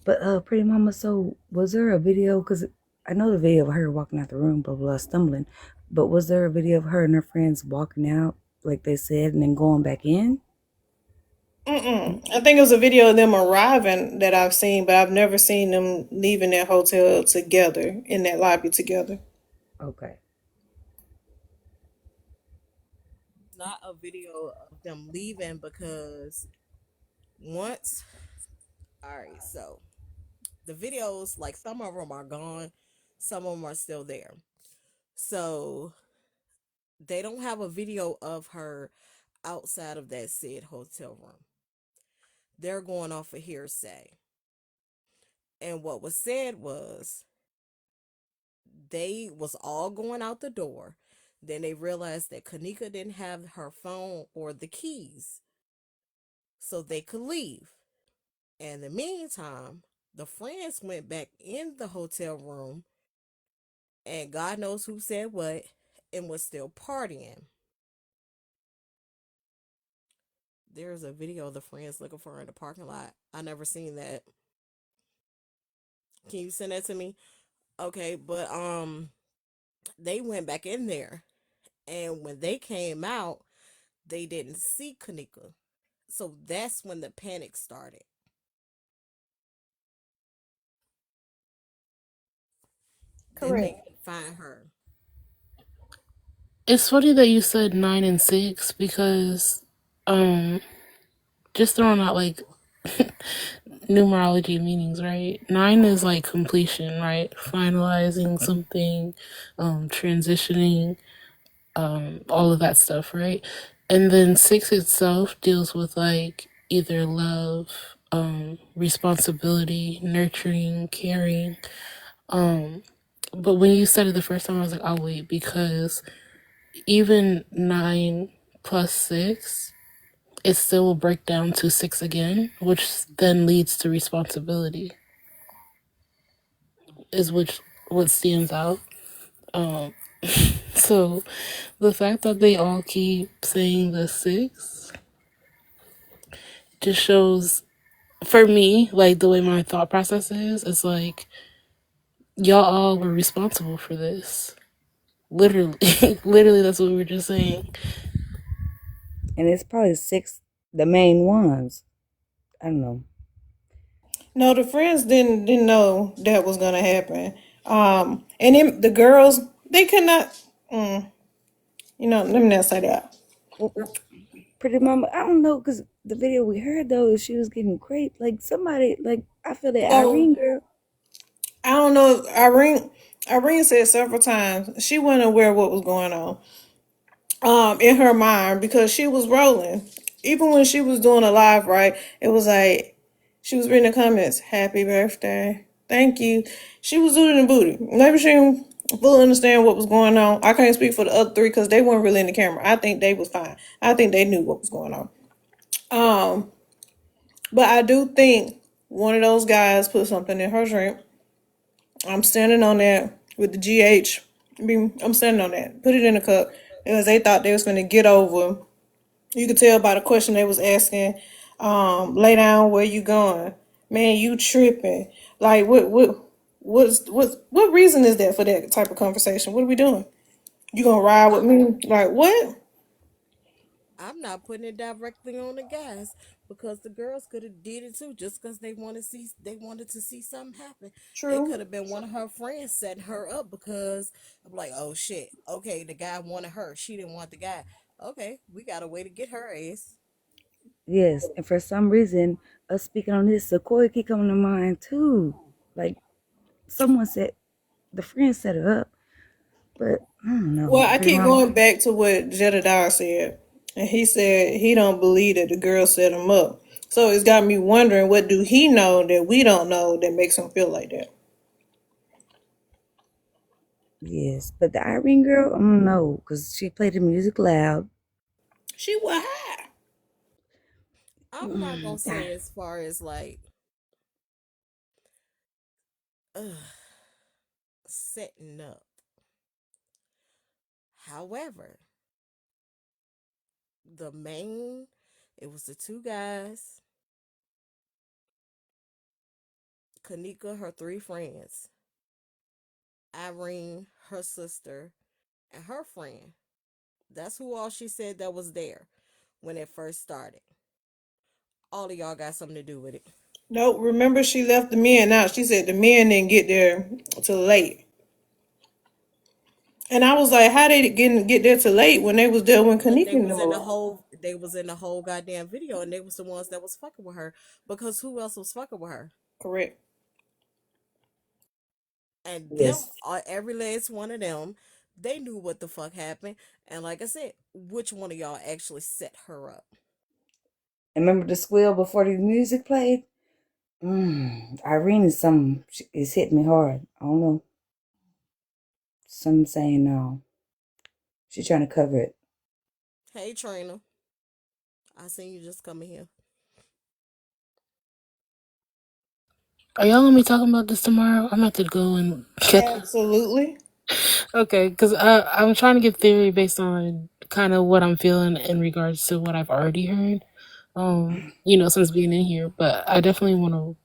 but pretty mama. So was there a video? Because I know the video of her walking out the room, blah blah, stumbling. But was there a video of her and her friends walking out, like they said, and then going back in? I think it was a video of them arriving that I've seen, but I've never seen them leaving that hotel together in that lobby together. Okay. Not a video of them leaving because once, all right, so the videos, like some of them are gone, some of them are still there. So they don't have a video of her outside of that said hotel room. They're going off of hearsay. And what was said was they was all going out the door. Then they realized that Kanika didn't have her phone or the keys, so they could leave. In the meantime, the friends went back in the hotel room, and God knows who said what, and was still partying. There's a video of the friends looking for her in the parking lot. I never seen that. Can you send that to me? Okay, but they went back in there, and when they came out, they didn't see Kanika. So that's when the panic started. Then they Correct. can find her. It's funny that you said 9 and 6 because um just throwing out like numerology meanings, right? 9 is like completion, right? Finalizing something, transitioning, all of that stuff, right? And then 6 itself deals with like either love, responsibility, nurturing, caring. Um, but when you said it the first time, I was like, oh wait, because even 9 plus 6, it still will break down to 6 again, which then leads to responsibility, is which what stands out. Um, so the fact that they all keep saying the 6 just shows, for me, like the way my thought process is, it's like y'all all were responsible for this. Literally, literally, that's what we were just saying. And it's probably six, the main ones. I don't know. No, the friends didn't know that was gonna happen. And then the girls they could not. Let me not say that. Well, pretty mama, I don't know, because the video we heard though is she was getting raped. Like somebody, like I feel that Well, Irene girl. I don't know. Irene said several times she wasn't aware of what was going on. In her mind because she was rolling. Even when she was doing a live, right? It was like she was reading the comments, "Happy birthday, thank you." She was doing the booty. Maybe she didn't fully understand what was going on. I can't speak for the other three because they weren't really in the camera. I think they was fine. I think they knew what was going on. Um, but I do think one of those guys put something in her drink. I'm standing on that with the GH. I'm standing on that. Put it in a cup because they thought they was gonna get over. You could tell by the question they was asking. Lay down, where you going? Man, you tripping. Like what What reason is that for that type of conversation? What are we doing? You gonna ride with I'm me? Like what? I'm not putting it directly on the guys because the girls could have did it too, just because they wanted to see something happen. It True. could have been one of her friends setting her up because I'm like, oh shit, okay, the guy wanted her, she didn't want the guy. Okay, we got a way to get her ass. Yes, and for some reason, us speaking on this, Sequoia keep coming to mind too. Like someone said, the friend set her up, but I don't know. Well, I Pretty keep mama. going back to what Jedediah said, and he said he don't believe that the girl set him up. So it's got me wondering, what do he know that we don't know that makes him feel like that? Yes, but the Irene girl, I don't know, because she played the music loud. She was high. I'm not gonna Mm, say as far as like ugh, setting up. However, the main it was the two guys, Kanika, her three friends, Irene, her sister, and her friend. That's who all she said that was there when it first started. All of y'all got something to do with it. Nope. Remember, she left the men out. She said the men didn't get there till late. And I was like, how they get there till late when they was there when But Kanika and them around? they was in the whole goddamn video and they was the ones that was fucking with her because who else was fucking with her? Correct. And them yes. every last one of them, they knew what the fuck happened. And like I said, which one of y'all actually set her up? And remember the squeal before the music played? Irene is some is hitting me hard. I don't know. Some saying no. She's trying to cover it. Hey Trina, I seen you just coming here. Are y'all gonna be talking about this tomorrow? I'm about to go and get. Absolutely. Okay, because I'm trying to get theory based on kind of what I'm feeling in regards to what I've already heard. Since being in here, but I definitely want to.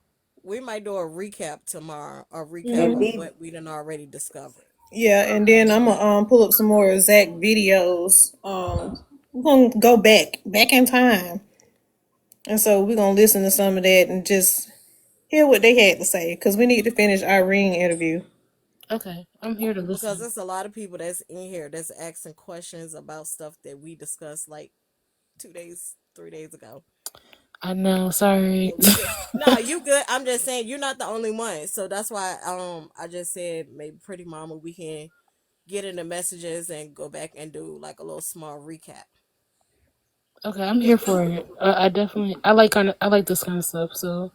We might do a recap tomorrow, a Hey, recap Hmm. of B. what we done already discovered. Yeah, and then I'm gonna pull up some more Zach videos. We're gonna go back in time, and so we're gonna listen to some of that and just hear what they had to say because we need to finish Irene interview. Okay, I'm here to Because listen. there's a lot of people that's in here that's asking questions about stuff that we discussed like 2 days, 3 days ago. I know. Sorry. And we just no, you good. I'm just saying you're not the only one. So that's why I just said maybe Pretty Mama we can get in the messages and go back and do like a little small recap. Okay, I'm here for it. I definitely I like this kind of stuff. So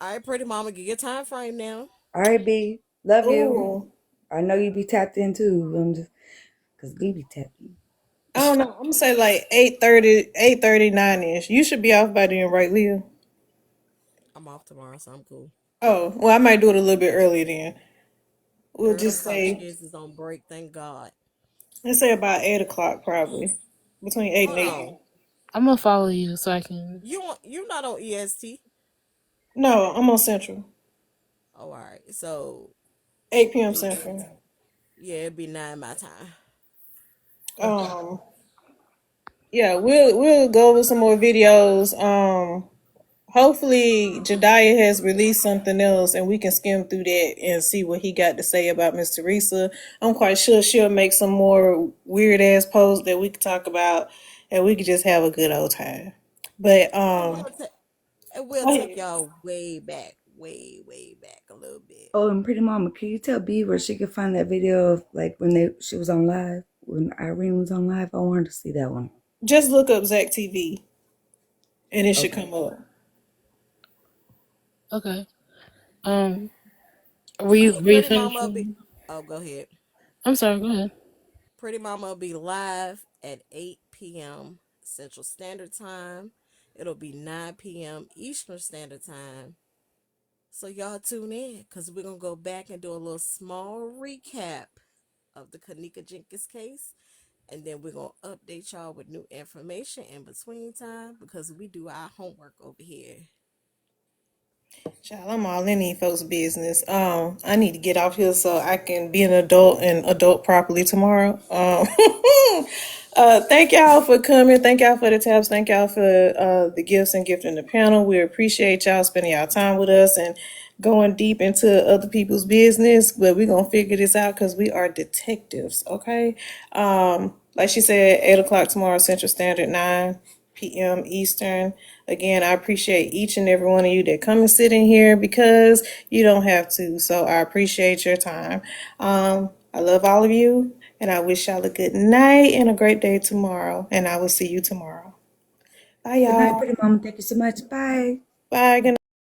All right, Pretty Mama, get your time frame now. All right, B. Love you. Ooh, I know you be tapped in too. I'm just because B be tapping. I don't know. I'm gonna say like 8:30, 8:39 ish. You should be off by then, right, Leah? I'm off tomorrow, so I'm cool. Oh, well, I might do it a little bit earlier then. We'll Girl, them just some say kids is on break, thank God. let's say about 8 o'clock probably. Between 8 and Hold 8. on. I'm gonna follow you so I can. You not on EST. No, I'm on Central. Oh, all right. So 8 p.m. it'll be Central. yeah, it'll be 9 my time. Okay. Um yeah, we'll go over some more videos. Hopefully Jediah has released something else and we can skim through that and see what he got to say about Miss Teresa. I'm quite sure she'll make some more weird ass posts that we could talk about and we could just have a good old time. But It will go take ahead. y'all way back, way back a little bit. Oh, and Pretty Mama, can you tell B where she could find that video of like when she was on live when Irene was on live? I want her to see that one. Just look up Zach TV and it should Okay. come up. Okay. Um, were you Pretty Mama will be. finishing? Oh, go ahead. I'm sorry. Go ahead. Pretty Mama will be live at 8 p.m. Central Standard Time. It'll be 9 p.m. Eastern Standard Time. So y'all tune in because we're gonna go back and do a little small recap of the Kanika Jenkins case. And then we're gonna update y'all with new information in between time because we do our homework over here. Child, I'm all in these folks' business. I need to get off here so I can be an adult and adult properly tomorrow. Thank y'all for coming. Thank y'all for the tabs. Thank y'all for the gifts and gifting the panel. We appreciate y'all spending y'all time with us and going deep into other people's business. But we're gonna figure this out because we are detectives, okay? Like she said, 8 o'clock tomorrow, Central Standard, 9 p.m. Eastern. Again, I appreciate each and every one of you that come and sit in here because you don't have to. So I appreciate your time. I love all of you, and I wish y'all a good night and a great day tomorrow. And I will see you tomorrow. Bye, Good night, y'all. pretty mama. Thank you so much. Bye. Bye. Good night.